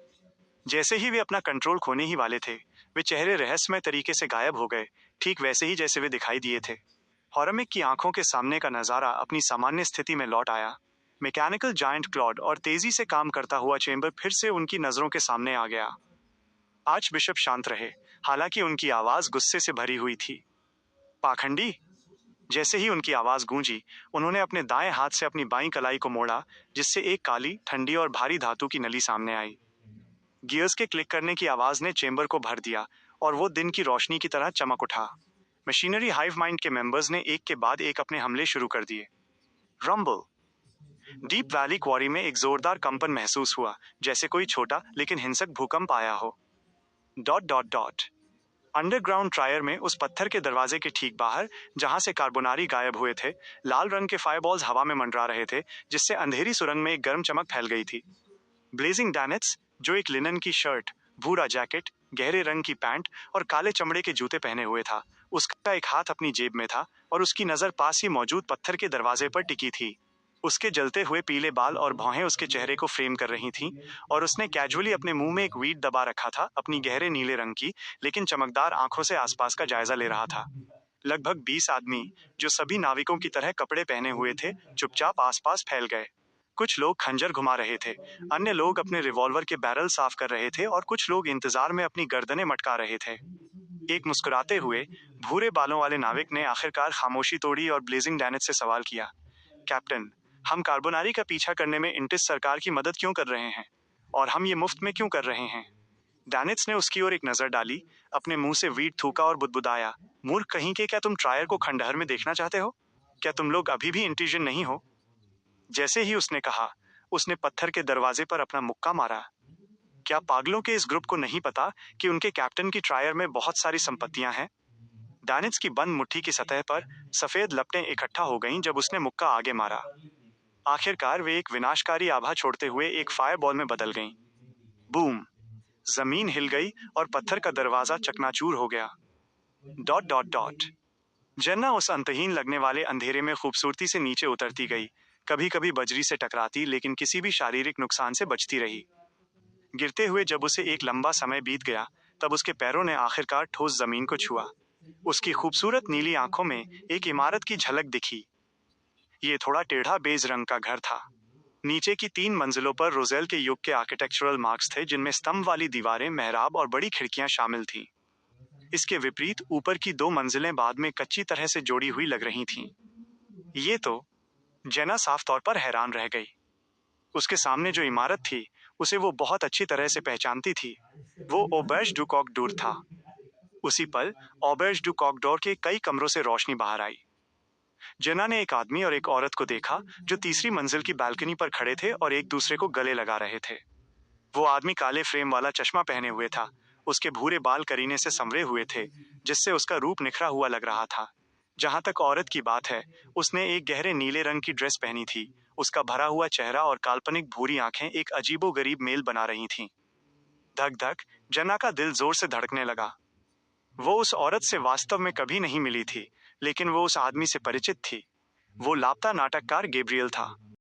जैसे ही वे अपना कंट्रोल खोने ही वाले थे, वे चेहरे रहस्यमय तरीके से गायब हो गए, ठीक वैसे ही जैसे वे दिखाई दिए थे। हॉरमिक की आंखों के सामने का नजारा अपनी सामान्य स्थिति में लौट आया। मैकेनिकल जायंट क्लॉड और तेजी से काम करता हुआ चेंबर फिर से उनकी नजरों के सामने आ गया। आज बिशप शांत रहे, हालांकि उनकी आवाज गुस्से से भरी हुई थी। पाखंडी? जैसे ही उनकी आवाज गूंजी, उन्होंने अपने दाएं हाथ से अपनी बाईं कलाई को मोड़ा, जिससे एक काली, ठंडी और भारी धातु की नली सामने आई। गियर्स के क्लिक करने की आवाज ने चेंबर को भर दिया और वो दिन की रोशनी की तरह चमक उठा। मशीनरी हाइव माइंड के मेंबर्स ने एक के बाद एक अपने हमले शुरू कर दिए। रंबल। डीप वैली क्वारी में एक जोरदार कंपन महसूस हुआ, जैसे कोई छोटा लेकिन हिंसक भूकंप आया हो। Dot dot dot. अंडरग्राउंड ट्रायर में उस पत्थर के दरवाजे के ठीक बाहर, जहां से कार्बोनारी गायब हुए थे, लाल रंग के फायरबॉल्स हवा में मंडरा रहे थे, जिससे अंधेरी सुरंग में एक गर्म चमक फैल गई थी। ब्लेजिंग डैनेट्स, जो एक लिनन की शर्ट, भूरा जैकेट, गहरे रंग की पैंट और काले चमड़े के जूते पहने हुए था, उसका एक हाथ अपनी जेब में था और उसकी नजर पास ही मौजूद पत्थर के दरवाजे पर टिकी थी। उसके जलते हुए पीले बाल और भौहें उसके चेहरे को फ्रेम कर रही थीं, और उसने कैजुअली अपने मुंह में एक वीट दबा रखा था, अपनी गहरे नीले रंग की लेकिन चमकदार आंखों से आसपास का जायजा ले रहा था। लगभग 20 आदमी, जो सभी नाविकों की तरह कपड़े पहने हुए थे, चुपचाप आसपास फैल गए। कुछ लोग खंजर घुमा रहे थे, अन्य लोग अपने रिवॉल्वर के बैरल साफ कर रहे थे और कुछ लोग इंतजार में अपनी गर्दनें मटका रहे थे। एक मुस्कुराते हुए भूरे बालों वाले नाविक ने आखिरकार खामोशी तोड़ी और ब्लेजिंग डैनिथ से सवाल किया, कैप्टन, हम कार्बोनारी का पीछा करने में इंटिस सरकार की मदद क्यों कर रहे हैं? और हम ये मुफ्त में क्यों कर रहे हैं? डैनिथ्स ने उसकी ओर एक नजर डाली, अपने मुंह से वीट थूका और बुदबुदाया, मूर्ख कहीं के, क्या तुम ट्रायर को खंडहर में देखना चाहते हो? क्या तुम लोग अभी भी इंटिजन नहीं हो? जैसे ही उसने कहा, उसने पत्थर के दरवाजे पर अपना मुक्का मारा। क्या पागलों के इस ग्रुप को नहीं पता कि उनके कैप्टन की ट्रायर में बहुत सारी संपत्तियां हैं? डैनिथ्स की बंद मुट्ठी की सतह पर सफेद लपटें इकट्ठा हो गईं जब उसने मुक्का आगे मारा। आखिरकार वे एक विनाशकारी आभा छोड़ते हुए एक फायरबॉल में बदल गईं। बूम! जमीन हिल गई और पत्थर का दरवाजा चकनाचूर हो गया। Dot dot dot. जन्ना उस अंतहीन लगने वाले अंधेरे में खूबसूरती से नीचे उतरती गई, कभी कभी बजरी से टकराती लेकिन किसी भी शारीरिक नुकसान से बचती रही। गिरते हुए जब उसे एक लंबा समय बीत गया, तब उसके पैरों ने आखिरकार ठोस जमीन को छुआ। उसकी खूबसूरत नीली आंखों में एक इमारत की झलक दिखी। ये थोड़ा टेढ़ा बेज रंग का घर था। नीचे की 3 मंजिलों पर रोजेल के युग के आर्किटेक्चरल मार्क्स थे, जिनमें स्तंभ वाली दीवारें, मेहराब और बड़ी खिड़कियां शामिल थीं। इसके विपरीत ऊपर की 2 मंजिलें बाद में कच्ची तरह से जोड़ी हुई लग रही थीं। ये तो, जेना साफ तौर पर हैरान रह गई। उसके सामने जो इमारत थी, उसे वो बहुत अच्छी तरह से पहचानती थी। वो ऑबर्ज डू कॉकडोर था। उसी पल ऑबर्ज डू कॉकडोर के कई कमरों से रोशनी बाहर आई। जेना ने एक आदमी और एक औरत को देखा, जो तीसरी मंजिल की बालकनी पर खड़े थे और एक दूसरे को गले लगा रहे थे। वो आदमी काले फ्रेम वाला चश्मा पहने हुए था। उसके भूरे बाल करीने से संवरे हुए थे, जिससे उसका रूप निखरा हुआ लग रहा था। जहां तक औरत की बात है, उसने एक गहरे नीले रंग की ड्रेस पहनी थी। उसका भरा हुआ चेहरा और काल्पनिक भूरी आंखें एक अजीबोगरीब मेल बना रही थीं। धक धक, जना का दिल जोर से धड़कने लगा। वो उस औरत से वास्तव में कभी नहीं मिली थी, लेकिन वो उस आदमी से परिचित थी। वो लापता नाटककार गैब्रियल था।